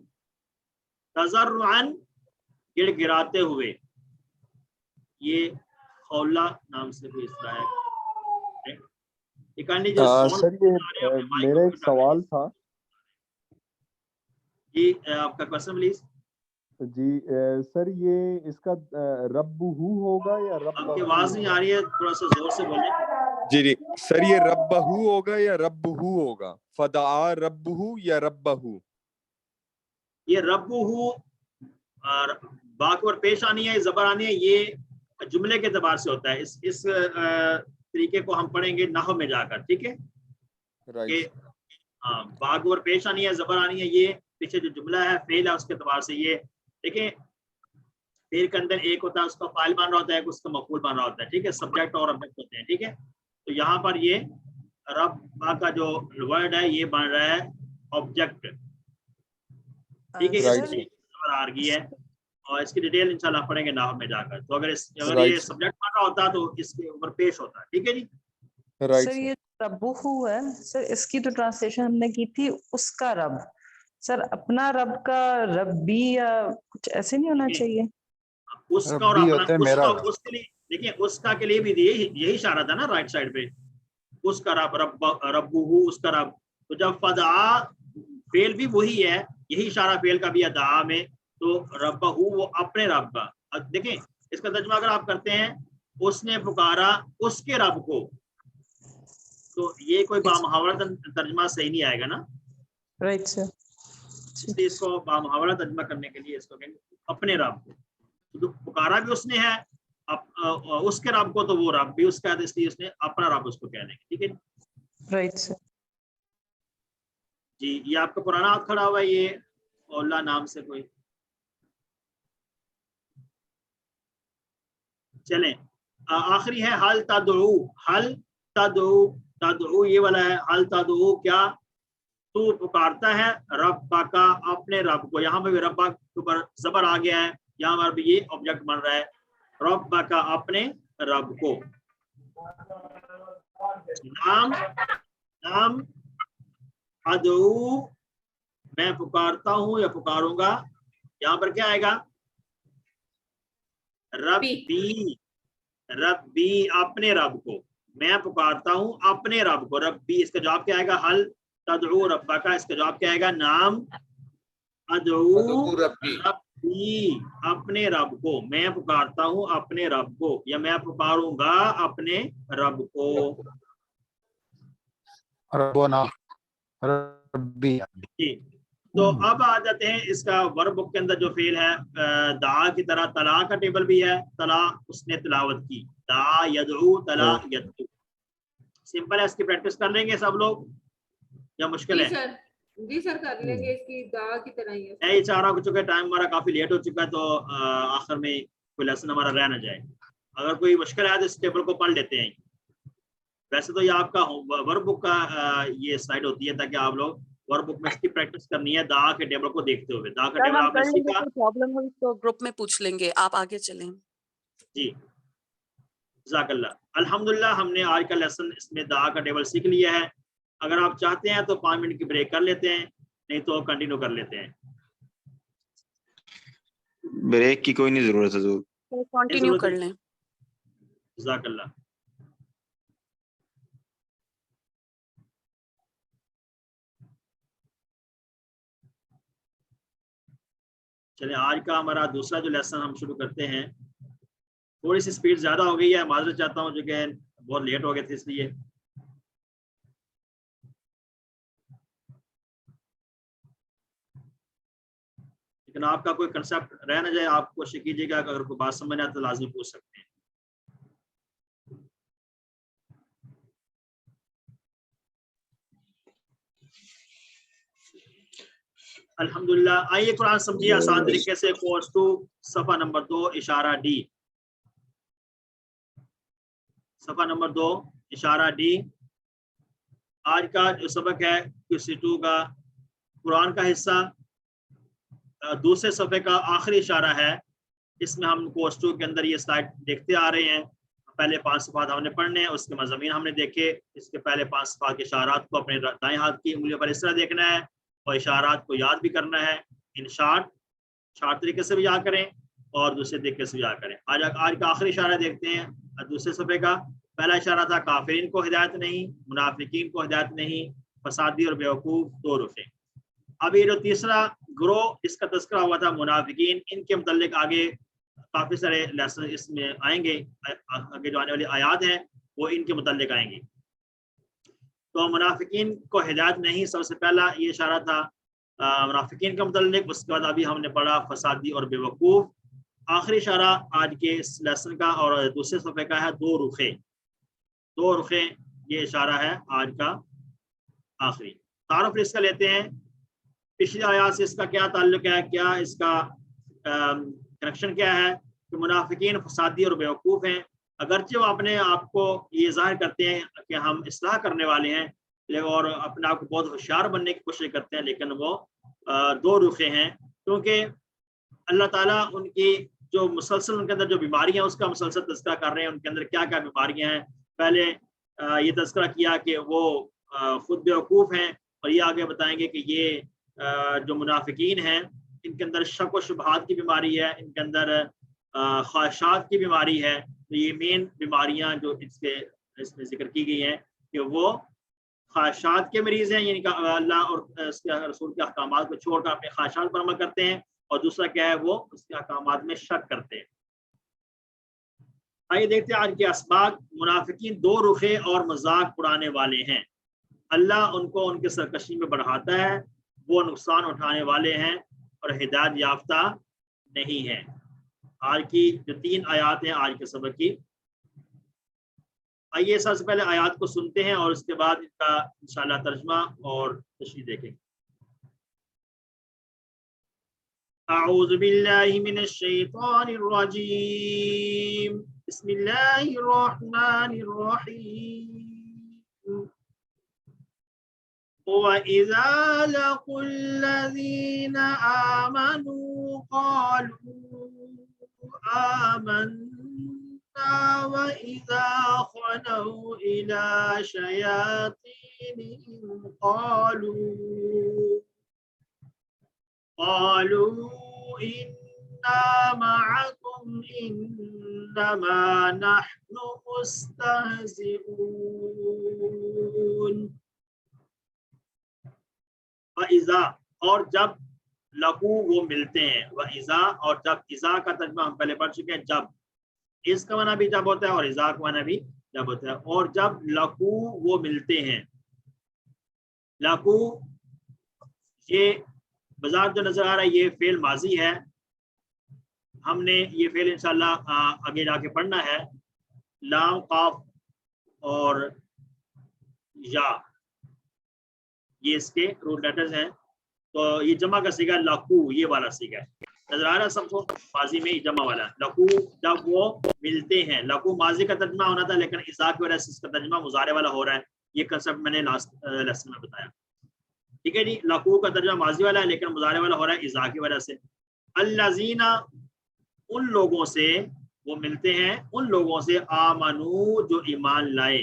तज़र्रुअन, गिड़गिड़ाते हुए। ये खौला नाम से भी इस तरह है। सर ये मेरा एक सवाल था जी, आपका क्वेश्चन प्लीज। जी सर, ये इसका रब्बहू होगा या आपकी आवाज नहीं आ रही है, थोड़ा सा जोर से बोलें। जी सर, ये रब्बहू होगा या रब्बहू होगा? फदा रब्बहू या रब्बहू? ये रब्बहू और बाक पर पेश आनी है, जबर आनी है, ये जुमले के एतबार से होता है। इस तरीके को हम पढ़ेंगे नहव में जाकर, ठीक है। कि हाँ, बाग और पेश आनी है, जबर आनी है, ये पीछे जो जुमला है फेल है उसके एतबार से ये देखें। फेल के अंदर एक होता है उसका फाइल बन रहा होता है, उसका मफूल बन रहा होता है, ठीक है। सब्जेक्ट और ऑब्जेक्ट होते हैं, ठीक है। तो यहाँ पर ये रब्बा का जो वर्ड है ये बन रहा है ऑब्जेक्ट, ठीक है। इसकी आरगी है और इसकी डिटेल इंशाल्लाह पढ़ेंगे नाहव में जाकर। तो अगर ये सब्जेक्ट बन रहा होता तो इसके ऊपर पेश होता, ठीक है जी। सर ये रब्बुहु है सर, इसकी तो ट्रांसलेशन हमने की थी उसका रब। सर अपना रब का रब्बी या कुछ ऐसे नहीं होना चाहिए? उसका और अपना, उसके लिए देखिए, उसका के लिए भी यही इशारा था ना राइट साइड पे, उसका रब, रब्बुहु, उसका रब। तो जब फदा फेल भी वही है, यही इशारा फेल का भी है दा में, तो रब्बहु वो अपने रब का। अब देखें इसका तर्जुमा अगर आप करते हैं, उसने पुकारा उसके रब को, तो ये कोई बामुहावरा तर्जुमा सही नहीं आएगा ना। Right sir. इसलिए इसको बामुहावरा तर्जुमा करने के लिए इसको कहेंगे अपने रब को। तो पुकारा भी उसने है उसके रब को, तो वो रब भी उसका है, इसलिए उसने अपना रब उसको कह देंगे, ठीक है। राइट सर जी। ये आपका पुराना हाथ खड़ा हुआ है, ये औला नाम से कोई, चलें आखिरी है हल तदउ। हल तदउ, तदउ ये वाला है, हल तदउ क्या तू पुकारता है रब्बा का, अपने रब को। यहाँ पे भी रब्बा के ऊपर जबर आ गया है, यहाँ पर भी ये ऑब्जेक्ट बन रहा है, रब्बा का अपने रब को। नाम, नाम अदऊ मैं पुकारता हूँ या पुकारूंगा, यहाँ पर क्या आएगा रब्बी, रब्बी अपने रब को, मैं पुकारता हूँ अपने रब को, रब्बी। इसका जवाब क्या आएगा हल तदऊ रब्बा का, इसका जवाब क्या आएगा नाम अदऊ रब्बी, अपने रब को, मैं पुकारता हूँ अपने रब को, या मैं पुकारूंगा अपने रब को। रब्बना रब्बी। तो अब आ जाते हैं इसका वर्ब बुक के अंदर जो फेल है दा की तरह, तला का टेबल भी है, तला उसने तिलावत की, दा यदऊ तला यदऊ। सिंपल है, इसकी प्रैक्टिस कर लेंगे सब लोग या मुश्किल है? जी सर कर लेंगे, इसकी दा की तरह ही है। नहीं चाह रहा चुका टाइम हमारा काफी लेट हो चुका है, तो आखिर में कोई लेसन हमारा रह ना जाए। अगर कोई मुश्किल है तो इस टेबल को पढ़ लेते हैं। वैसे तो ये आपका वर्ब बुक का ये स्लाइड होती है ताकि आप लोग वर्ब बुक में इसकी प्रैक्टिस करनी है दा के टेबल को देखते हुए। दा का टेबल आपने सीखा, प्रॉब्लम हुई तो ग्रुप में पूछ लेंगे, आप आगे चलें जी। जज़ाकल्लाह। अल्हम्दुलिल्लाह हमने आज का लेसन इसमें दा का टेबल सीख लिया है। अगर आप चाहते हैं तो 5 मिनट की ब्रेक कर लेते हैं, नहीं तो कंटिन्यू कर लेते हैं। ब्रेक की कोई नहीं जरूरत है, तो कंटिन्यू कर लें। जज़ाकल्लाह। चलिए आज का हमारा दूसरा जो लेसन हम शुरू करते हैं। थोड़ी सी स्पीड ज्यादा हो गई है, माजरत चाहता हूँ, जो कि बहुत लेट हो गए थे इसलिए। लेकिन आपका कोई कंसेप्ट रह ना जाए, आप कोशिश कीजिएगा, अगर कोई बात समझ आए तो लाजमी पूछ सकते हैं। अल्हम्दुलिल्लाह। आइए कुरान समझिए आसान तरीके से। कोर्स 2 सफा नंबर 2 इशारा डी, सफा नंबर 2 इशारा डी। आज का जो सबक है QC2 का कुरान का हिस्सा, दूसरे सफ़े का आखिरी इशारा है। इसमें हम कोर्स 2 के अंदर ये स्लाइड देखते आ रहे हैं। पहले 5 सफ़ात हमने पढ़ने हैं, उसके मज़ामीन हमने देखे। इसके पहले 5 सफ़ात के इशारात को अपने दाएं हाथ की उंगलियों पर इस तरह देखना है और इशारात को याद भी करना है। इन शार्ट तरीके से भी याद करें और दूसरे तरीके से भी याद करें। आज का आखिरी इशारा देखते हैं दूसरे सफ़े का। पहला इशारा था काफिरीन को हिदायत नहीं, मुनाफिकीन को हिदायत नहीं, फसादी और बेवकूफ़ 2 रुके। अब ये जो तीसरा ग्रोह इसका तस्करा हुआ था मुनाफिकीन, इनके मुतल्लिक आगे काफ़ी सारे लेसन इसमें आएंगे। आगे जो आने वाली आयात हैं वो इनके मुतल्लिक आएंगी। तो मुनाफिकीन को हिदायत नहीं, सबसे पहला ये इशारा था मुनाफिकीन के मुतल्लिक। उसके बाद अभी हमने पढ़ा फसादी और बेवकूफ़। آخری اشارہ آج کے اس لیسن کا اور دوسرے صفحے کا ہے دو رخے، یہ اشارہ ہے آج کا آخری۔ تعارف اس کا لیتے ہیں، پچھلی آیات سے اس کا کیا تعلق ہے، کیا اس کا کنیکشن کیا ہے کہ منافقین فسادی اور بیوقوف ہیں، اگرچہ وہ اپنے آپ کو یہ ظاہر کرتے ہیں کہ ہم اصلاح کرنے والے ہیں اور اپنے آپ کو بہت ہوشیار بننے کی کوشش کرتے ہیں، لیکن وہ دو رخے ہیں، کیونکہ اللہ تعالیٰ ان کی جو مسلسل ان کے اندر جو بیماریاں اس کا مسلسل تذکرہ کر رہے ہیں، ان کے اندر کیا کیا بیماریاں ہیں۔ پہلے یہ تذکرہ کیا کہ وہ خود بیوقوف ہیں، اور یہ آگے بتائیں گے کہ یہ جو منافقین ہیں ان کے اندر شک و شبہات کی بیماری ہے، ان کے اندر خواہشات کی بیماری ہے۔ تو یہ مین بیماریاں جو اس میں ذکر کی گئی ہیں کہ وہ خواہشات کے مریض ہیں، یعنی کہ اللہ اور اس کے رسول کے احکامات کو چھوڑ کر اپنے خواہشات پر عمل کرتے ہیں، اور دوسرا کیا ہے، وہ اس کے احکامات میں شک کرتے ہیں۔ آئیے دیکھتے ہیں آج کے اسباق۔ منافقین دو رخے اور مذاق اڑانے والے ہیں، اللہ ان کو ان کے سرکشی میں بڑھاتا ہے، وہ نقصان اٹھانے والے ہیں اور ہدایت یافتہ نہیں ہے۔ آج کی جو 3 آیات ہیں آج کے سبق کی، آئیے سب سے پہلے آیات کو سنتے ہیں اور اس کے بعد ان کا انشاءاللہ ترجمہ اور تشریح دیکھیں گے۔ اعوذ باللہ من الشیطان الرجیم، بسم اللہ الرحمن الرحیم۔ وَإِذَا لَقُوا الَّذِينَ آمَنُوا قَالُوا آمَنَّا وَإِذَا خَلَوْا إِلَى شَيَاطِينِهِمْ قالوا إنا معكم إنما نحن مستهزئون۔ وَإِذَا اور جب، لقو وہ ملتے ہیں، وَإِذَا اور جب، اذا کا ترجمہ ہم پہلے پڑھ چکے ہیں، جب، اس کا معنی بھی جب ہوتا ہے اور اذا کا معنی بھی جب ہوتا ہے، اور جب لقو وہ ملتے ہیں۔ لقو یہ بظاہر جو نظر آ رہا ہے یہ فعل ماضی ہے، ہم نے یہ فعل انشاءاللہ آگے جا کے پڑھنا ہے۔ لام، قاف اور یا یہ اس کے روٹ لیٹرز ہیں، تو یہ جمع کا صیغہ لقو، یہ والا صیغہ ہے، نظر آ رہا ہے سب کو، ماضی میں جمع والا لقو، جب وہ ملتے ہیں۔ لقو ماضی کا ترجمہ ہونا تھا، لیکن اذا کی وجہ سے اس کا ترجمہ مضارع والا ہو رہا ہے، یہ کنسپٹ میں نے لاسٹ لیسن میں بتایا، ٹھیک ہے جی۔ لقو کا ترجمہ ماضی والا ہے لیکن مضارع والا ہو رہا ہے اذا کی وجہ سے۔ الذین ان لوگوں سے، وہ ملتے ہیں ان لوگوں سے، آمنو جو ایمان لائے،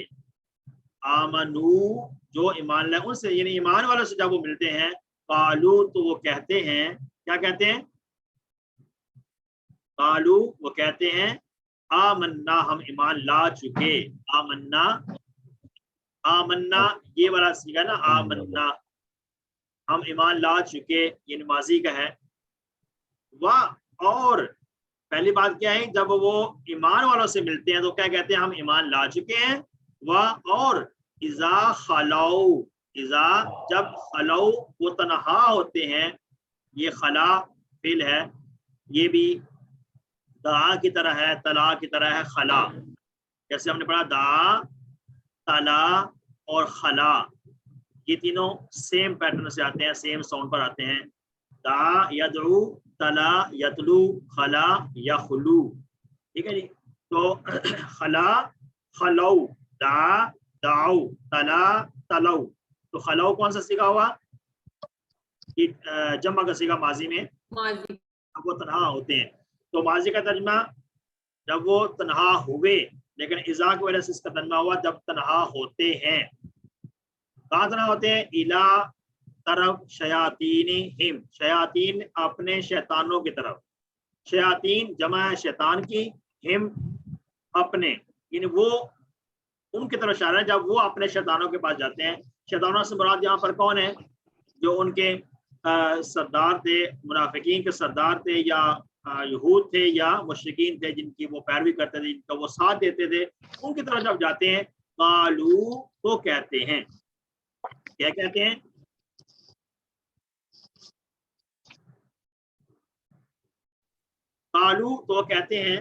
آمنو جو ایمان لائے، ان سے یعنی ایمان والوں سے جب وہ ملتے ہیں، قالو تو وہ کہتے ہیں، کیا کہتے ہیں؟ قالو وہ کہتے ہیں، آمنا ہم ایمان لا چکے، آمنا، آمنا یہ والا صیغہ نا، آمنا ہم ایمان لا چکے، یہ ماضی کا ہے۔ اور پہلی بات کیا ہے، جب وہ ایمان والوں سے ملتے ہیں تو کیا کہتے ہیں، ہم ایمان لا چکے ہیں۔ اور اذا خلو، اذا جب خلو وہ تنہا ہوتے ہیں، یہ خلا فعل ہے، یہ بھی دعا کی طرح ہے، طلا کی طرح ہے، خلا، جیسے ہم نے پڑھا دعا، طلا اور خلا، یہ تینوں سیم پیٹرن سے آتے ہیں، سیم ساؤنڈ پر آتے ہیں، دعا یدعو، طلا یتلو، خلا یخلو، ٹھیک ہے جی۔ تو خلا، خلو، دعا، دعو، طلا، طلو، تو خلو کون سا صیغہ ہوا؟ جمع کا صیغہ ماضی میں، ماضی، اب وہ تنہا ہوتے ہیں، تو ماضی کا ترجمہ جب وہ تنہا ہوئے، لیکن اذا کی وجہ سے اس کا ترجمہ ہوا جب تنہا ہوتے ہیں۔ کہاں تنہا ہوتے ہیں؟ الا طرف شیاطینہم، شیاطین اپنے شیطانوں کی طرف، شیاطین جمع ہے شیطان کی، ہم اپنے، یعنی وہ ان کی طرف اشارہ ہے جب وہ اپنے شیطانوں کے پاس جاتے ہیں۔ شیطانوں سے مراد یہاں پر کون ہے؟ جو ان کے سردار تھے، منافقین کے سردار تھے، یا یہود تھے، یا مشرکین تھے جن کی وہ پیروی کرتے تھے، جن کا وہ ساتھ دیتے تھے، ان کی طرف جب جاتے ہیں، قالو تو کہتے ہیں، کیا کہتے ہیں؟ कालू तो वो कहते हैं,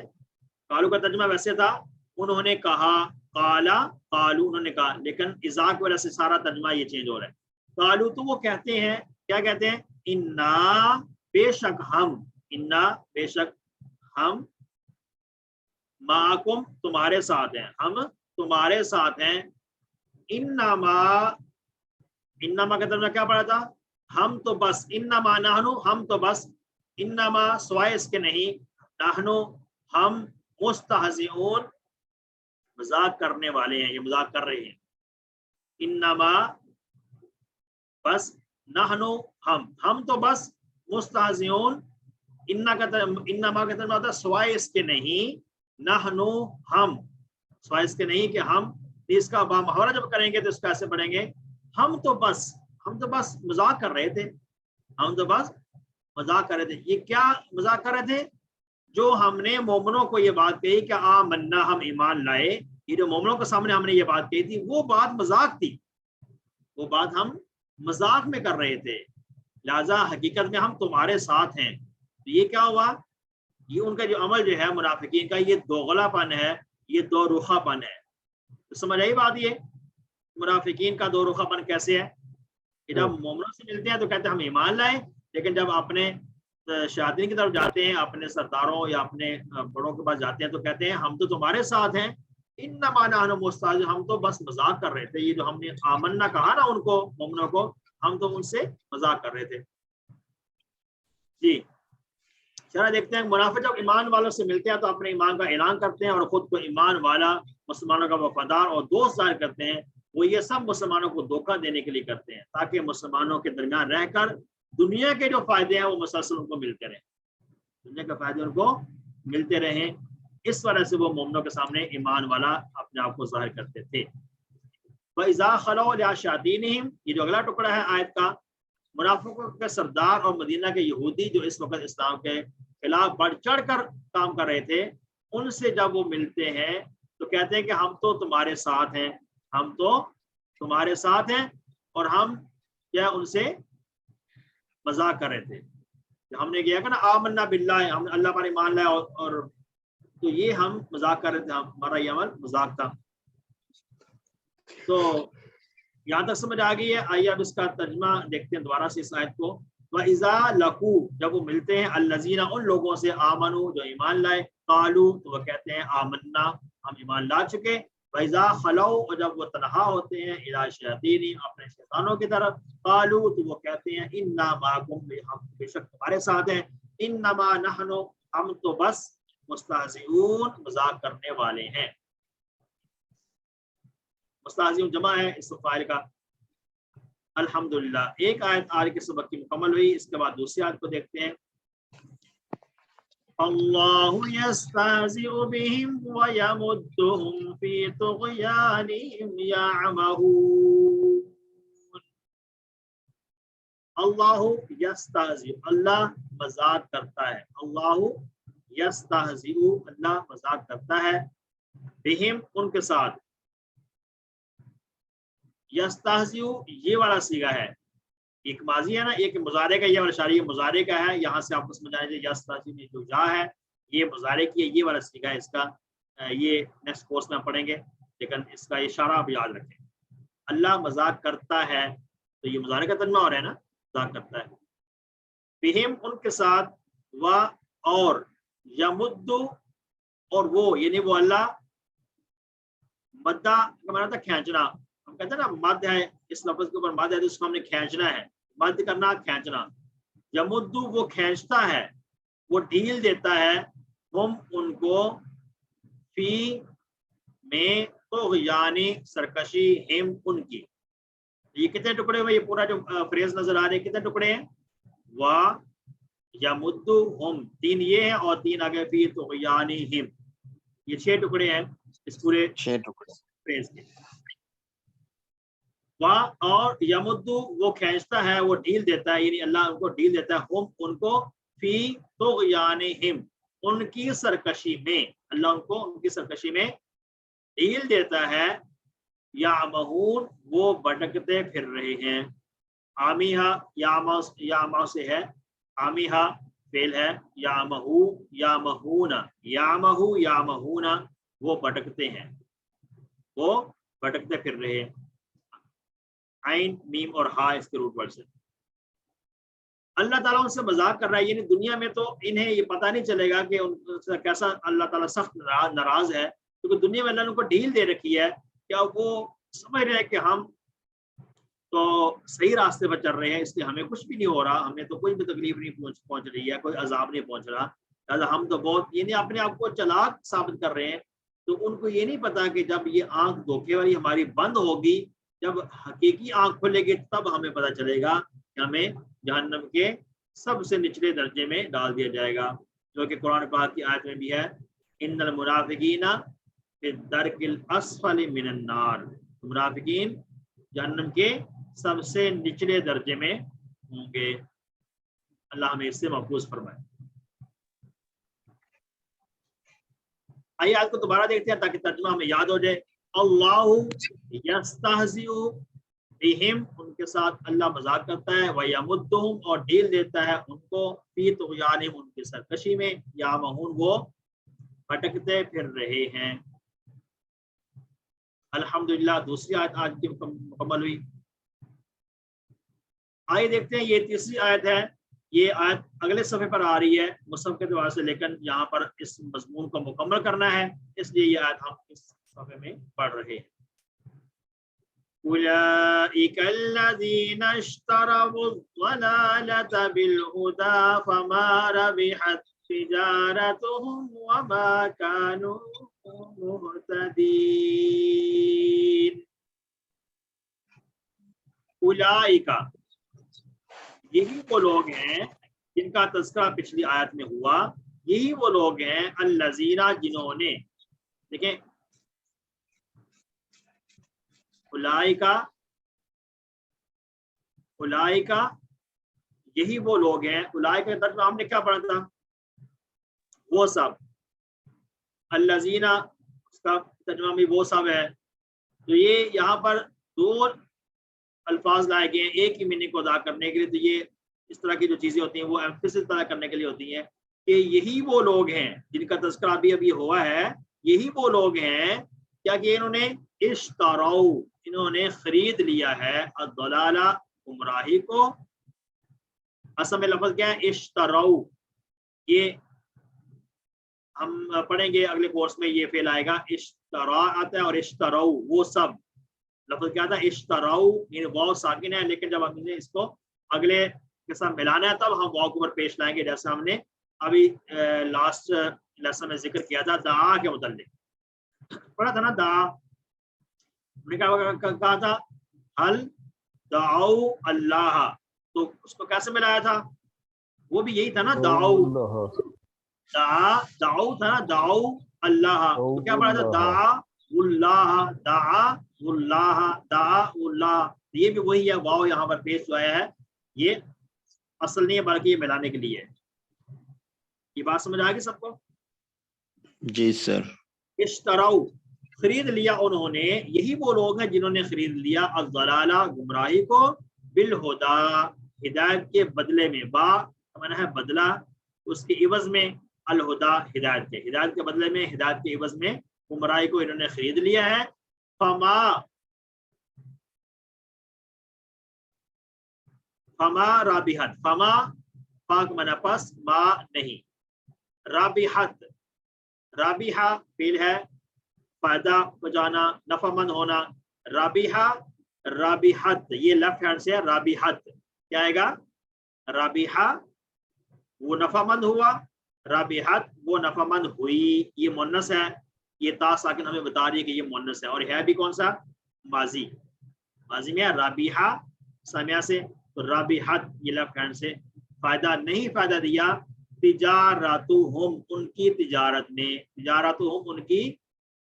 कालू का तर्जुमा वैसे था उन्होंने कहा, काला कालू उन्होंने कहा, लेकिन इज़ा की वजह से सारा तर्जुमा ये चेंज हो रहा है। कालू तो वो कहते हैं, क्या कहते हैं, इन्ना बेशक हम, इन्ना बेशक हम, माकुम तुम्हारे साथ हैं, हम तुम्हारे साथ हैं, इन्नमा, इन्नमा का तर्जुमा क्या पढ़ा था, हम तो बस, इन्नमा नहनु हम तो बस, इन्नमा स्वाय इसके नहीं, नहनु हम, मुस्तहज़िऊन मजाक करने वाले हैं, ये मजाक कर रहे हैं, इन्नमा बस, नहनु हम तो बस, मुस्तहज़िऊन इन्नमा का तर्जुमा होता है स्वाय इसके नहीं, नहनु हम, स्वाय इसके नहीं कि हम, इसका बामुहावरा जब करेंगे तो इसका ऐसे पढ़ेंगे, हम तो बस मजाक कर रहे थे, हम तो बस मजाक कर रहे थे। ये क्या मजाक कर रहे थे, जो हमने मोमिनों को ये बात कही कि आमन्ना हम ईमान लाए, ये जो मोमिनों के सामने हमने ये बात कही थी वो बात मजाक थी, वो बात हम मजाक में कर रहे थे, लिहाजा हकीकत में हम तुम्हारे साथ हैं। तो ये क्या हुआ, ये उनका जो अमल जो है मुनाफिकीन का, ये दोगलापन है, ये दो रुखापन है। तो समझ आई बात, ये मुनाफिकीन का दो रुखापन कैसे है कि जब मोमिनों से मिलते हैं तो कहते हैं हम ईमान लाए, लेकिन जब अपने शयातीन की तरफ जाते हैं, अपने सरदारों या अपने बड़ों के पास जाते हैं तो कहते हैं हम तो तुम्हारे साथ हैं, इन्नमा नहनु मुस्तहज़िऊन हम तो बस मजाक कर रहे थे। ये जो हमने आमन्ना कहा ना उनको, मोमिनों को, हम तो उनसे मजाक कर रहे थे। जी चला देखते हैं, मुनाफिक जब ईमान वालों से मिलते हैं तो अपने ईमान का ऐलान करते हैं और खुद को ईमान वाला, मुसलमानों का वफादार और दोस्त जाहिर करते हैं। वो ये सब मुसलमानों को धोखा देने के लिए करते हैं ताकि मुसलमानों के दरमियान रहकर दुनिया के जो फायदे हैं वो मुसलसल उनको मिलते रहें, दुनिया के फायदे उनको मिलते रहें। इस वजह से वो मोमिनों के सामने ईमान वाला अपने आप को जाहिर करते थे। वइज़ा खलौ इला शयातीनिहिम, ये जो अगला टुकड़ा है आयत का, मुनाफिकों के सरदार और मदीना के यहूदी जो इस वक्त इस्लाम के खिलाफ बढ़ चढ़ कर काम कर रहे थे, उनसे जब वो मिलते हैं तो कहते हैं कि हम तो तुम्हारे साथ हैं, हम तो तुम्हारे साथ हैं, और हम क्या उनसे मजाक कर रहे थे। हमने किया कि ना आमन्ना बिल्लाह, हम अल्लाह पर ईमान लाए, और तो ये हम मजाक कर रहे थे, हमारा ये अमल मजाक था। तो यहाँ तक समझ आ गई है। आइए अब इसका तर्जुमा देखते हैं दोबारा से इस आयत को। वइज़ा लकू, जब वो मिलते हैं, अल्लज़ीना उन लोगों से, आमनू जो ईमान लाए, कालू तो वो कहते हैं आमन्ना हम ईमान ला चुके। वइज़ा खलौ, और जब वो तनहा होते हैं, इला शयातीनिहिम अपने शैतानों की तरफ, कालू तो वो कहते हैं इन्ना माकुम हम बेशक तुम्हारे साथ हैं, इन्नमा नहनु हम तो बस मुस्तहज़िऊन मजाक करने वाले हैं। मुस्तहज़िऊन जमा है इस फाइल का। अल्हम्दुलिल्लाह, एक आयत आज के सबक की मुकम्मल हुई। इसके बाद दूसरी आयत को देखते हैं। अल्लाहु यस्तहज़िउ बिहिम व यमुद्दुहुम फी तुग़यानिहिम यअमहून। अल्लाहु यस्तहज़िउ, अल्लाह मजाक करता है, अल्लाहु यस्तहज़िउ अल्लाह मजाक करता है, बिहिम उनके साथ। यस्तहज़िउ ये वाला सीगा है, एक माजी है ना, एक मुजारे का, ये वाला शारी मुजारे का है। यहाँ से आपको समझ आए यस्तहज़िउ में जो जा है ये मुजारे की है, ये वाला सीगा है इसका। ये नेक्स्ट कोर्स में पढ़ेंगे, लेकिन इसका इशारा आप याद रखें। अल्लाह मजाक करता है, तो ये मुजारे का तर्जुमा हो रहा है ना, मजाक करता है। बिहिम उनके साथ, व और, यमुद्दु और वो, यानी वो अल्लाह, मद्दा का माना था खींचना। हम कहते हैं ना मद है, इस लफ्ज के ऊपर मद है तो इसको हमने खींचना है, मद करना खींचना। यमुद्दु वो खींचता है, वो ढील देता है, हम उनको, फी में तो यानी सरकशी, हिम उनकी। ये कितने टुकड़े हुए, ये पूरा जो फ्रेज नजर आ रहे हैं कितने टुकड़े हैं, वाह यमुद्दु हम, तीन ये है और तीन आगे फी तो यानी हिम, ये 6 टुकड़े हैं इस पूरे 6 टुकड़े फ्रेज के। वाह और यमुद्दु वो खींचता है, वो ढील देता है, यानी अल्लाह उनको ढील देता है, हम उनको, फी तो यानी हिम उनकी सरकशी में, अल्लाह उनको उनकी सरकशी में ढील देता है। या महून वो भटकते फिर रहे हैं। आमिहा या से है, आमिहा फेल है, यामहू यामहूना, यामहू यामहूना, वो भटकते हैं, वो भटकते फिर रहे। आइन मीम और हा इसके रूट वर्ड से। अल्लाह ताला उनसे मजाक कर रहा है, यानी दुनिया में तो इन्हें ये पता नहीं चलेगा कि उनसे कैसा अल्लाह ताला सख्त नाराज है, क्योंकि दुनिया में अल्लाह ने उनको ढील दे रखी है। क्या वो समझ रहे हैं कि हम तो सही रास्ते पर चल रहे हैं, इसलिए हमें कुछ भी नहीं हो रहा, हमें तो कोई भी तकलीफ नहीं पहुंच रही है, कोई अजाब नहीं पहुंच रहा, लिहाजा हम तो बहुत यानी अपने आप को चालाक साबित कर रहे हैं। तो उनको ये नहीं पता कि जब ये आंख धोखे वाली हमारी बंद होगी, जब हकीकी आंख खुलेगी, तब हमें पता चलेगा कि हमें जहन्नम के सबसे निचले दर्जे में डाल दिया जाएगा, जो कि कुरान पाक की आयत में भी है, इन्नल मुनाफिकीना फी दरकिल अस्फली मिनन नार, मुनाफिकीन जहन्नम के सबसे निचले दर्जे में होंगे। अल्लाह हमें इससे महफूज फरमाए। आइए आज को दोबारा देखते हैं ताकि तर्जुमा हमें याद हो जाए। अल्लाहु यस्तहज़िउ बिहिम, उनके साथ अल्लाह मजाक करता है, व यमुद्दुहुम, और ढील देता है उनको, फी तुग़यानिहिम, उनकी सरकशी में, यामहून, वो भटकते फिर रहे हैं। अल्हम्दुलिल्लाह, दूसरी आयत आज की मुकम्मल हुई। आइए देखते हैं, ये तीसरी आयत है। ये आयत अगले सफ़े पर आ रही है मुसहफ़ के द्वारा से, लेकिन यहाँ पर इस मज़मून को मुकम्मल करना है, इसलिए ये आयत हम इस सफ़े में पढ़ रहे हैं। उलाइका अल्लज़ीना इश्तरवुज़्ज़लालता बिलहुदा फमा रबिहत तिजारतुहुम वमा कानू मुहतदीन। उलाइका, यही वो लोग हैं जिनका तज़किरा पिछली आयत में हुआ, यही वो लोग हैं अल्लज़ीना, जिन्होंने, देखें उलाइका, उलाइका यही वो लोग हैं, उलाइका का तर्जुमा हमने क्या पढ़ा था, वो सब, अल्लज़ीना उसका तर्जुमा भी वो सब है। तो ये यहाँ पर दो अल्फाज लाए गए हैं एक ही मीनिंग को अदा करने के लिए। तो ये इस तरह की जो चीजें होती हैं वो एम्फेसिस पैदा करने के लिए होती हैं कि यही वो लोग हैं जिनका तज़किरा अभी हुआ है, यही वो लोग हैं क्या कि इन्होंने इश्तराउ, इन्होंने खरीद लिया है, अद-दलाला, गुमराही को। असल में लफ्ज़ क्या है, इश्तराउ, ये हम पढ़ेंगे अगले कोर्स में, ये फेल आएगा, इश्तरा आता है और इश्तराउ वो सब। लफ्ज़ क्या था, इश्तराउ, यानी वाव साकिन है, लेकिन जब हमने इसको अगले के साथ मिलाना है तब हम वाव के ऊपर पेश लाएंगे, जैसे हमने अभी लास्ट लेसन में जिक्र किया था दा के मुतल्लिक पढ़ा था ना। दा हमने कहा था हल दाऊ अल्लाह, तो उसको कैसे मिलाया था, वो भी यही था ना, दाऊ दाऊ था ना, दाऊ अल्लाह, तो क्या पढ़ा था, दा उल्लाह, दा उल्लाह, दा उल्लाह, ये भी वही है, वाव यहाँ पर पेश हुआ है, ये असल नहीं है बल्कि ये मिलाने के लिए है। ये बात समझ आ गई सबको? जी सर। इश्तराउ, खरीद लिया उन्होंने, यही वो लोग हैं जिन्होंने खरीद लिया अज़्ज़लाला, गुमराही को, बिल हुदा, हिदायत के बदले में, बा माना है बदला, उसके इवज में, अल हुदा, हिदायत के बदले में, हिदायत के इवज में गुमराही को इन्होंने खरीद लिया है। फमा राबिहत, फमा पाक मना पस, मा नहीं, राबिहत, राबिहा फेल है, फायदा पहुंचाना, नफामंद होना, राबिहा, राबिहत, ये लेफ्ट हैंड से है, राबिहत क्या आएगा, राबिहा वो नफामंद हुआ, राबिहत वो नफामंद हुई, ये मुन्नस है, ये ता साकिन हमें बता रही है कि ये मुन्नस है, और है भी कौन सा, माजी, माजी में राबिहा सामिया से, तो राबिहत ये लेफ्ट हैंड से, फायदा नहीं फायदा दिया, तिजारतुहुम उनकी तिजारत ने, तिजारतुहुम उनकी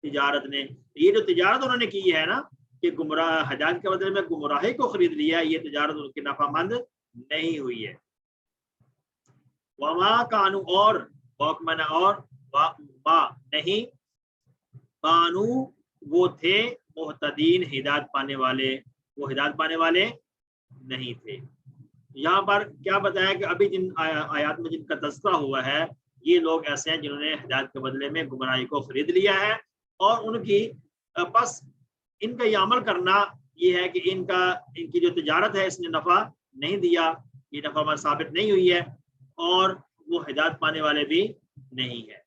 तिजारत ने, ये जो तिजारत उन्होंने की है ना कि गुमराह हिदायत के बदले में गुमराही को खरीद लिया, ये तिजारत उनकी नफामंद नहीं हुई है। वमा कानू, और वकमना, और वा नहीं, कानू वो थे, मुहतदीन हिदायत पाने वाले, वो हिदायत पाने वाले नहीं थे। यहाँ पर क्या बताया कि अभी जिन आयात में जिनका तज़किरा हुआ है ये लोग ऐसे हैं जिन्होंने हिदायत के बदले में गुमराही को खरीद लिया है, और उनकी बस इनका ये अमल करना ये है कि इनकी जो तिजारत है इसने नफ़ा नहीं दिया, ये नफ़ा साबित नहीं हुई है, और वो हिदायत पाने वाले भी नहीं है।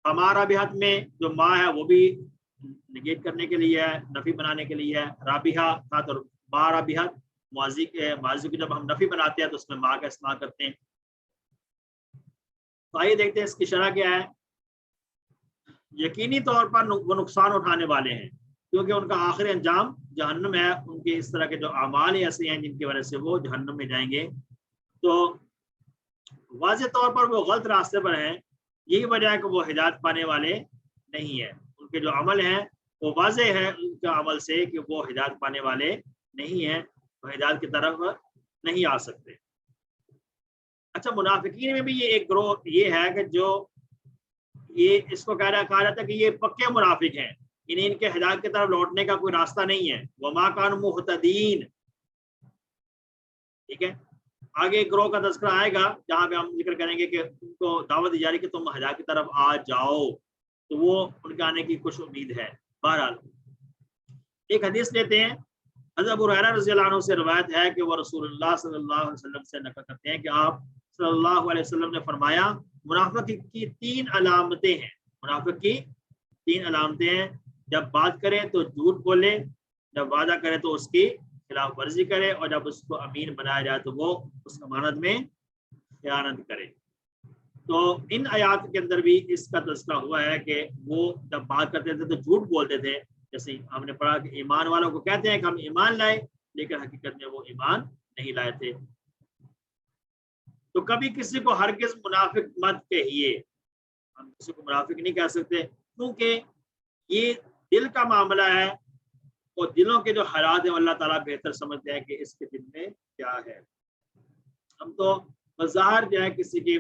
हमारा भी हाथ में जो माँ है वो भी निगेट करने के लिए है, नफी बनाने के लिए है। राबिहा था तो माँ राबिहा, माजी की जब हम नफी बनाते हैं तो उसमें माँ का इस्तेमाल करते हैं। तो आइए देखते हैं इसकी शरह क्या है। यकीनी तौर पर वो नुकसान उठाने वाले हैं क्योंकि उनका आखिरी अंजाम जहन्नम है। उनके इस तरह के जो अमाल ऐसे हैं जिनकी वजह से वो जहन्नम में जाएंगे। तो वाज़ेह तौर पर वो गलत रास्ते पर हैं, यही वजह है कि वो हिदायत पाने वाले नहीं है। उनके जो अमल हैं वो वाज़ेह है उनका अमल से कि वो हिदायत पाने वाले नहीं है, वो हिदायत की तरफ नहीं आ सकते। अच्छा, मुनाफिकीन में भी ये एक ग्रोह ये है कि जो ये इसको कहा जाता है कि ये पक्के मुनाफिक हैं, इन्हें इनके हिदायत की तरफ लौटने का कोई रास्ता नहीं है। वमा कान मुहतदीन, ठीक है। आगे एक ग्रोह का तज़किरा आएगा जहाँ पे हम जिक्र करेंगे कि उनको दावत दी जा रही कि तुम हिदायत की तरफ आ जाओ, तो वो उनके आने की कुछ उम्मीद है। बहरहाल एक हदीस लेते हैं, हज़रत अबू हुरैरा रज़ियल्लाहु अन्हु से रवायत है कि वो रसूलुल्लाह सल्लल्लाहु अलैहि वसल्लम से नकल करते हैं कि आप सल्लल्लाहु अलैहि वसल्लम ने फरमाया मुनाफिक की 3 अलामतें हैं। मुनाफिक की 3 अलामतें हैं, जब बात करे तो झूठ बोले, जब वादा करे तो उसकी खिलाफ वर्जी करे, और जब उसको अमीन बनाया जाए तो वो उस अमानत में खयानत करे। तो इन आयात के अंदर भी इसका तज़किरा हुआ है कि वो जब बात करते थे तो झूठ बोलते थे। जैसे हमने पढ़ा कि ईमान वालों को कहते हैं कि हम ईमान लाए, लेकिन हकीकत में वो ईमान नहीं लाए थे। तो कभी किसी को हरगिज़ मुनाफिक मत कहिए, हम किसी को मुनाफिक नहीं कह सकते क्योंकि ये दिल का मामला है, और दिलों के जो हालात हैं अल्लाह ताला बेहतर समझते हैं कि इसके दिल में क्या है। हम तो बज़ाहिर जो है किसी की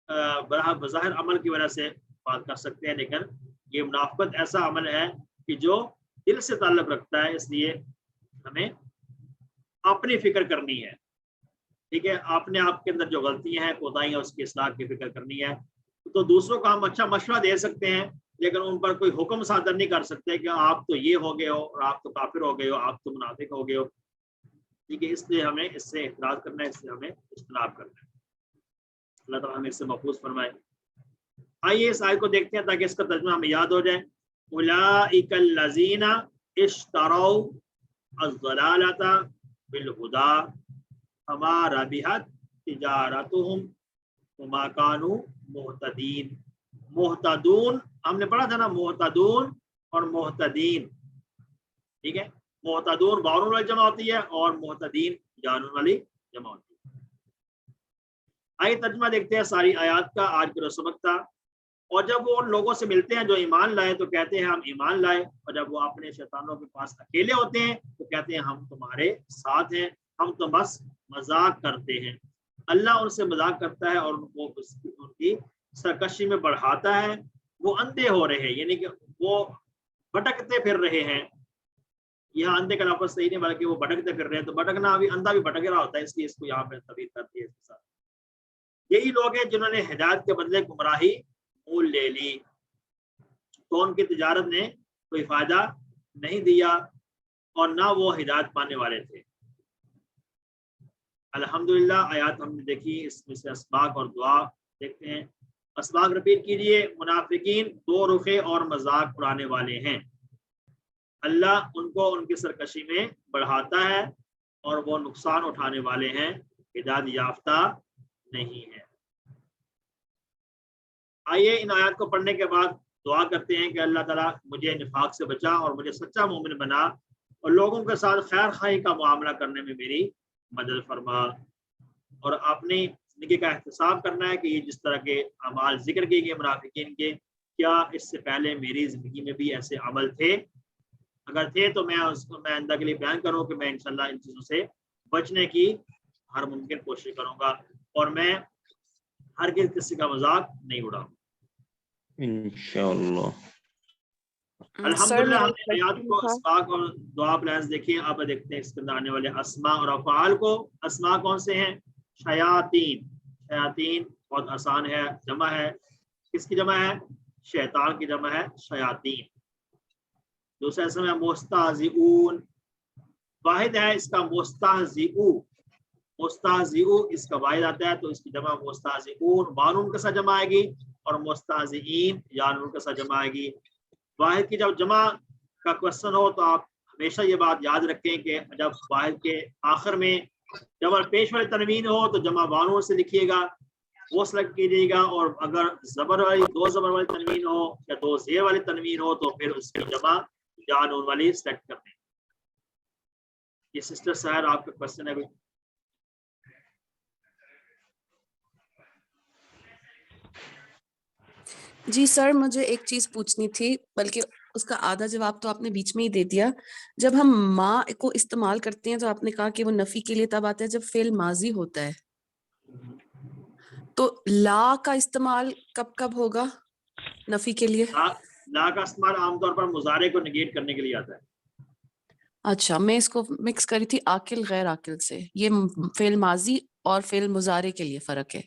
बज़ाहिर अमल की वजह से बात कर सकते हैं, लेकिन ये मुनाफिकत ऐसा अमल है कि जो दिल से ताल्लुक़ रखता है, इसलिए हमें अपनी फिक्र करनी है, ठीक है। आपने आपके अंदर जो गलतियां हैं, कोताहियां, उसकी इस्लाह की फिक्र करनी है। तो दूसरों को हम अच्छा मशवरा दे सकते हैं, लेकिन उन पर कोई हुक्म सादर नहीं कर सकते कि आप तो ये हो गए हो, और आप तो काफिर हो गए हो, आप तो मुनाफिक हो गए हो, ठीक है। इसलिए हमें इससे इख्तिराज करना है, इससे हमें इज्तनाब करना है। अल्लाह ताला हमें इससे महफूज फरमाए। आइए इस आयत को देखते हैं ताकि इसका तर्जुमा हमें याद हो जाए। उलाइकल लज़ीना इश्तरौ अज़्ज़लालता बिल हुदा फमा रबिहत तिजारतुहुम वमा कानू मुहतदीन। मुहतदून हमने पढ़ा था ना, मुहतदून और मुहतदीन, ठीक है। मुहतदून बाउन वाली जमा होती है और मुहतदीन जानून वाली जमा होती है। आइए तर्जुमा देखते हैं सारी आयत का। आज का सबक था, और जब वो उन लोगों से मिलते हैं जो ईमान लाए तो कहते हैं हम ईमान लाए, और जब वो अपने शैतानों के पास अकेले होते हैं तो कहते हैं हम तुम्हारे साथ हैं, हम तो बस मजाक करते हैं। अल्लाह उनसे मजाक करता है और उनको उनकी सरकशी में बढ़ाता है। वो अंधे हो रहे हैं, यानी कि वो भटकते फिर रहे हैं। यहाँ अंधे का लफ्ज़ सही नहीं, बल्कि वो भटकते फिर रहे हैं। तो भटकना अभी अंधा भी भटक रहा होता है, इसलिए इसको यहाँ पे तबीर करती है इसके साथ। यही लोग हैं जिन्होंने हिदायत के बदले गुमराही मोल ले ली, तो उनकी तिजारत ने कोई फायदा नहीं दिया और ना वो हिदायत पाने वाले थे। अल्हम्दुलिल्लाह आयत हमने देखी, इसमें से असबाक और दुआ देखते हैं। असबाक रिपीट कीजिए। मुनाफिकीन दो रुखे और मजाक उड़ाने वाले हैं। अल्लाह उनको उनकी सरकशी में बढ़ाता है और वो नुकसान उठाने वाले हैं, हिदायत याफ्ता नहीं है। आइए इन आयत को पढ़ने के बाद दुआ करते हैं कि अल्लाह ताला मुझे निफाक से बचा और मुझे सच्चा मोमिन बना, और लोगों के साथ खैर खाई का मामला करने में मेरी मदद फरमा। और अपनी जिंदगी का एहतसाब करना है कि ये जिस तरह के अमाल जिक्र किए गए मुनाफिकीन के, क्या इससे पहले मेरी जिंदगी में भी ऐसे अमल थे? अगर थे तो मैं उसको मैं आइंदा के लिए बयान करूँ कि मैं इंशाल्लाह इन चीज़ों से बचने की हर मुमकिन कोशिश करूँगा, और मैं हर किसी का मजाक नहीं उड़ाऊंगा इंशाअल्लाह। الحمدللہ ہم نے آیات کو اسماء اور دعا پلانز دیکھیے. اب دیکھتے ہیں اس کے اندر آنے والے اسماء اور افعال کو. اسماء کون سے ہیں؟ شیاطین. شیاطین بہت آسان ہے, جمع ہے. کس کی جمع ہے؟ شیطان کی جمع ہے شیاطین. دوسرا اسم ہے مستہزئون. واحد ہے اس کا مستہزئو. مستہزئو اس کا واحد آتا ہے تو اس کی جمع مستہزئون بانون کے ساتھ جمع آئے گی, اور مستہزئین یانون کے ساتھ جمع آئے گی. واحد کی جب جمع کا کوشچن ہو تو آپ ہمیشہ یہ بات یاد رکھیں کہ جب واحد کے آخر میں جب پیش والی تنوین ہو تو جمع بانون سے لکھیے گا, وہ سلیکٹ کیجیے گا. اور اگر زبر والی دو زبر والی تنوین ہو یا دو زیر والی تنوین ہو تو پھر اس کی جمع یا نون والی سلیکٹ کر دیں. یہ سسٹر سحر آپ کا کوشچن ہے. جی سر, مجھے ایک چیز پوچھنی تھی, بلکہ اس کا آدھا جواب تو آپ نے بیچ میں ہی دے دیا. جب ہم ما کو استعمال کرتے ہیں تو آپ نے کہا کہ وہ نفی کے لیے تب آتا ہے جب فعل ماضی ہوتا ہے, تو لا کا استعمال کب کب ہوگا نفی کے لیے؟ لا کا استعمال عام طور پر مضارع کو نگیٹ کرنے کے لیے آتا ہے. اچھا, میں اس کو مکس کری تھی عاقل غیر عاقل سے. یہ فعل ماضی اور فعل مضارع کے لیے فرق ہے؟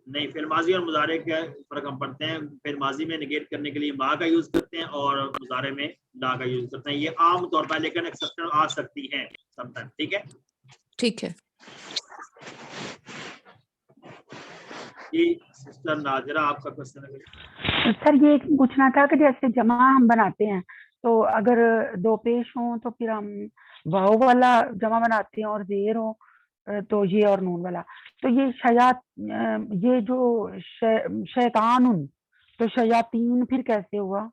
نہیں, فعل ماضی اور مضارع کا فرق ہم پڑھتے ہیں. فعل ماضی میں نگیٹ کرنے کے لیے ما کا یوز کرتے ہیں اور مضارع میں لا کا یوز کرتے ہیں. یہ عام طور پر, لیکن ایکسیپشن آ سکتی ہیں سم ٹائم. ٹھیک ہے, ٹھیک ہے. جی سسٹر ناظرہ آپ کا کوشچن ہے. سر یہ پوچھنا تھا کہ جیسے جمع ہم بناتے ہیں تو اگر دو پیش ہوں تو پھر ہم واو والا جمع بناتے ہیں اور زیر ہو تو یہ اور نون والا. تو یہ جو شیطان تو شیاطین پھر کیسے ہوا؟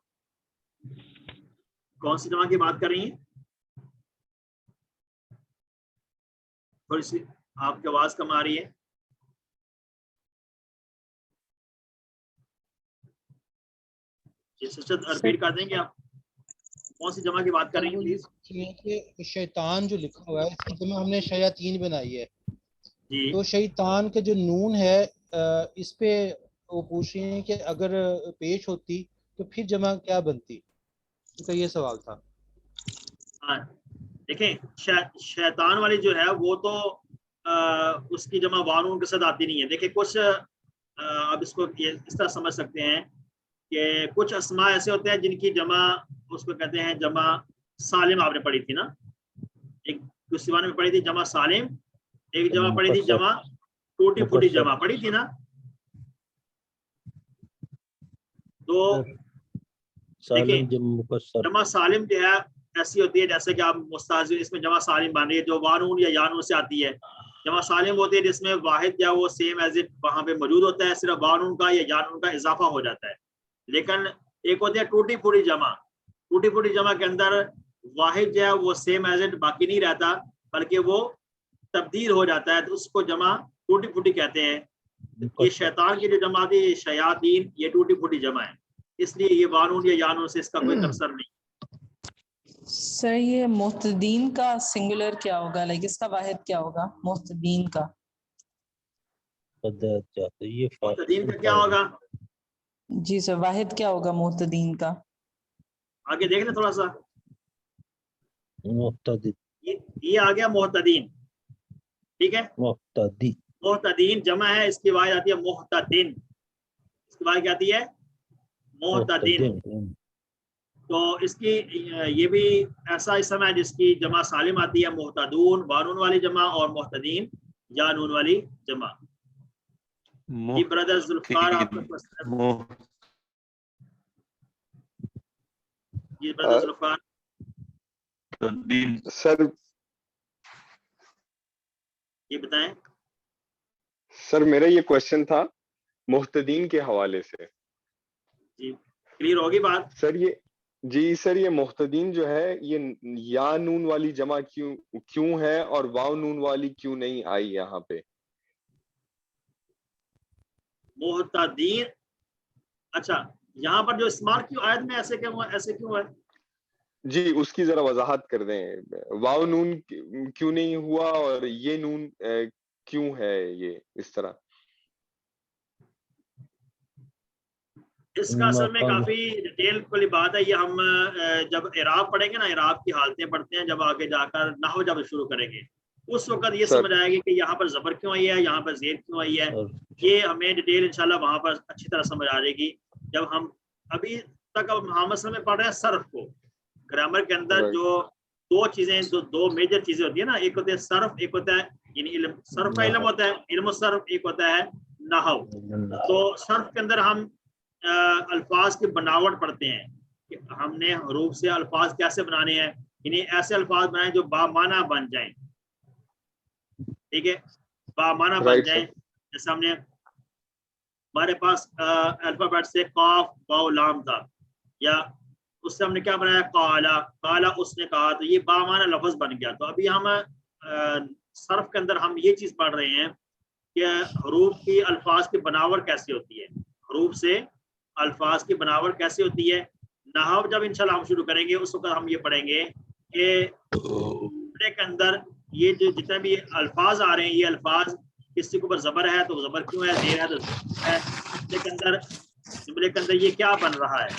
کون سی جمع کی بات کر رہی ہیں؟ تھوڑی سی آپ کی آواز کم آ رہی ہے. ریپیٹ کر دیں گے آپ کون سی جمع کی بات کر رہی ہیں پلیز؟ شیطان جو لکھا ہوا ہے اس کی جمع ہم نے شیاطین بنائی ہے. جی تو شیطان کا جو نون ہے اس پہ وہ پوچھ رہے ہیں کہ اگر پیش ہوتی تو پھر جمع کیا بنتی, ان کا یہ سوال تھا. ہاں دیکھیں, شیطان والی جو ہے وہ تو اس کی جمع وانون کے ساتھ آتی نہیں ہے. دیکھیں کچھ اب اس کو اس طرح سمجھ سکتے ہیں کہ کچھ اسماء ایسے ہوتے ہیں جن کی جمع اس کو کہتے ہیں جمع سالم. آپ نے پڑھی تھی نا, ایک سیوان میں پڑھی تھی جمع سالم, ایک جمع پڑھی تھی جمع ٹوٹی پھوٹی جمع پڑھی تھی نا. تو دیکھیں جمع سالم جو ہے ایسی ہوتی ہے جیسے کہ آپ مستعجل, اس میں جمع سالم بن رہی ہے جو وانون یا یانون سے آتی ہے. جمع سالم ہوتی ہے جس میں واحد یا وہ سیم ایز اٹ وہاں پہ موجود ہوتا ہے, صرف وانون کا یا یانون کا اضافہ ہو جاتا ہے. لیکن ایک ہوتی ہے ٹوٹی پھوٹی جمع. ٹوٹی پھوٹی جمع کے اندر واحد جو ہے وہ سیم ایز اٹ باقی نہیں رہتا بلکہ وہ تبدیل ہو جاتا ہے, تو اس کو جمع ٹوٹی پھوٹی کہتے ہیں. یہ شیطان کی جو جمع تھی شیاطین, یہ ٹوٹی پھوٹی جمع ہے, اس لیے یہ وانون یا یانون سے اس کا کوئی کنسر نہیں. سر یہ محتدین کا سنگولر کیا ہوگا, لائک اس کا واحد کیا ہوگا محتدین کا؟ محتدین کا کیا ہوگا؟ جی سر, واحد کیا ہوگا محتدین کا؟ آگے دیکھ لیں تھوڑا سا. یہ آ گیا محتدین. ٹھیک ہے, محتدین جمع ہے, اس کی واحد آتی ہے محتدین. اس کی واحد کیا آتی ہے؟ محتدین. تو اس کی یہ بھی ایسا اسم ہے جس کی جمع سالم آتی ہے محتدون بانون والی جمع, اور محتدین جانون والی جمع. جی برادر ذوالفقار آپ کا کوسچن ہے. جی برادر ذوالفقار. سر یہ بتائیں. سر میرا یہ کوشچن تھا محتدین کے حوالے سے. جی کلیئر ہوگی بات؟ سر یہ محتدین جو ہے یہ یا نون والی جمع کیوں ہے اور واو نون والی کیوں نہیں آئی یہاں پہ؟ محتدین, اچھا یہاں پر جو استعمال کیوں آیت میں ایسے کیوں ہے؟ جی اس کی ذرا وضاحت کر دیں. واو نون کیوں نہیں ہوا اور یہ نون کیوں ہے یہ اس طرح؟ اس کا اصل میں کافی ڈیٹیل والی بات ہے. یہ ہم جب اعراب پڑھیں گے نا، اعراب کی حالتیں پڑھتے ہیں، جب آگے جا کر نحو جب شروع کریں گے اس وقت یہ سمجھ آئے گی کہ یہاں پر زبر کیوں آئی ہے، یہاں پر زیر کیوں آئی ہے. یہ ہمیں ڈیٹیل انشاءاللہ وہاں پر اچھی طرح سمجھ آ جائے گی. جب ہم ابھی تک ہم اصل میں پڑھ رہے ہیں صرف کو. گرامر کے اندر جو دو چیزیں، دو میجر چیزیں ہوتی ہیں نا، ایک ہوتے ہیں صرف، ایک ہوتا ہے یعنی علم، صرف کا علم ہوتا ہے علم الصرف، ایک ہوتا ہے نحو. تو صرف کے اندر ہم الفاظ کی بناوٹ پڑھتے ہیں کہ ہم نے حروف سے الفاظ کیسے بنانے ہیں، یعنی ایسے الفاظ بنائیں جو بامعنی بن جائیں. ٹھیک ہے، بامعنی بن جائیں. جیسے ہم نے ہمارے پاس الفابیٹ سے قاف واو لام تھا، یا اس سے ہم نے کیا بنایا قالا، قالا اس نے کہا، تو یہ بامعنی لفظ بن گیا. تو ابھی ہم صرف کے اندر ہم یہ چیز پڑھ رہے ہیں کہ حروف کی الفاظ کی بناوٹ کیسی ہوتی ہے، حروف سے الفاظ کی بناوٹ کیسی ہوتی ہے. نحو جب انشاءاللہ ہم شروع کریں گے اس وقت ہم یہ پڑھیں گے کہ جملے کے اندر یہ جو جتنے بھی الفاظ آ رہے ہیں، یہ الفاظ کسی کے اوپر زبر ہے تو زبر کیوں ہے، زیر ہے تو ہے. جملے کے اندر یہ کیا بن رہا ہے.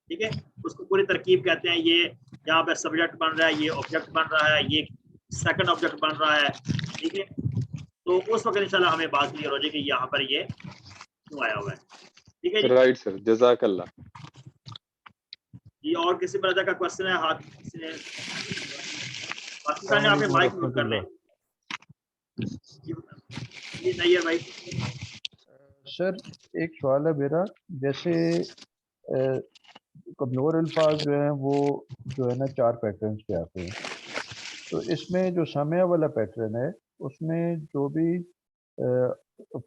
ٹھیک ہے، اس کو پوری ترکیب کہتے ہیں. یہ یہاں پہ سبجیکٹ بن رہا ہے، یہ آبجیکٹ بن رہا ہے، یہ سیکنڈ آبجیکٹ بن رہا ہے. ٹھیک ہے، تو اس وقت انشاءاللہ ہمیں بات کلیئر ہو جائے کہ یہاں پر یہ کیوں آیا ہوا ہے. ٹھیک ہے جی، رائٹ سر، جزاک اللہ. جی اور کسی برادر کا کوشچن ہے؟ ہاتھ سے باقی آپ نے مائک میوٹ کر لیں. جی نہیں ہے بھائی. سر ایک سوال ہے میرا، جیسے کمزور الفاظ جو ہیں وہ جو ہے نا 4 پیٹرنز پہ آتے ہیں، تو اس میں جو سامعہ والا پیٹرن ہے اس میں جو بھی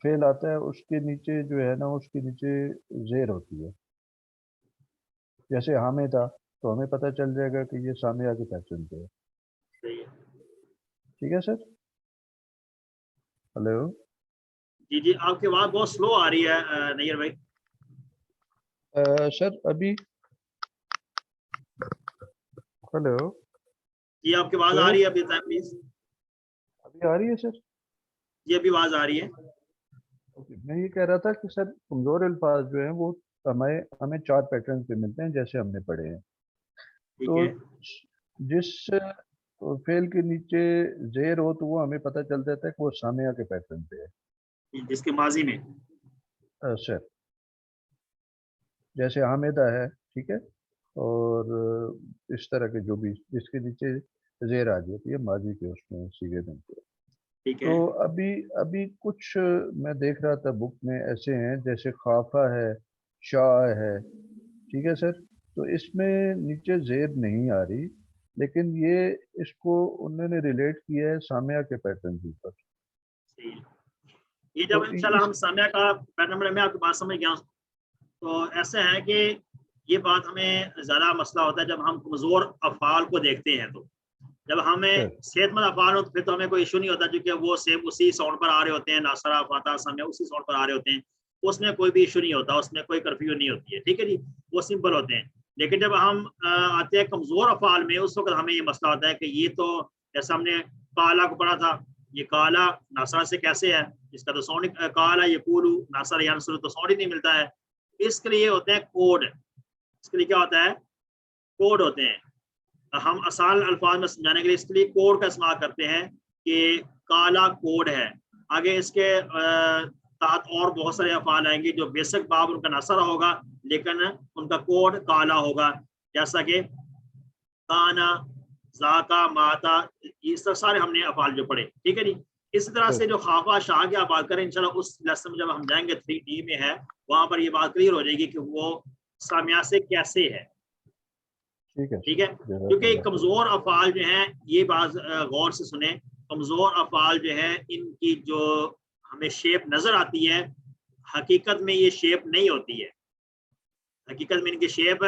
فعل آتا ہے اس کے نیچے جو ہے نا اس کے نیچے زیر ہوتی ہے. جیسے حامدہ تو ہمیں پتہ چل جائے گا کہ یہ سامعہ کے پیٹرن پہ ہے. ٹھیک ہے سر. ہلو جی جی، آپ کی آواز بہت سلو آ رہی ہے نیر بھائی. سر ابھی ہلو جی آپ کی آواز آ رہی ہے ابھی پلیز. ابھی آ رہی ہے سر؟ جی ابھی آواز آ رہی ہے. میں یہ کہہ رہا تھا کہ سر کمزور الفاظ جو ہیں وہ ہمیں 4 پیٹرن پہ ملتے ہیں جیسے ہم نے پڑھے ہیں. تو جس فعل کے نیچے زیر ہو تو وہ ہمیں پتہ چل جاتا ہے کہ وہ سامعہ کے پیٹرن پہ ہے، جس کے ماضی میں سر جیسے حامدہ ہے. ٹھیک ہے، اور اس طرح کے جو بھی جس کے نیچے زیر آ جاتی ہے ماضی کے اس میں سیگے بنتے ہیں. تو ابھی کچھ میں دیکھ رہا تھا بک میں ایسے ہیں جیسے خافہ ہے، شاہ ہے. ٹھیک ہے سر، تو اس میں نیچے زیر نہیں آ رہی، لیکن یہ اس کو انہوں نے ریلیٹ کیا ہے سامعہ کے پیٹرن کے اوپر. یہ جب انشاءاللہ ہم سامعہ کا پیٹرن میں آپ کی بات سمجھ گیا ہوں. تو ایسا ہے کہ یہ بات ہمیں زیادہ مسئلہ ہوتا ہے جب ہم کمزور افعال کو دیکھتے ہیں. تو جب ہمیں صحت مند افعال ہو تو پھر تو ہمیں کوئی ایشو نہیں ہوتا، کیونکہ وہ سیم اسی ساؤنڈ پر آ رہے ہوتے ہیں، ناصرہ فاتح سامعہ اسی ساؤنڈ پر آ رہے ہوتے ہیں، اس میں کوئی بھی ایشو نہیں ہوتا، اس میں کوئی کرفیو نہیں ہوتی ہے. ٹھیک ہے جی، وہ سمپل ہوتے ہیں. لیکن جب ہم آتے ہیں کمزور افعال میں اس وقت ہمیں یہ مسئلہ ہوتا ہے کہ یہ تو جیسے ہم نے کالا کو پڑھا تھا، یہ کالا ناصرہ سے کیسے ہے، اس کا تو ساؤنڈ کالا یقول ناصرہ ینصر تو ساؤنڈ ہی نہیں ملتا ہے. اس کے لیے ہوتے ہیں کوڈ. اس کے لیے کیا ہوتا ہے؟ کوڈ ہوتے ہیں. ہم آسان الفاظ میں سمجھانے کے لیے اس کے لیے کوڈ کا استعمال کرتے ہیں کہ کالا کوڈ ہے. آگے اس کے تحت اور بہت سارے افعال آئیں گے جو بیسک باب ان کا ناصرہ ہوگا لیکن ان کا کوڈ کالا ہوگا، جیسا کہ کانا، ذاکا، ماتا، یہ سارے ہم نے افعال جو پڑھے. ٹھیک ہے جی. اسی طرح سے جو خافہ شاہ کی آپ بات کریں انشاءاللہ اس لیسن میں جب ہم جائیں گے 3D میں ہے، وہاں پر یہ بات کلیئر ہو جائے گی کہ وہ سامعہ سے کیسے ہے. ٹھیک ہے، کیونکہ کمزور افعال جو ہیں یہ بات غور سے سنیں، کمزور افعال جو ہے ان کی جو ہمیں شیپ نظر آتی ہے حقیقت میں یہ شیپ نہیں ہوتی ہے. حقیقت میں ان کی شیپ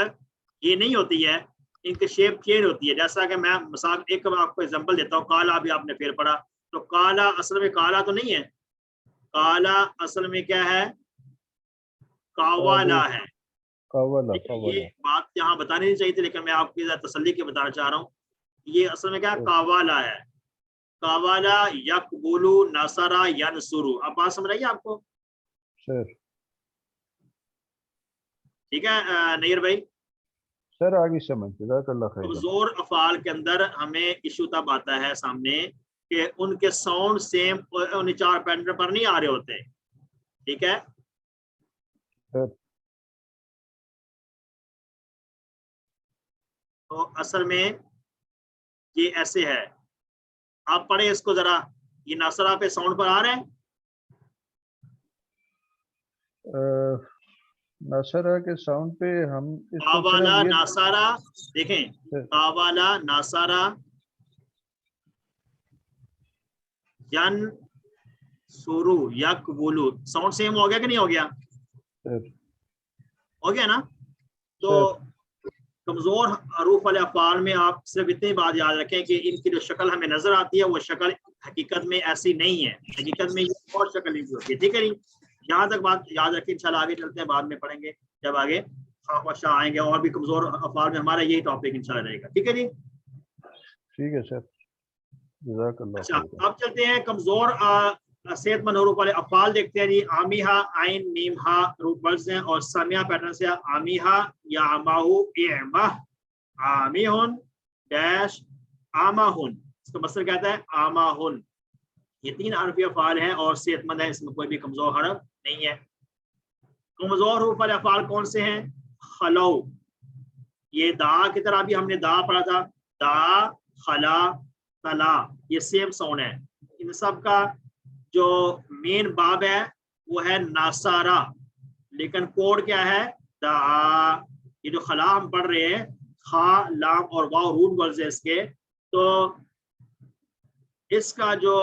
یہ نہیں ہوتی ہے، ان کی شیپ چینج ہوتی ہے. جیسا کہ میں مثال ایک آپ کو ایگزامپل دیتا ہوں. کالا بھی آپ نے پھر پڑھا، تو کالا اصل میں کالا تو نہیں ہے، کالا اصل میں کیا ہے؟ کاوالا ہے. یہ بات یہاں بتانی نہیں چاہیے تھی لیکن میں آپ کی تسلی کے بتانا چاہ رہا ہوں. یہ اصل میں کیا کاوالا ہے. کاوالا یقبلو نصرہ ینصرو. اب بات سمجھ رہی ہے آپ کو؟ ठीक है नैर भाई? सर आगे समझ, जज़ाकल्लाह खैर। कमजोर अफाल के अंदर हमें इशू तब आता है सामने कि उनके साउंड सेम उन 4 पैटर्न पर नहीं आ रहे होते, ठीक है? सर तो असल में ये ऐसे है, आप पढ़े इसको जरा, ये नासरा पे साउंड पर आ रहे हैं? नासरा के साउंड पे हम कावाला नासारा देखें, कावाला नासारा यन सुरु यकबुलु, साउंड सेम हो गया कि नहीं हो गया? हो गया ना? तो कमजोर हरूफ वाले अफ़आल में आप सिर्फ इतनी बात याद रखें कि इनकी जो शक्ल हमें नजर आती है वो शक्ल हकीकत में ऐसी नहीं है, हकीकत में ये और शक्ल नहीं होती है, ठीक है? नहीं, यहाँ तक बात याद रखें। इंशाल्लाह आगे चलते हैं, बाद में पढ़ेंगे जब आगे खाफा आएंगे, और भी कमजोर अफ़आल में हमारा यही टॉपिक इंशाल्लाह रहेगा, ठीक है जी? ठीक है सर, जज़ाकल्लाह। अच्छा, अब चलते हैं कमजोर सेहतमंद हरूफ वाले अफ़आल देखते हैं जी। आमिहा आइन मीम हा रूट वर्ड्स हैं, और सामिया पैटर्न से आमिहा या आमाहु इमा आमिहुन डैश आमाहुन, इसका मतलब कहता है आमाहुन। ये 3 हरफी अफ़आल हैं और सेहतमंद है, इसमें कोई भी कमजोर हरफ नहीं है। कमजोर हरूफ वाले अफ़आल कौन से हैं? खलौ, ये दा की तरह भी हमने दा पढ़ा था, दा खला तला, ये सेम साउंड है। इन सब का जो मेन बाब है वो है नासारा, लेकिन कोड क्या है? दा। ये जो खला हम पढ़ रहे हैं, खा लाम और वाव रूट वर्ड्स है इसके, तो इसका जो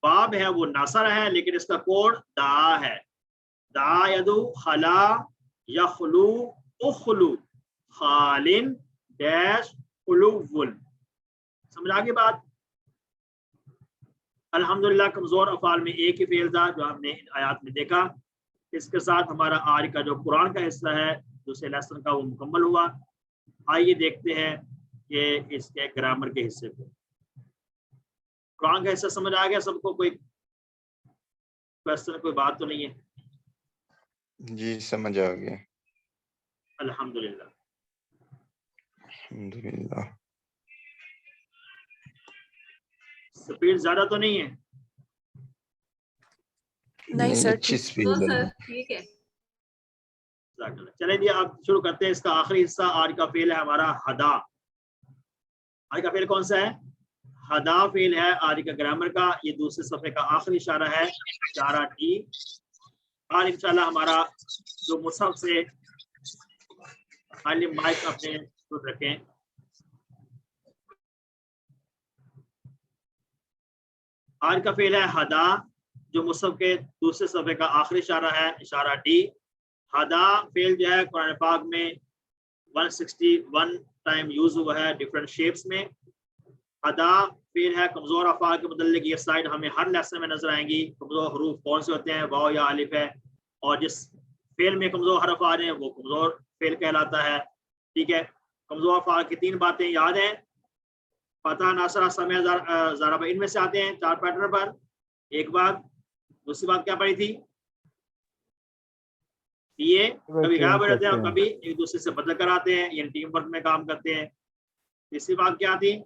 बाब है वो नासारा है, लेकिन इसका कोड दा है। दा यदु खला यखलू उखलू खालिन डैश उलुवुल। समझ आ गई बात? अल्हम्दुलिल्लाह कमजोर अफ़आल में एक ही फेल था जो हमने इन आयात में देखा। इसके साथ हमारा आज का जो कुरान का हिस्सा है दूसरे लेसन का वो मुकम्मल हुआ। आइए देखते हैं कि इसके ग्रामर के हिस्से को। कुरान का हिस्सा समझ आ गया सबको? कोई क्वेश्चन, कोई बात तो नहीं है? जी समझ आ गया, अल्हम्दुलिल्लाह। अल्हम्दुलिल्लाह। स्पीड ज्यादा तो नहीं है? नहीं सर, अच्छी स्पीड है। ठीक है। चले जी आप शुरू करते हैं। इसका आखिरी हिस्सा आज का फेल है हमारा हदा। आज का फेल कौन सा है? हदा फेल है आज का ग्रामर का। ये दूसरे सफे का आखिरी इशारा है, इशारा डी। आज इंशाल्लाह हमारा जो मुसहफ से खाली माइक अपने खुद रखें। आज का फेल है हदा, जो मुसहफ के दूसरे सफे का आखिरी इशारा है, इशारा डी। हदा फेल जो है कुरान पाक में 161 टाइम यूज हुआ है डिफरेंट शेप्स में। हदा फेल है कमजोर अफ़आल के मुतल्लिक। ये स्लाइड हमें हर लेसन में नजर आएंगी। कमजोर हरूफ कौन से होते हैं? वाव या अलिफ है, और जिस फेल में कमजोर हरफ आ रहे हैं वो कमजोर फेल कहलाता है, ठीक है? कमजोर अफ़आल की 3 बातें याद हैं, फतह नासरा समय ज़राबा, इनमें से आते हैं 4 पैटर्न पर। एक बात, दूसरी बात क्या पढ़ी थी? ये कभी गायब हो जाते हैं और कभी एक दूसरे से बदल कर आते हैं, यानी टीम वर्क में काम करते हैं। तीसरी बात क्या थी?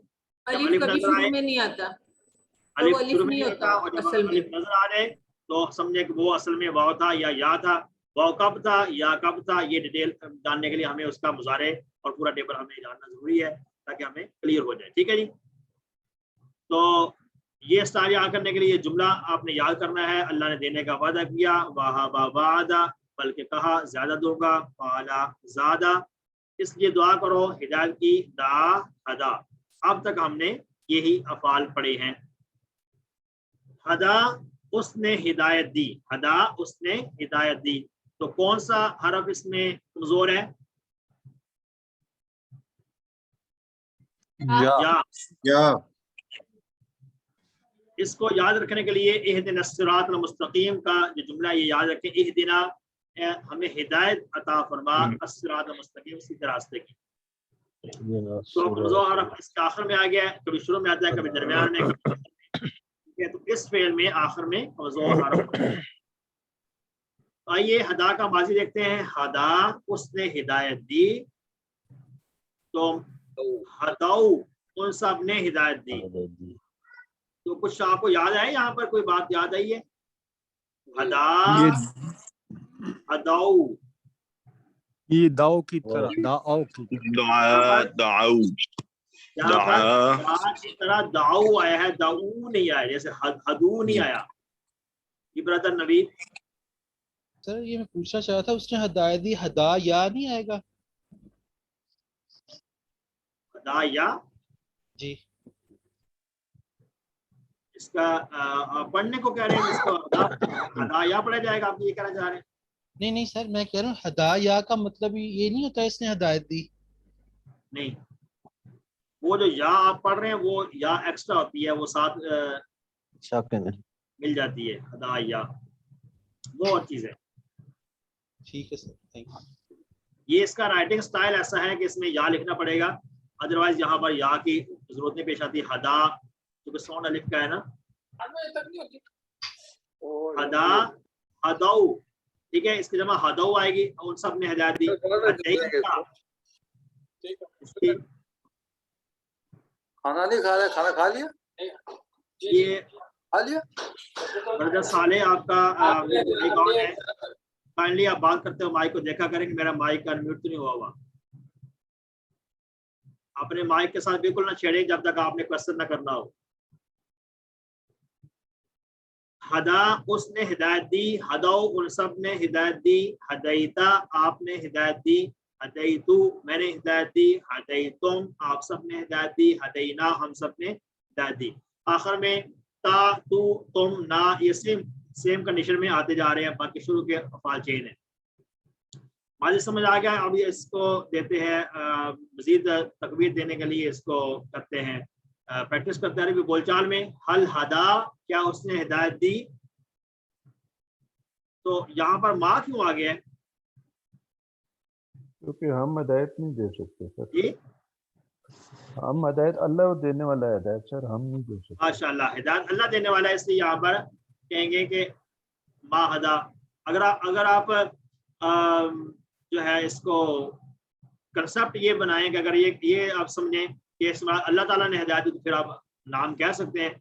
अलिफ कभी शुरू में नहीं आता, तो अलिफ नहीं होता असल में। नजर आ जाए तो समझे कि वो असल में वाव था या या था। वाव कब था या कब था, ये डिटेल जानने के लिए हमें उसका मुजारे और पूरा टेबल हमें जानना जरूरी है ताकि हमें क्लियर हो जाए, ठीक है जी? तो ये स्टार याद करने के लिए ये जुमला आपने याद करना है। अल्लाह ने देने का वादा किया, वाहा वादा, बल्कि कहा ज्यादा दूंगा, पाला ज्यादा, इसलिए दुआ करो हिदायत की, दा हदा। अब तक हमने यही अफ़ाल पढ़े हैं। हदा उसने हिदायत दी, हदा उसने हिदायत दी। तो कौन सा हरफ इसमें कमजोर है? या। इसको याद रखने के लिए इहदिना सिरातल मुस्तकीम का जो जुमला ये याद रखें, इहदिना हमें हिदायत अता फरमा, अस्सिरातल मुस्तकीम सीधे रास्ते की। तो कमजोर हरफ इसके आखिर में आ गया है, कभी शुरू में आता है, कभी दरमियान में, कभी। तो इस फेल में आखिर में कमजोर हरफ। آئیے ہدا کا ماضی دیکھتے ہیں. ہدا اس نے ہدایت دی, تو ہداؤ ان سب نے ہدایت دی. تو کچھ آپ کو یاد ہے یہاں پر کوئی بات یاد آئی ہے؟ ہدا ہداؤ یہ داؤ کی طرح دعاؤ کی دعاؤ کی طرح دعو آیا ہے, دعو نہیں آیا, جیسے ہدو نہیں آیا. یہ برادر نبی سر یہ میں پوچھنا چاہ رہا تھا, اس نے ہدایت دی, ہدا یا نہیں آئے گا؟ ہدا یا جی اس کا پڑھنے کو کہہ رہے ہیں, اس کو ہدا یا پڑھا جائے گا, آپ یہ کہنا چاہ رہے ہیں؟ نہیں سر, میں کہہ رہا ہوں ہدا یا کا مطلب یہ نہیں ہوتا اس نے ہدایت دی. نہیں, وہ جو یا آپ پڑھ رہے ہیں وہ یا ایکسٹرا ہوتی ہے, وہ ساتھ مل جاتی ہے. ہدا یا وہ اور چیز ہے. ٹھیک ہے سر, تھینک یو. یہ اس کا رائٹنگ سٹائل ایسا ہے کہ اس میں یا لکھنا پڑے گا, ادروائز یہاں پر یا کی ضرورت نہیں پیش آتی. ہدا کیونکہ ساؤنڈ الف کا ہے نا, ہدا ہداؤ, ٹھیک ہے, اس کی جمع ہداؤ آئے گی, ان سب نے ہدایت دی. کھانا نہیں کھا رہا, کھانا کھا لیا, یہ کھا لیا. برادر صالح آپ کا مائک آن ہے, کائنڈلی آپ بات کرتے ہو مائک کو دیکھا کریں کہ میرا مائک انمیوٹ تو نہیں ہوا ہوا. اپنے مائک کے ساتھ بالکل نہ چھیڑیں جب تک آپ نے کوشچن نہ کرنا ہو. ہدا اس نے ہدایت دی, ہداؤ ان سب نے ہدایت دی, ہدیتا آپ نے ہدایت دی, ہدیتو میں نے ہدایت دی, ہدیتم آپ سب نے ہدایت دی, ہدینا ہم سب نے ہدایت دی. آخر میں تا تو تم نا یہ سیم کنڈیشن میں آتے جا رہے ہیں, باقی شروع کے افعال چین ہے. ماضی سمجھ آ گیا. ابھی اس کو دیتے ہیں مزید تقویت دینے کے لیے, اس کو کرتے ہیں پریکٹس کرتے ہیں بول چال میں. حل ہدا کیا اس نے ہدایت دی, تو یہاں پر ماں کیوں آ گیا ہے؟ کیونکہ ہم ہدایت نہیں دے سکتے سر. جی ہم ہدایت اللہ دینے والا ہے ہدایت, سر ہم نہیں دے سکتے. ماشاء اللہ, ہدایت اللہ دینے والا ہے, اس لیے یہاں پر کہیں گے کہ ما ہدا. اگر آپ جو ہے اس کو کنسپٹ یہ بنائیں کہ اگر یہ آپ سمجھیں کہ اللہ تعالیٰ نے ہدایت دی تو پھر آپ نام کہہ سکتے ہیں,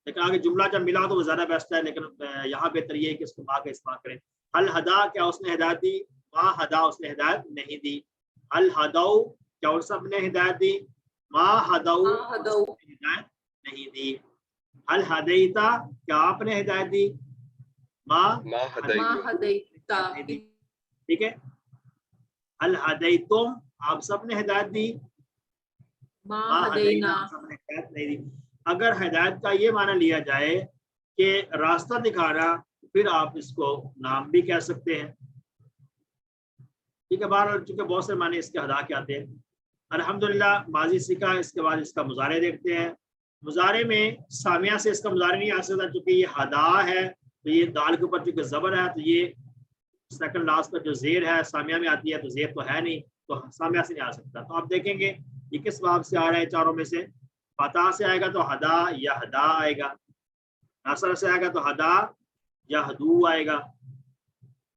لیکن آگے جملہ جب ملا تو وہ زیادہ بیسٹ ہے. لیکن یہاں بہتر یہ ہے کہ اس کو ماں کا استعمال کریں. حل ہدا کیا اس نے ہدایت دی, ما ہدا اس نے ہدایت نہیں دی. حل ہداؤ کیا ان سب نے ہدایت دی, ما ہداؤ ہدایت نہیں دی. حل ہدیتا کیا آپ نے ہدایت دی, ما ہدیتا. ٹھیک ہے, حل ہدیتم آپ سب نے ہدایت دی, ما ہدینا سب نے ہدایت نہیں دی. اگر ہدایت کا یہ معنی لیا جائے کہ راستہ دکھانا, پھر آپ اس کو نام بھی کہہ سکتے ہیں. ٹھیک ہے, بہرحال چونکہ بہت سے معنی اس کے ہدا کے آتے ہیں. الحمدللہ ماضی سیکھا, اس کے بعد اس کا مضارع دیکھتے ہیں. مضارع میں سامیہ سے اس کا مضارع نہیں آ سکتا, چونکہ یہ ہدا ہے تو یہ دال کے اوپر چونکہ زبر ہے, تو یہ سیکنڈ لاسٹ پر جو زیر ہے سامیہ میں آتی ہے, تو زیر تو ہے نہیں, تو سامیہ سے نہیں آ سکتا. تو آپ دیکھیں گے یہ کس باب سے آ رہا ہے چاروں میں سے. فتح سے آئے گا تو ہدا یا ہدا آئے گا, ناصر سے آئے گا تو ہدا یا ہدو آئے گا.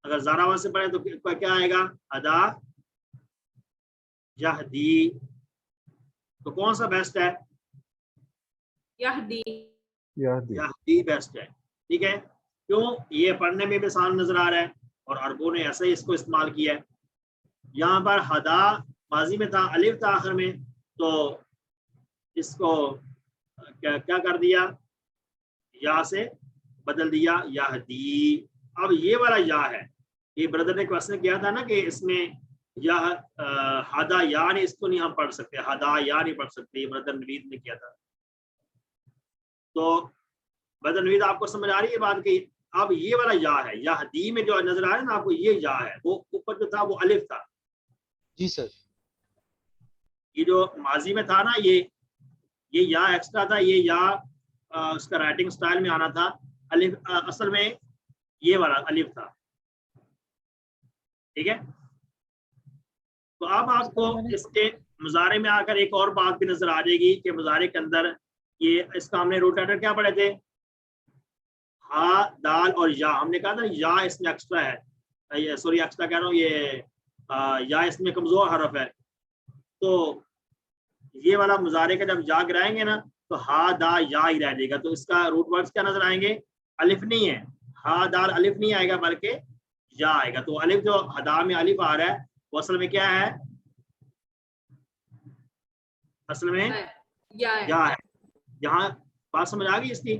اگر زاراوا سے پڑھے تو کیا آئے گا, ہدا یا ہدی. تو کون سا بیسٹ ہے, یہدی بیسٹ ہے. ٹھیک ہے, کیوں, یہ پڑھنے میں بھی آسان نظر آ رہا ہے اور عربوں نے ایسے ہی اس کو استعمال کیا ہے. یہاں پر ہدا ماضی میں تھا, الف تھا آخر میں, تو اس کو کیا کر دیا, یا سے بدل دیا, یہدی. اب یہ والا یا ہے, یہ بردر نے کوشچن کیا تھا نا کہ اس میں یا ہدا یا نہیں, اس کو نہیں ہم پڑھ سکتے, ہدا یا نہیں پڑھ سکتے, یہ بردر نوید نے کیا تھا. تو بردر نوید آپ کو سمجھ آ رہی ہے بات کہ اب یہ والا یا ہے, یا ہدی میں جو نظر آ رہا ہے نا آپ کو, یہ یا ہے, وہ اوپر جو تھا وہ الف تھا. جی سر, یہ جو ماضی میں تھا نا, یہ یا ایکسٹرا تھا, یہ یا اس کا رائٹنگ سٹائل میں آنا تھا. الف اصل میں یہ والا الف تھا. ٹھیک ہے, تو اب آپ کو اس کے مضارع میں آ کر ایک اور بات بھی نظر آ جائے گی کہ مضارع کے اندر یہ اس کا ہم نے روٹیٹر کیا پڑھے تھے, हा दाल और या, हमने कहा था या इसमें एक्स्ट्रा है, सॉरी एक्स्ट्रा कह रहा हूँ, ये या इसमें कमजोर हरफ है, तो ये वाला मुजारे का जब या गिराएंगे ना तो हा दा या ही रह जाएगा। तो इसका रूट वर्ड्स क्या नजर आएंगे, अलिफ नहीं है, हा दाल अलिफ नहीं आएगा बल्कि या आएगा। तो अलिफ जो हदा में अलिफ आ रहा है वो असल में क्या है, असल में या है। यहाँ बात समझ आ गई इसकी?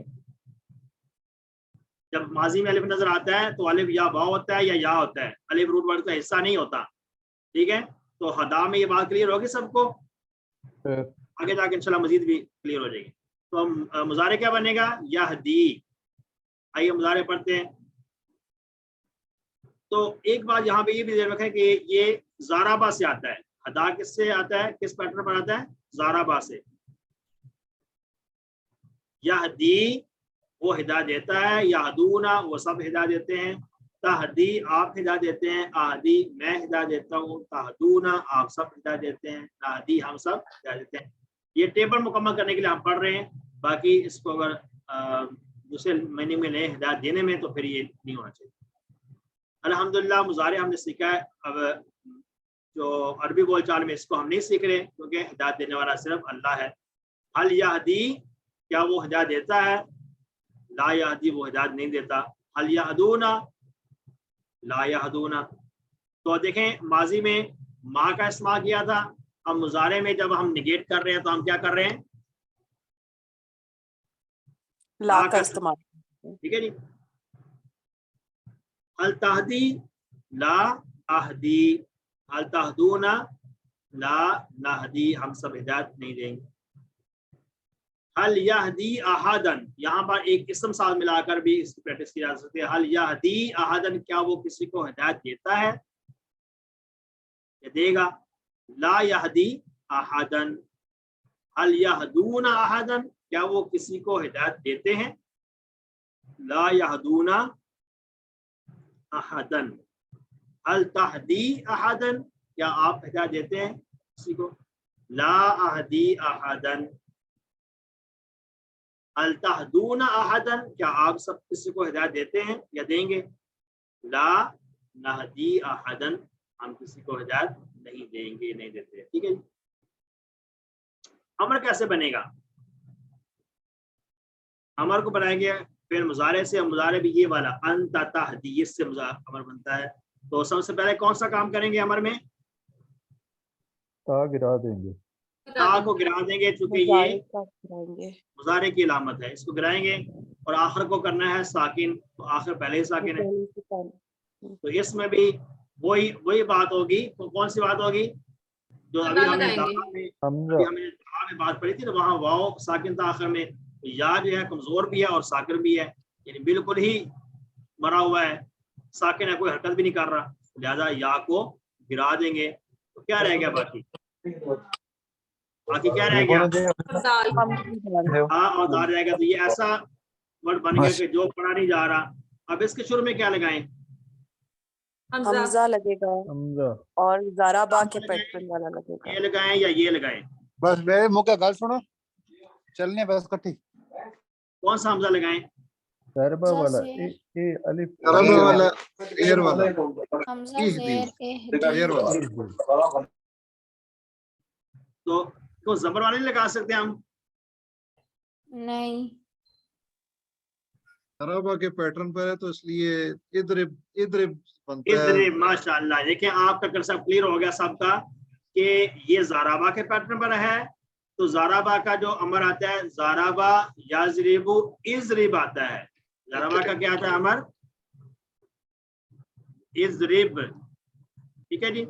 जब माजी में अलिफ नजर आता है तो अलिफ या वाव होता है या होता है, अलिफ रूट वर्ड का हिस्सा नहीं होता। ठीक है, तो हदा में ये बात क्लियर होगी सबको, आगे जाके इंशाल्लाह मजीद भी क्लियर हो जाएगी। तो हम मुजारे क्या बनेगा, यहदी। आइए मुजारे पढ़ते हैं। तो एक बात यहाँ पे ये भी ध्यान रखें कि ये ज़ाराबा से आता है। हदा किससे आता है, किस पैटर्न पर आता है, ज़ाराबा से। यहदी वो हिदायत देता है, यहदूना वो सब हिदायत देते हैं, तहदी आप हिदायत देते हैं, आहदी मैं हिदायत देता हूँ, तहदूना आप सब हिदायत देते हैं, तहदी हम सब हिदायत देते हैं। ये टेबल मुकम्मल करने के लिए हम पढ़ रहे हैं, बाकी इसको अगर दूसरे महीने में नए हिदायत देने में तो फिर ये नहीं होना चाहिए। अल्हम्दुलिल्लाह मुजारे हमने सीखा है। अब जो अरबी बोलचाल में इसको हम नहीं सीख रहे क्योंकि हिदायत देने वाला सिर्फ अल्लाह है। हल यहदी क्या वो हिदायत देता है, ला यहदी वो हिदायत नहीं देता। हल यहदूना ला यहदूना। तो देखें माजी में माँ का इस्तेमाल किया था, अब मुजारे में जब हम निगेट कर रहे हैं तो हम क्या कर रहे हैं, ला का इस्तेमाल। ठीक है जी। हल तहदी ला आहदी, हल तहदूना ला नहदी हम सब हिदायत नहीं देंगे। हल यहदी अहादन, यहाँ पर एक इस्म साथ मिलाकर भी इसकी प्रैक्टिस की जा सकती है। हल यहदी अहादन क्या वो किसी को हिदायत देता है, ये देगा। ला यहदी अहादन। हल यहदूना अहादन क्या वो किसी को हिदायत देते हैं, ला यहदूना अहादन। हल तहदी अहादन क्या आप हिदायत देते हैं किसी को, ला अहदी अहादन। हल तहदूना अहादन क्या आप सब किसी को हिदायत देते हैं या देंगे, ला नहदी अहादन हम किसी को हिदायत नहीं देंगे, नहीं देते। ठीक है, अमर कैसे बनेगा, अमर को बनाएंगे फिर मुजारे से। मुजारे भी ये वाला अंत तहदी से अमर बनता है। तो सबसे पहले कौन सा काम करेंगे अमर में, ता गिरा देंगे, ता को गिरा देंगे चूंकि ये मुजारे की अलामत है, इसको गिराएंगे। और आखिर को करना है साकिन, तो आखिर पहले ही साकिन है। तो इसमें भी वही बात होगी। तो कौन सी बात होगी, जो अभी हमने बात पढ़ी थी ना, वहाँ वाव साकिन था आखिर में। तो या जो है कमजोर भी है और साकिन भी है, यानी बिल्कुल ही मरा हुआ है, साकिन है, कोई हरकत भी नहीं कर रहा, लिहाजा या को गिरा देंगे। तो क्या रह गया बाकी, क्या रह गया, हाँ और दाल रहेगा। तो ये ऐसा वर्ड बन गया कि जो पढ़ा नहीं जा रहा। अब इसके शुरू में क्या लगाएं, हमजा लगेगा और ज़ाराबा के पैटर्न वाला लगेगा। ये लगाएं या ये लगाएं, बस मेरे मुंह का गल सुनो, चलने बस कट्ठी। कौन सा हमजा लगाएं, ज़ाराबा वाला, ए अलिफ ज़ाराबा वाला, एयर वाला, हमजा ज़ेर एयर वाला। तो जबर वाले नहीं लगा सकते हम, नहीं ज़ाराबा के पैटर्न पर है तो इसलिए इधर बनता है। इधर माशाअल्लाह, देखिए आपका कंसेप्ट क्लियर हो गया सबका कि ये ज़ाराबा के पैटर्न पर है। तो ज़ाराबा का जो अमर आता है, ज़ाराबा यज़रिबु इज़रिब आता है। ज़ाराबा का क्या आता है अमर, इज़रिब। ठीक है जी,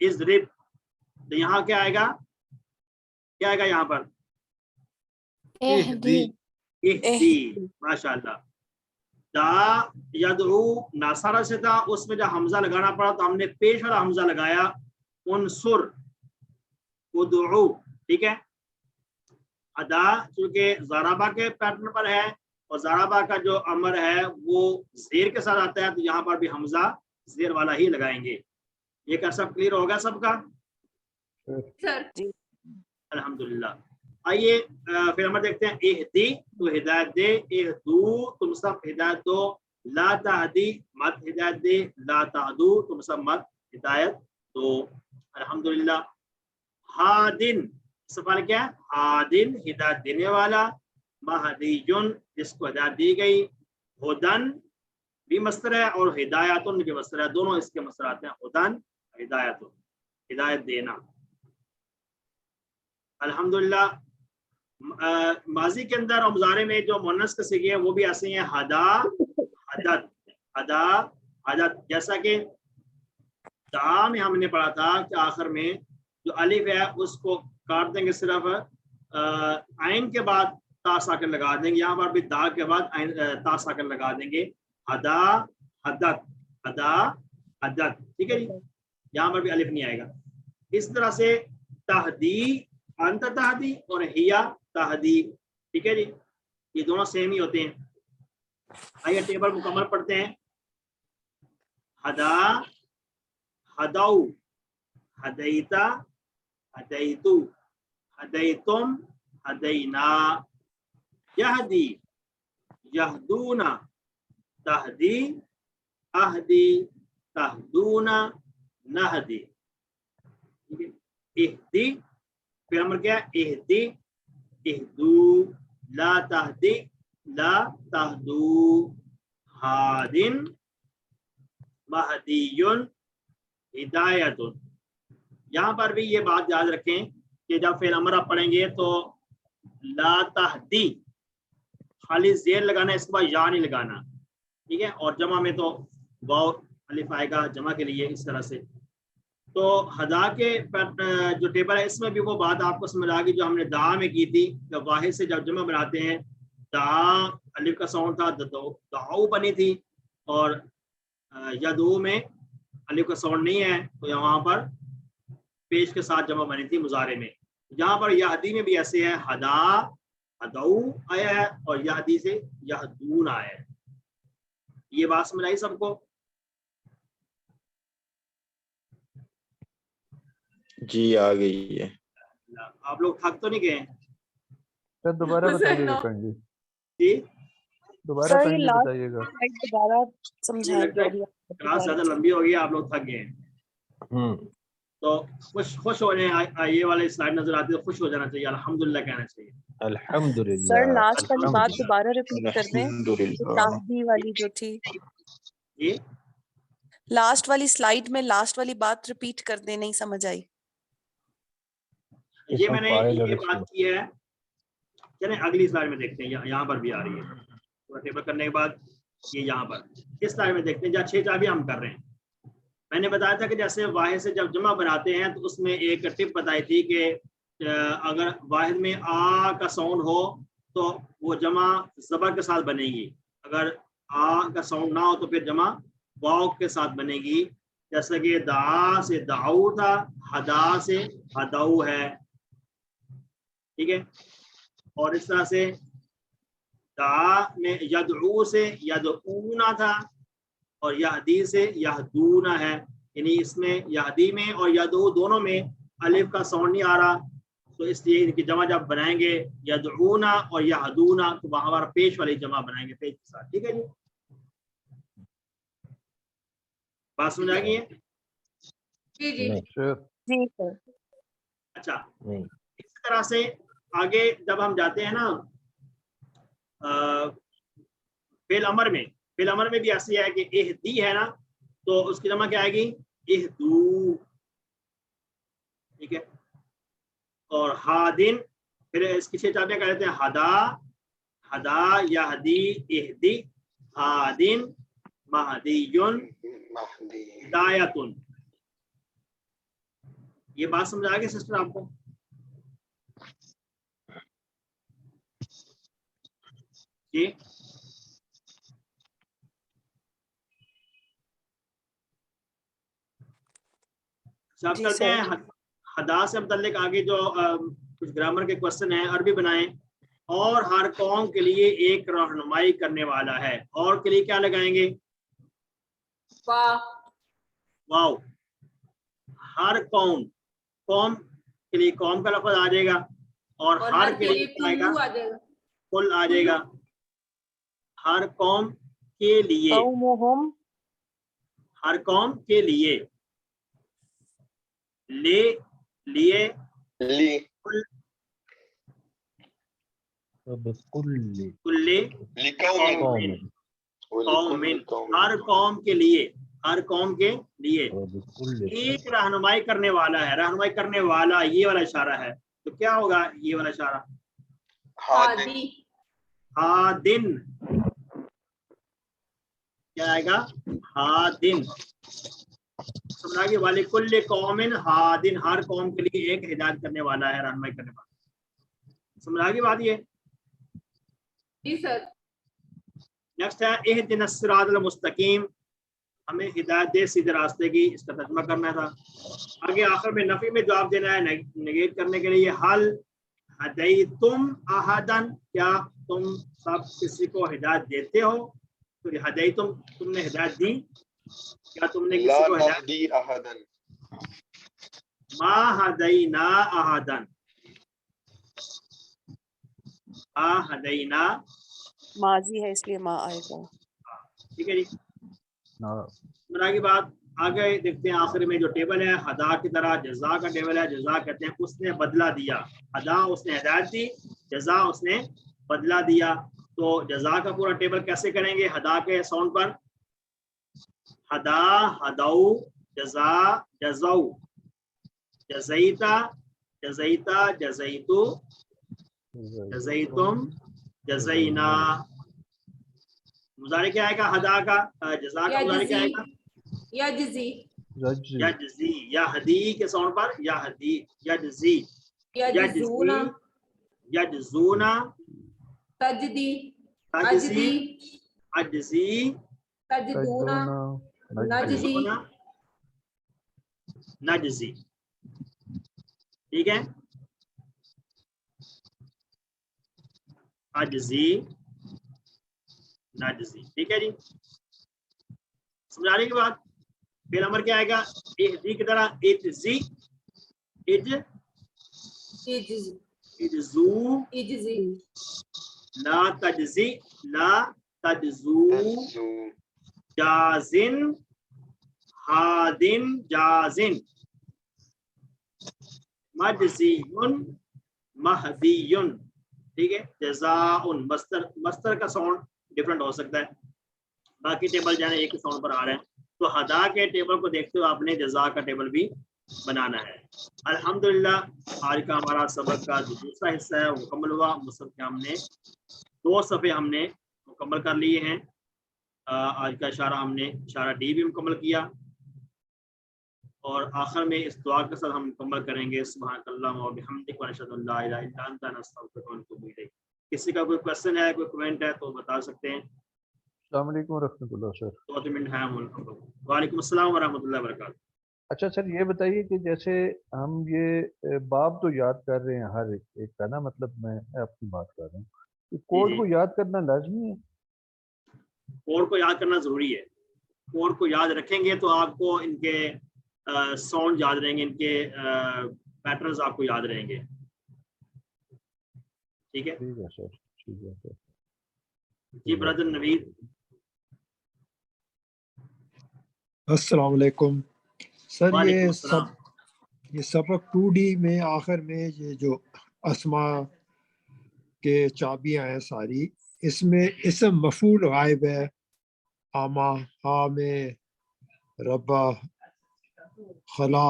इज़रिब। तो यहाँ क्या आएगा, क्या आएगा यहाँ पर, इहदी, इहदी। माशाअल्लाह। दा यदउ नासारा से था, उसमें जब हमजा लगाना पड़ा तो हमने पेश वाला हमजा लगाया, उनसुर उदउ। ठीक है, अदा चूंकि ज़ाराबा के पैटर्न पर है और ज़ाराबा का जो अमर है वो ज़ेर के साथ आता है, तो यहाँ पर भी हमजा ज़ेर वाला ही लगाएंगे। ये क्या सब क्लियर होगा सबका, जी अल्हम्दुलिल्लाह। आइए फिर हम देखते हैं इहदी, तो हिदायत दे, इहदू तुम सब हिदायत दो, ला तहदी मत हिदायत दे, ला तहदू तुम सब मत हिदायत दो। अल्हम्दुलिल्लाह। हादिन सवाल क्या है? हादिन हिदायत देने वाला, महदीजुन जिसको हिदायत दी गई, हुदन भी मस्तर है और हिदायतुन भी मस्तर है, दोनों इसके मस्तर आते हैं, हुदन हिदायतुन, हिदायत देना। अल्हम्दुलिल्लाह। माजी के अंदर और मुजारे में जो मुन्नस के सिगे हैं वो भी ऐसे हैं, हदा हदत, हदा हदत। जैसा कि दा में हमने पढ़ा था कि आखिर में जो अलिफ है उसको काट देंगे, सिर्फ आइन के बाद ता साकिन लगा देंगे, यहाँ पर भी दा के बाद ता साकिन लगा देंगे, हदा हदत, हदा हदत, ठीक है जी, यहाँ पर भी अलिफ नहीं आएगा। इस तरह से तहदी, अंत तहदी और हिया तहदी, ठीक है जी, ये दोनों सेम ही होते हैं। आइए टेबल मुकम्मल पढ़ते हैं। हदा हदाऊ, हदैता हदैतु, हदैतुम हदैना, यहदी यहदूना, तहदी अहदी तहदूना नहदी, इहदी फिर अमर क्या है? इहदी इहदू, ला तहदी ला तहदू, हादिन महदीयुन हिदायतुन। यहाँ पर भी ये बात याद रखें कि जब फिर अमर आप पढ़ेंगे तो ला तहदी खाली जेर लगाना, इसके बाद या नहीं लगाना, ठीक है, और जमा में तो वाव अलिफ आएगा जमा के लिए, इस तरह से। तो हदा के जो टेबल है इसमें भी वो बात आपको समझ आ गई जो हमने दा में की थी, जब वाहिद से जब जमा बनाते हैं, दा अलिफ का साउंड था, दाऊ बनी थी, और यदू में अलिफ का साउंड नहीं है, तो यहाँ पर पेश के साथ जमा बनी थी मुजारे में। यहाँ पर यहदी में भी ऐसे है, हदा हदाऊ आया है और यहदी से यहदून आया है। ये बात समझ आई सबको? जी आ गई है। आप लोग थक तो नहीं गए? सर दोबारा बताइएगा काइंडली जी दोबारा काइंडली बताइएगा। दोबारा समझाएंगे। क्लास ज्यादा लंबी हो गई, आप लोग थक गए। तो खुश होने ये वाले स्लाइड नजर आती है, खुश हो जाना चाहिए, अल्हम्दुलिल्लाह कहना चाहिए। अल्हम्दुलिल्लाह। सर लास्ट वाली बात दोबारा रिपीट कर दें, ताहदी वाली जो थी, जी लास्ट वाली स्लाइड में लास्ट वाली बात रिपीट कर दें, नहीं समझ आई। ये मैंने ये बात की है, चलें अगली स्लाइड में देखते हैं, यहाँ पर भी आ रही है, पूरा टेबल करने के बाद ये यहाँ पर इस स्लाइड में देखते हैं, जहाँ 6 चाबी हम कर रहे हैं। मैंने बताया था कि जैसे वाहिद से जब जमा बनाते हैं तो उसमें एक टिप बताई थी कि अगर वाहिद में आ का साउंड हो तो वो जमा ज़बर के साथ बनेगी, अगर आ का साउंड ना हो तो फिर जमा वाव के साथ बनेगी। जैसे कि दा से दाऊ था, हदा से हदाऊ है, ठीक है, और इस तरह से दा में यदऊ से यदऊना था और यहदी से यहदूना है, यानी इसमें यहदी में और यदऊ दोनों में अलिफ का साउंड नहीं आ रहा, तो इसलिए इनकी जमा जब बनाएंगे यदऊना और यहदूना तो वहां पर पेश वाली जमा बनाएंगे पेश के साथ, ठीक है जी, बात समझ आ गई है? जी सर। अच्छा, इस तरह से आगे जब हम जाते हैं ना फेल अमर में भी ऐसी है कि इहदी है ना, तो उसकी जमा क्या आएगी? इहदू, ठीक है, और हादिन फिर इसकी 6 चाबियां कह लेते हैं, हदा हदा यहदी इहदी हादिन महदीयुन हिदायतुन। ये बात समझ आ गई सिस्टर आपको? जी सब करते हैं। हदा से मुतल्लिक आगे जो कुछ ग्रामर के क्वेश्चन हैं, अरबी बनाएं। और हर कौम के लिए एक रहनुमाई करने वाला है, और के लिए क्या लगाएंगे? वाव। हर कौम, कौम के लिए कौम का लफ्ज आ जाएगा, اور ہر کے لیے कुल्लू आ जाएगा। कुल आ जाएगा, हर कौम के लिए, हर कौम के लिए, ले लिए कुल्ले कौमिन, हर कौम के लिए, हर कौम के लिए एक रहनुमाई करने वाला है। रहनुमाई करने वाला ये वाला इशारा है, तो क्या होगा ये वाला इशारा? हादी, हादिन, क्या आएगा? हादिन। समझा वाले कुल्ले कौमिन हादिन, हर कौम के लिए एक हिदायत करने वाला है, रहनुमाई करने वाला। समझा की बात ये? जी सर। नेक्स्ट है इहदिनस सिरातल मुस्तकीम, हमें हिदायत दे सीधे रास्ते की, इसका तर्जुमा करना था। आगे आखिर में नफी में जवाब देना है, नेगेट करने के लिए। हल हदैतुम अहदन, क्या तुम सब किसी को हिदायत देते हो? तो हदैतुम, तुमने हिदायत दी, क्या तुमने किसी को हिदायत दी? मा हदैना अहदन, मा हदैना, माजी है इसलिए मा आएगा। ठीक है जी। मना की बात आगे देखते हैं। आखिर में जो टेबल है हदा की तरह जजा का टेबल है। जजा कहते हैं उसने बदला दिया, हदा उसने हिदायत दी, जजा उसने बदला दिया। तो जजा का पूरा टेबल कैसे करेंगे? हदा के साउंड पर, हदा हदाऊ, जजा जजाऊ, जज़ईता जज़ईता, जज़ईतु जज़ईतुम, जज़ईना। मुज़ारे क्या आएगा हदा का? जज़ा का मुज़ारे क्या आएगा? यजज़ी, यजज़ी, या हदी के साउंड पर, या हदी, यजज़ी, यजज़ूना, यजज़ूना, तजदी, तजज़ी, अजज़ी, तजदूना, नजदी, नजज़ी। ठीक है, अजज़ी, नजज़ी। ठीक है जी। समझाने के बाद फिर नंबर क्या आएगा? इहदी की तरह इजज़ी, इजज़ू, ला तजज़ी, ला तजज़ू, जाज़िन, हादिन, जाज़िन, मजज़ीयुन, महदीयुन। ठीक है, जज़ाउन, मस्तर का साउंड डिफरेंट हो सकता है, बाकी टेबल जाने एक ही साउंड पर आ रहे हैं। तो हदा के टेबल को देखते हुए आपने जज़ा का टेबल भी बनाना है। अल्हम्दुलिल्लाह आज का हमारा सबक का जो दूसरा हिस्सा है वो मुकम्मल हुआ। मुसहफ के हमने 2 सफ़े हमने मुकम्मल कर लिए हैं। आज का इशारा हमने इशारा डी भी मुकम्मल किया, और आखिर में इस दुआ के साथ हम मुकम्मल करेंगे सुब्हानकल्लाहुम्मा व बिहम्दिक व अशहदु अन ला इलाहा इल्ला अंता नस्तगफिरुका व नतूबु इलैक। किसी का कोई क्वेश्चन है, कोई कमेंट है तो बता सकते हैं। अस्सलाम वालेकुम रहमतुल्लाह सर। वालेकुम अस्सलाम व रहमतुल्लाहि व बरकातहू। अच्छा सर, ये बताइए कि जैसे हम ये बाब तो याद कर रहे हैं हर एक का ना, मतलब मैं अपनी बात कर रहा हूँ, कोड को याद करना लाजमी है? कोड को याद करना जरूरी है। कोड को याद रखेंगे तो आपको इनके साउंड याद रहेंगे, इनके पैटर्न्स आपको याद रहेंगे। ठीक है, ठीक है सर, ठीक है सर। जी ब्रदर नवीद। अस्सलाम वालेकुम सर। ये सबक 2D में आखिर में ये जो अस्मा के चाबियां हैं सारी, इसमें इसम मफूल गायब है, आमा, हामे, रब्बा, खला,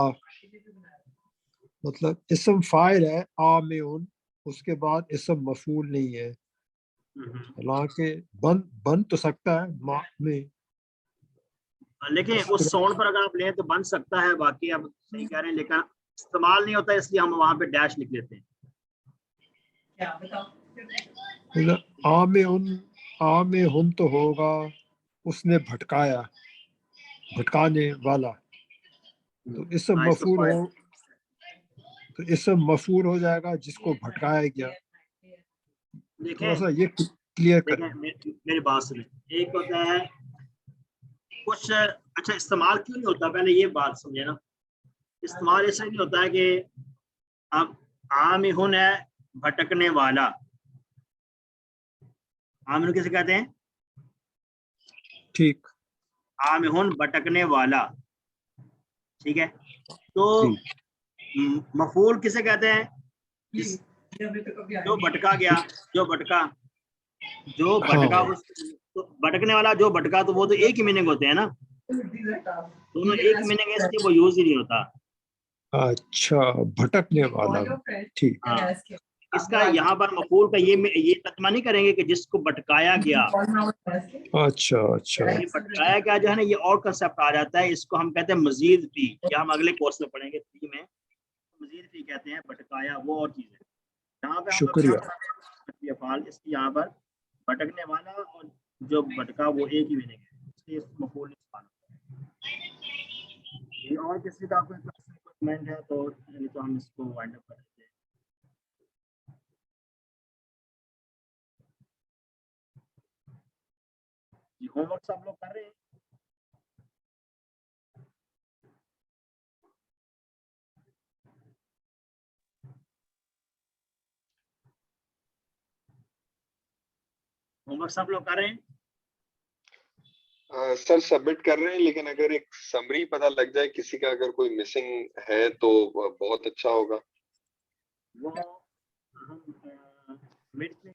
मतलब इसम फाइल है आमेउन, उसके बाद इसम मफूल नहीं है। हालांकि बन तो सकता है मा में, लेकिन उस साउंड पर अगर आप लें तो बन सकता है। बाकी आप सही कह रहे हैं, लेकिन इस्तेमाल नहीं होता, इसलिए हम वहां पे डैश लिख लेते हैं। आमे हुन तो होगा उसने भटकाया, भटकाने वाला, तो इसम मफूल हो, तो इसम मफूल हो जाएगा जिसको भटकाया गया। थोड़ा सा ये क्लियर करें। मेरी बात सुने, एक होता है कुछ अच्छा इस्तेमाल क्यों नहीं होता, पहले ये बात समझे ना। इस्तेमाल ऐसा नहीं होता है कि अब आम हुन है भटकने वाला, आमिर किसे कहते हैं? ठीक, आमिहुन भटकने वाला, ठीक है। तो मफूल किसे कहते हैं? जो भटका गया, जो भटका उस तो भटकने वाला जो भटका, तो वो तो एक ही मीनिंग होते हैं ना, दोनों एक ही मीनिंग है, इसलिए वो यूज ही नहीं होता। अच्छा, भटकने वाला, ठीक। हाँ, इसका यहाँ पर मफूल का ये तर्जुमा नहीं करेंगे कि जिसको भटकाया गया। अच्छा अच्छा, ये भटकाया गया जो है ना, ये और कंसेप्ट आ जाता है, इसको हम कहते हैं मजीद फी, या हम अगले कोर्स में पढ़ेंगे फी में, मजीद फी कहते हैं, भटकाया वो और चीज है। यहाँ पे शुक्रिया। फाल इसकी यहाँ पर भटकने वाला और जो भटका वो एक ही मीनिंग है, इसलिए मफूल ये। और किसी का कोई कमेंट है तो हम इसको वाइंड अप कर देते हैं। जी, होमवर्क सब लोग कर रहे हैं? होमवर्क सब लोग कर रहे हैं? सर सबमिट कर रहे हैं, लेकिन अगर एक समरी पता लग जाए किसी का, अगर कोई मिसिंग है तो बहुत अच्छा होगा। वो हम मिड में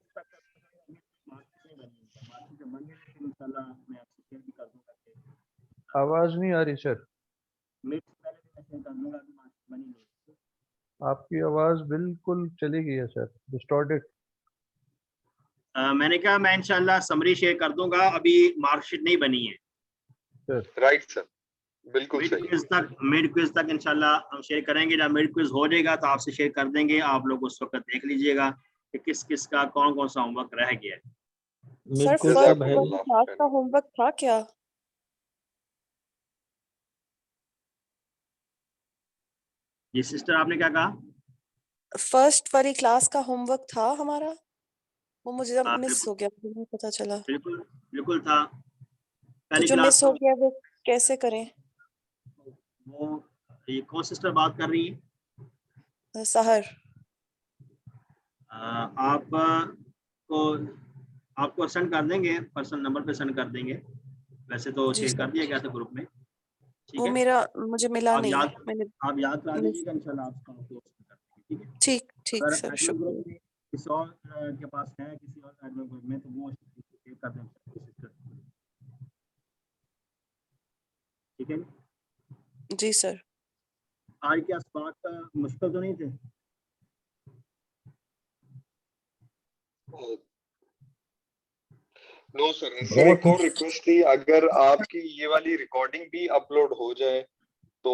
आवाज नहीं आ रही सर, मिड से पहले कर दूंगा, बनी नहीं। आपकी आवाज बिल्कुल चली गई है सर, डिस्टॉर्टेड। मैंने कहा मैं इंशाल्लाह समरी शेयर कर दूंगा, अभी मार्कशीट नहीं बनी है। राइट सर, बिल्कुल सही। मिड क्विज तक इंशाल्लाह हम शेयर करेंगे। जब मिड क्विज हो जाएगा तो आपसे शेयर कर देंगे, आप लोग उस वक्त देख लीजिएगा कि किस किस का कौन कौन सा होमवर्क रह गया है। सर फर्स्ट वाली क्लास का होमवर्क था क्या? जी सिस्टर, आपने क्या कहा? फर्स्ट वाली क्लास का होमवर्क था हमारा, वो मुझे जब मिस हो गया, मुझे नहीं पता चला। बिल्कुल बिल्कुल था। तो जो मिस हो गया वो कैसे करें? वो ये कौन सिस्टर बात कर रही है? सहर। आपको सेंड कर देंगे, पर्सनल नंबर पे सेंड कर देंगे, वैसे तो शेयर कर दिया गया था ग्रुप में। वो मेरा मुझे मिला नहीं, मैंने आप याद करा दीजिएगा, इंशाल्लाह आपका ठीक है। ठीक सर, शुक्रिया। किसी और के पास है, किसी और एडमिन ग्रुप में, तो वो शेयर कर देंगे, ठीक है जी सर। आज के असबाक का मुश्किल तो नहीं थे? नो सर, एक और रिक्वेस्ट थी, अगर आपकी ये वाली रिकॉर्डिंग भी अपलोड हो जाए तो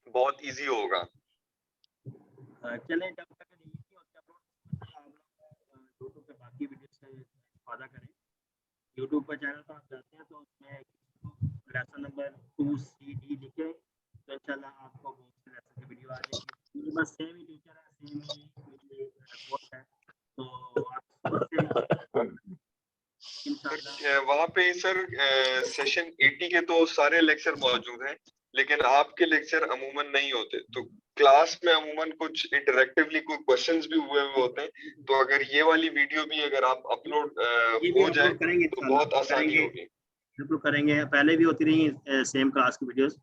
बहुत इजी होगा। चलें, जब तक यूट्यूब पे बाकी वीडियो से इस्तेमाल करें। यूट्यूब पर चैनल पर आप जाते हैं तो उसमें लेसन नंबर 2CD लिखे तो इंशाल्लाह आपको वो लेसन की वीडियो आ जाएगी। बस सेम ही टीचर है, सेम ही कोर्स है, तो वहाँ पे सर सेशन 80 के तो सारे लेक्चर मौजूद हैं, लेकिन आपके लेक्चर अमूमन नहीं होते। तो क्लास में अमूमन कुछ इंटरेक्टिवली कोई क्वेश्चंस भी हुए होते हैं, तो अगर ये वाली वीडियो भी अगर आप अपलोड हो जाए तो बहुत आसानी होगी। बिल्कुल करेंगे, पहले भी होती रही सेम क्लास की वीडियोस,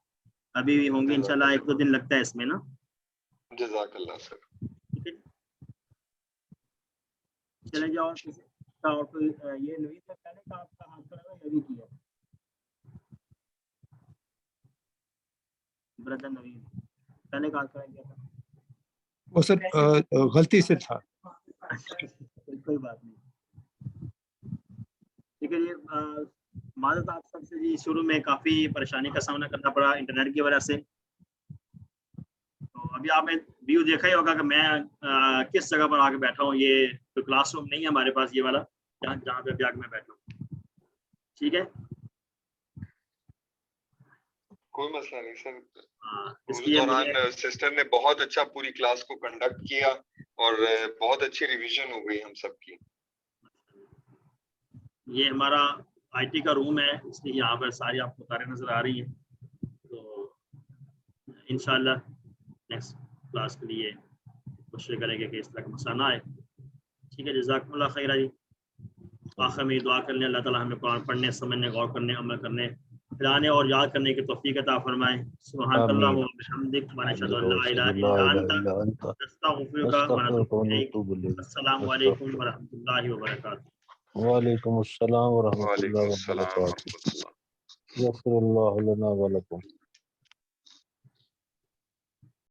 अभी भी होंगी इंशाल्लाह। 1-2 दिन लगता है इसमें ना। जज़ाकल्लाह सर। चले जाओ, और कोई ये नवीन से पहले का आपका हाथ करा है, ये भी किया ब्रदर नवीन, पहले का करा गया था वो सर गलती से था। कोई बात नहीं, ठीक है। ये माजरत आप सबसे जी, शुरू में काफ़ी परेशानी का सामना करना पड़ा इंटरनेट की वजह से। तो अभी आपने व्यू देखा ही होगा कि मैं किस जगह पर आके बैठा हूँ। ये तो क्लासरूम नहीं है हमारे पास, ये वाला जहाँ पे ब्याग में बैठा हूँ, ठीक है। कोई मसला नहीं सर। उस इसलिए दौरान सिस्टर ने बहुत अच्छा पूरी क्लास को कंडक्ट किया और बहुत अच्छी रिवीजन हो गई हम सबकी। ये हमारा IT का रूम है, इसलिए यहाँ पर सारी आपको तारें नजर आ रही हैं। तो इंशाल्लाह नेक्स्ट क्लास के लिए कोशिश करेंगे कि इस तरह का मसला ना आए। ठीक है, जज़ाकुमुल्लाह खैर जी। आखिर में दुआ कर लें अल्लाह ताला हमें कुरान पढ़ने, समझने, गौर करने, अमल करने, पढ़ाने और याद करने की तौफीक अता फरमाए। सुब्हानकल्लाह व बिहम्दिक व नशहदु अन ला इलाहा इल्ला अंता नस्तगफिरुका व नतूबु इलैक। अस्सलामु अलैकुम व रहमतुल्लाहि व बरकातुहू। वालेकुम अस्सलाम व रहमतुल्लाहि व वालेकुम अस्सलाम व बरकातुहू। रहमतुल्लाह। यग़फिरुल्लाहु लना व लकुम।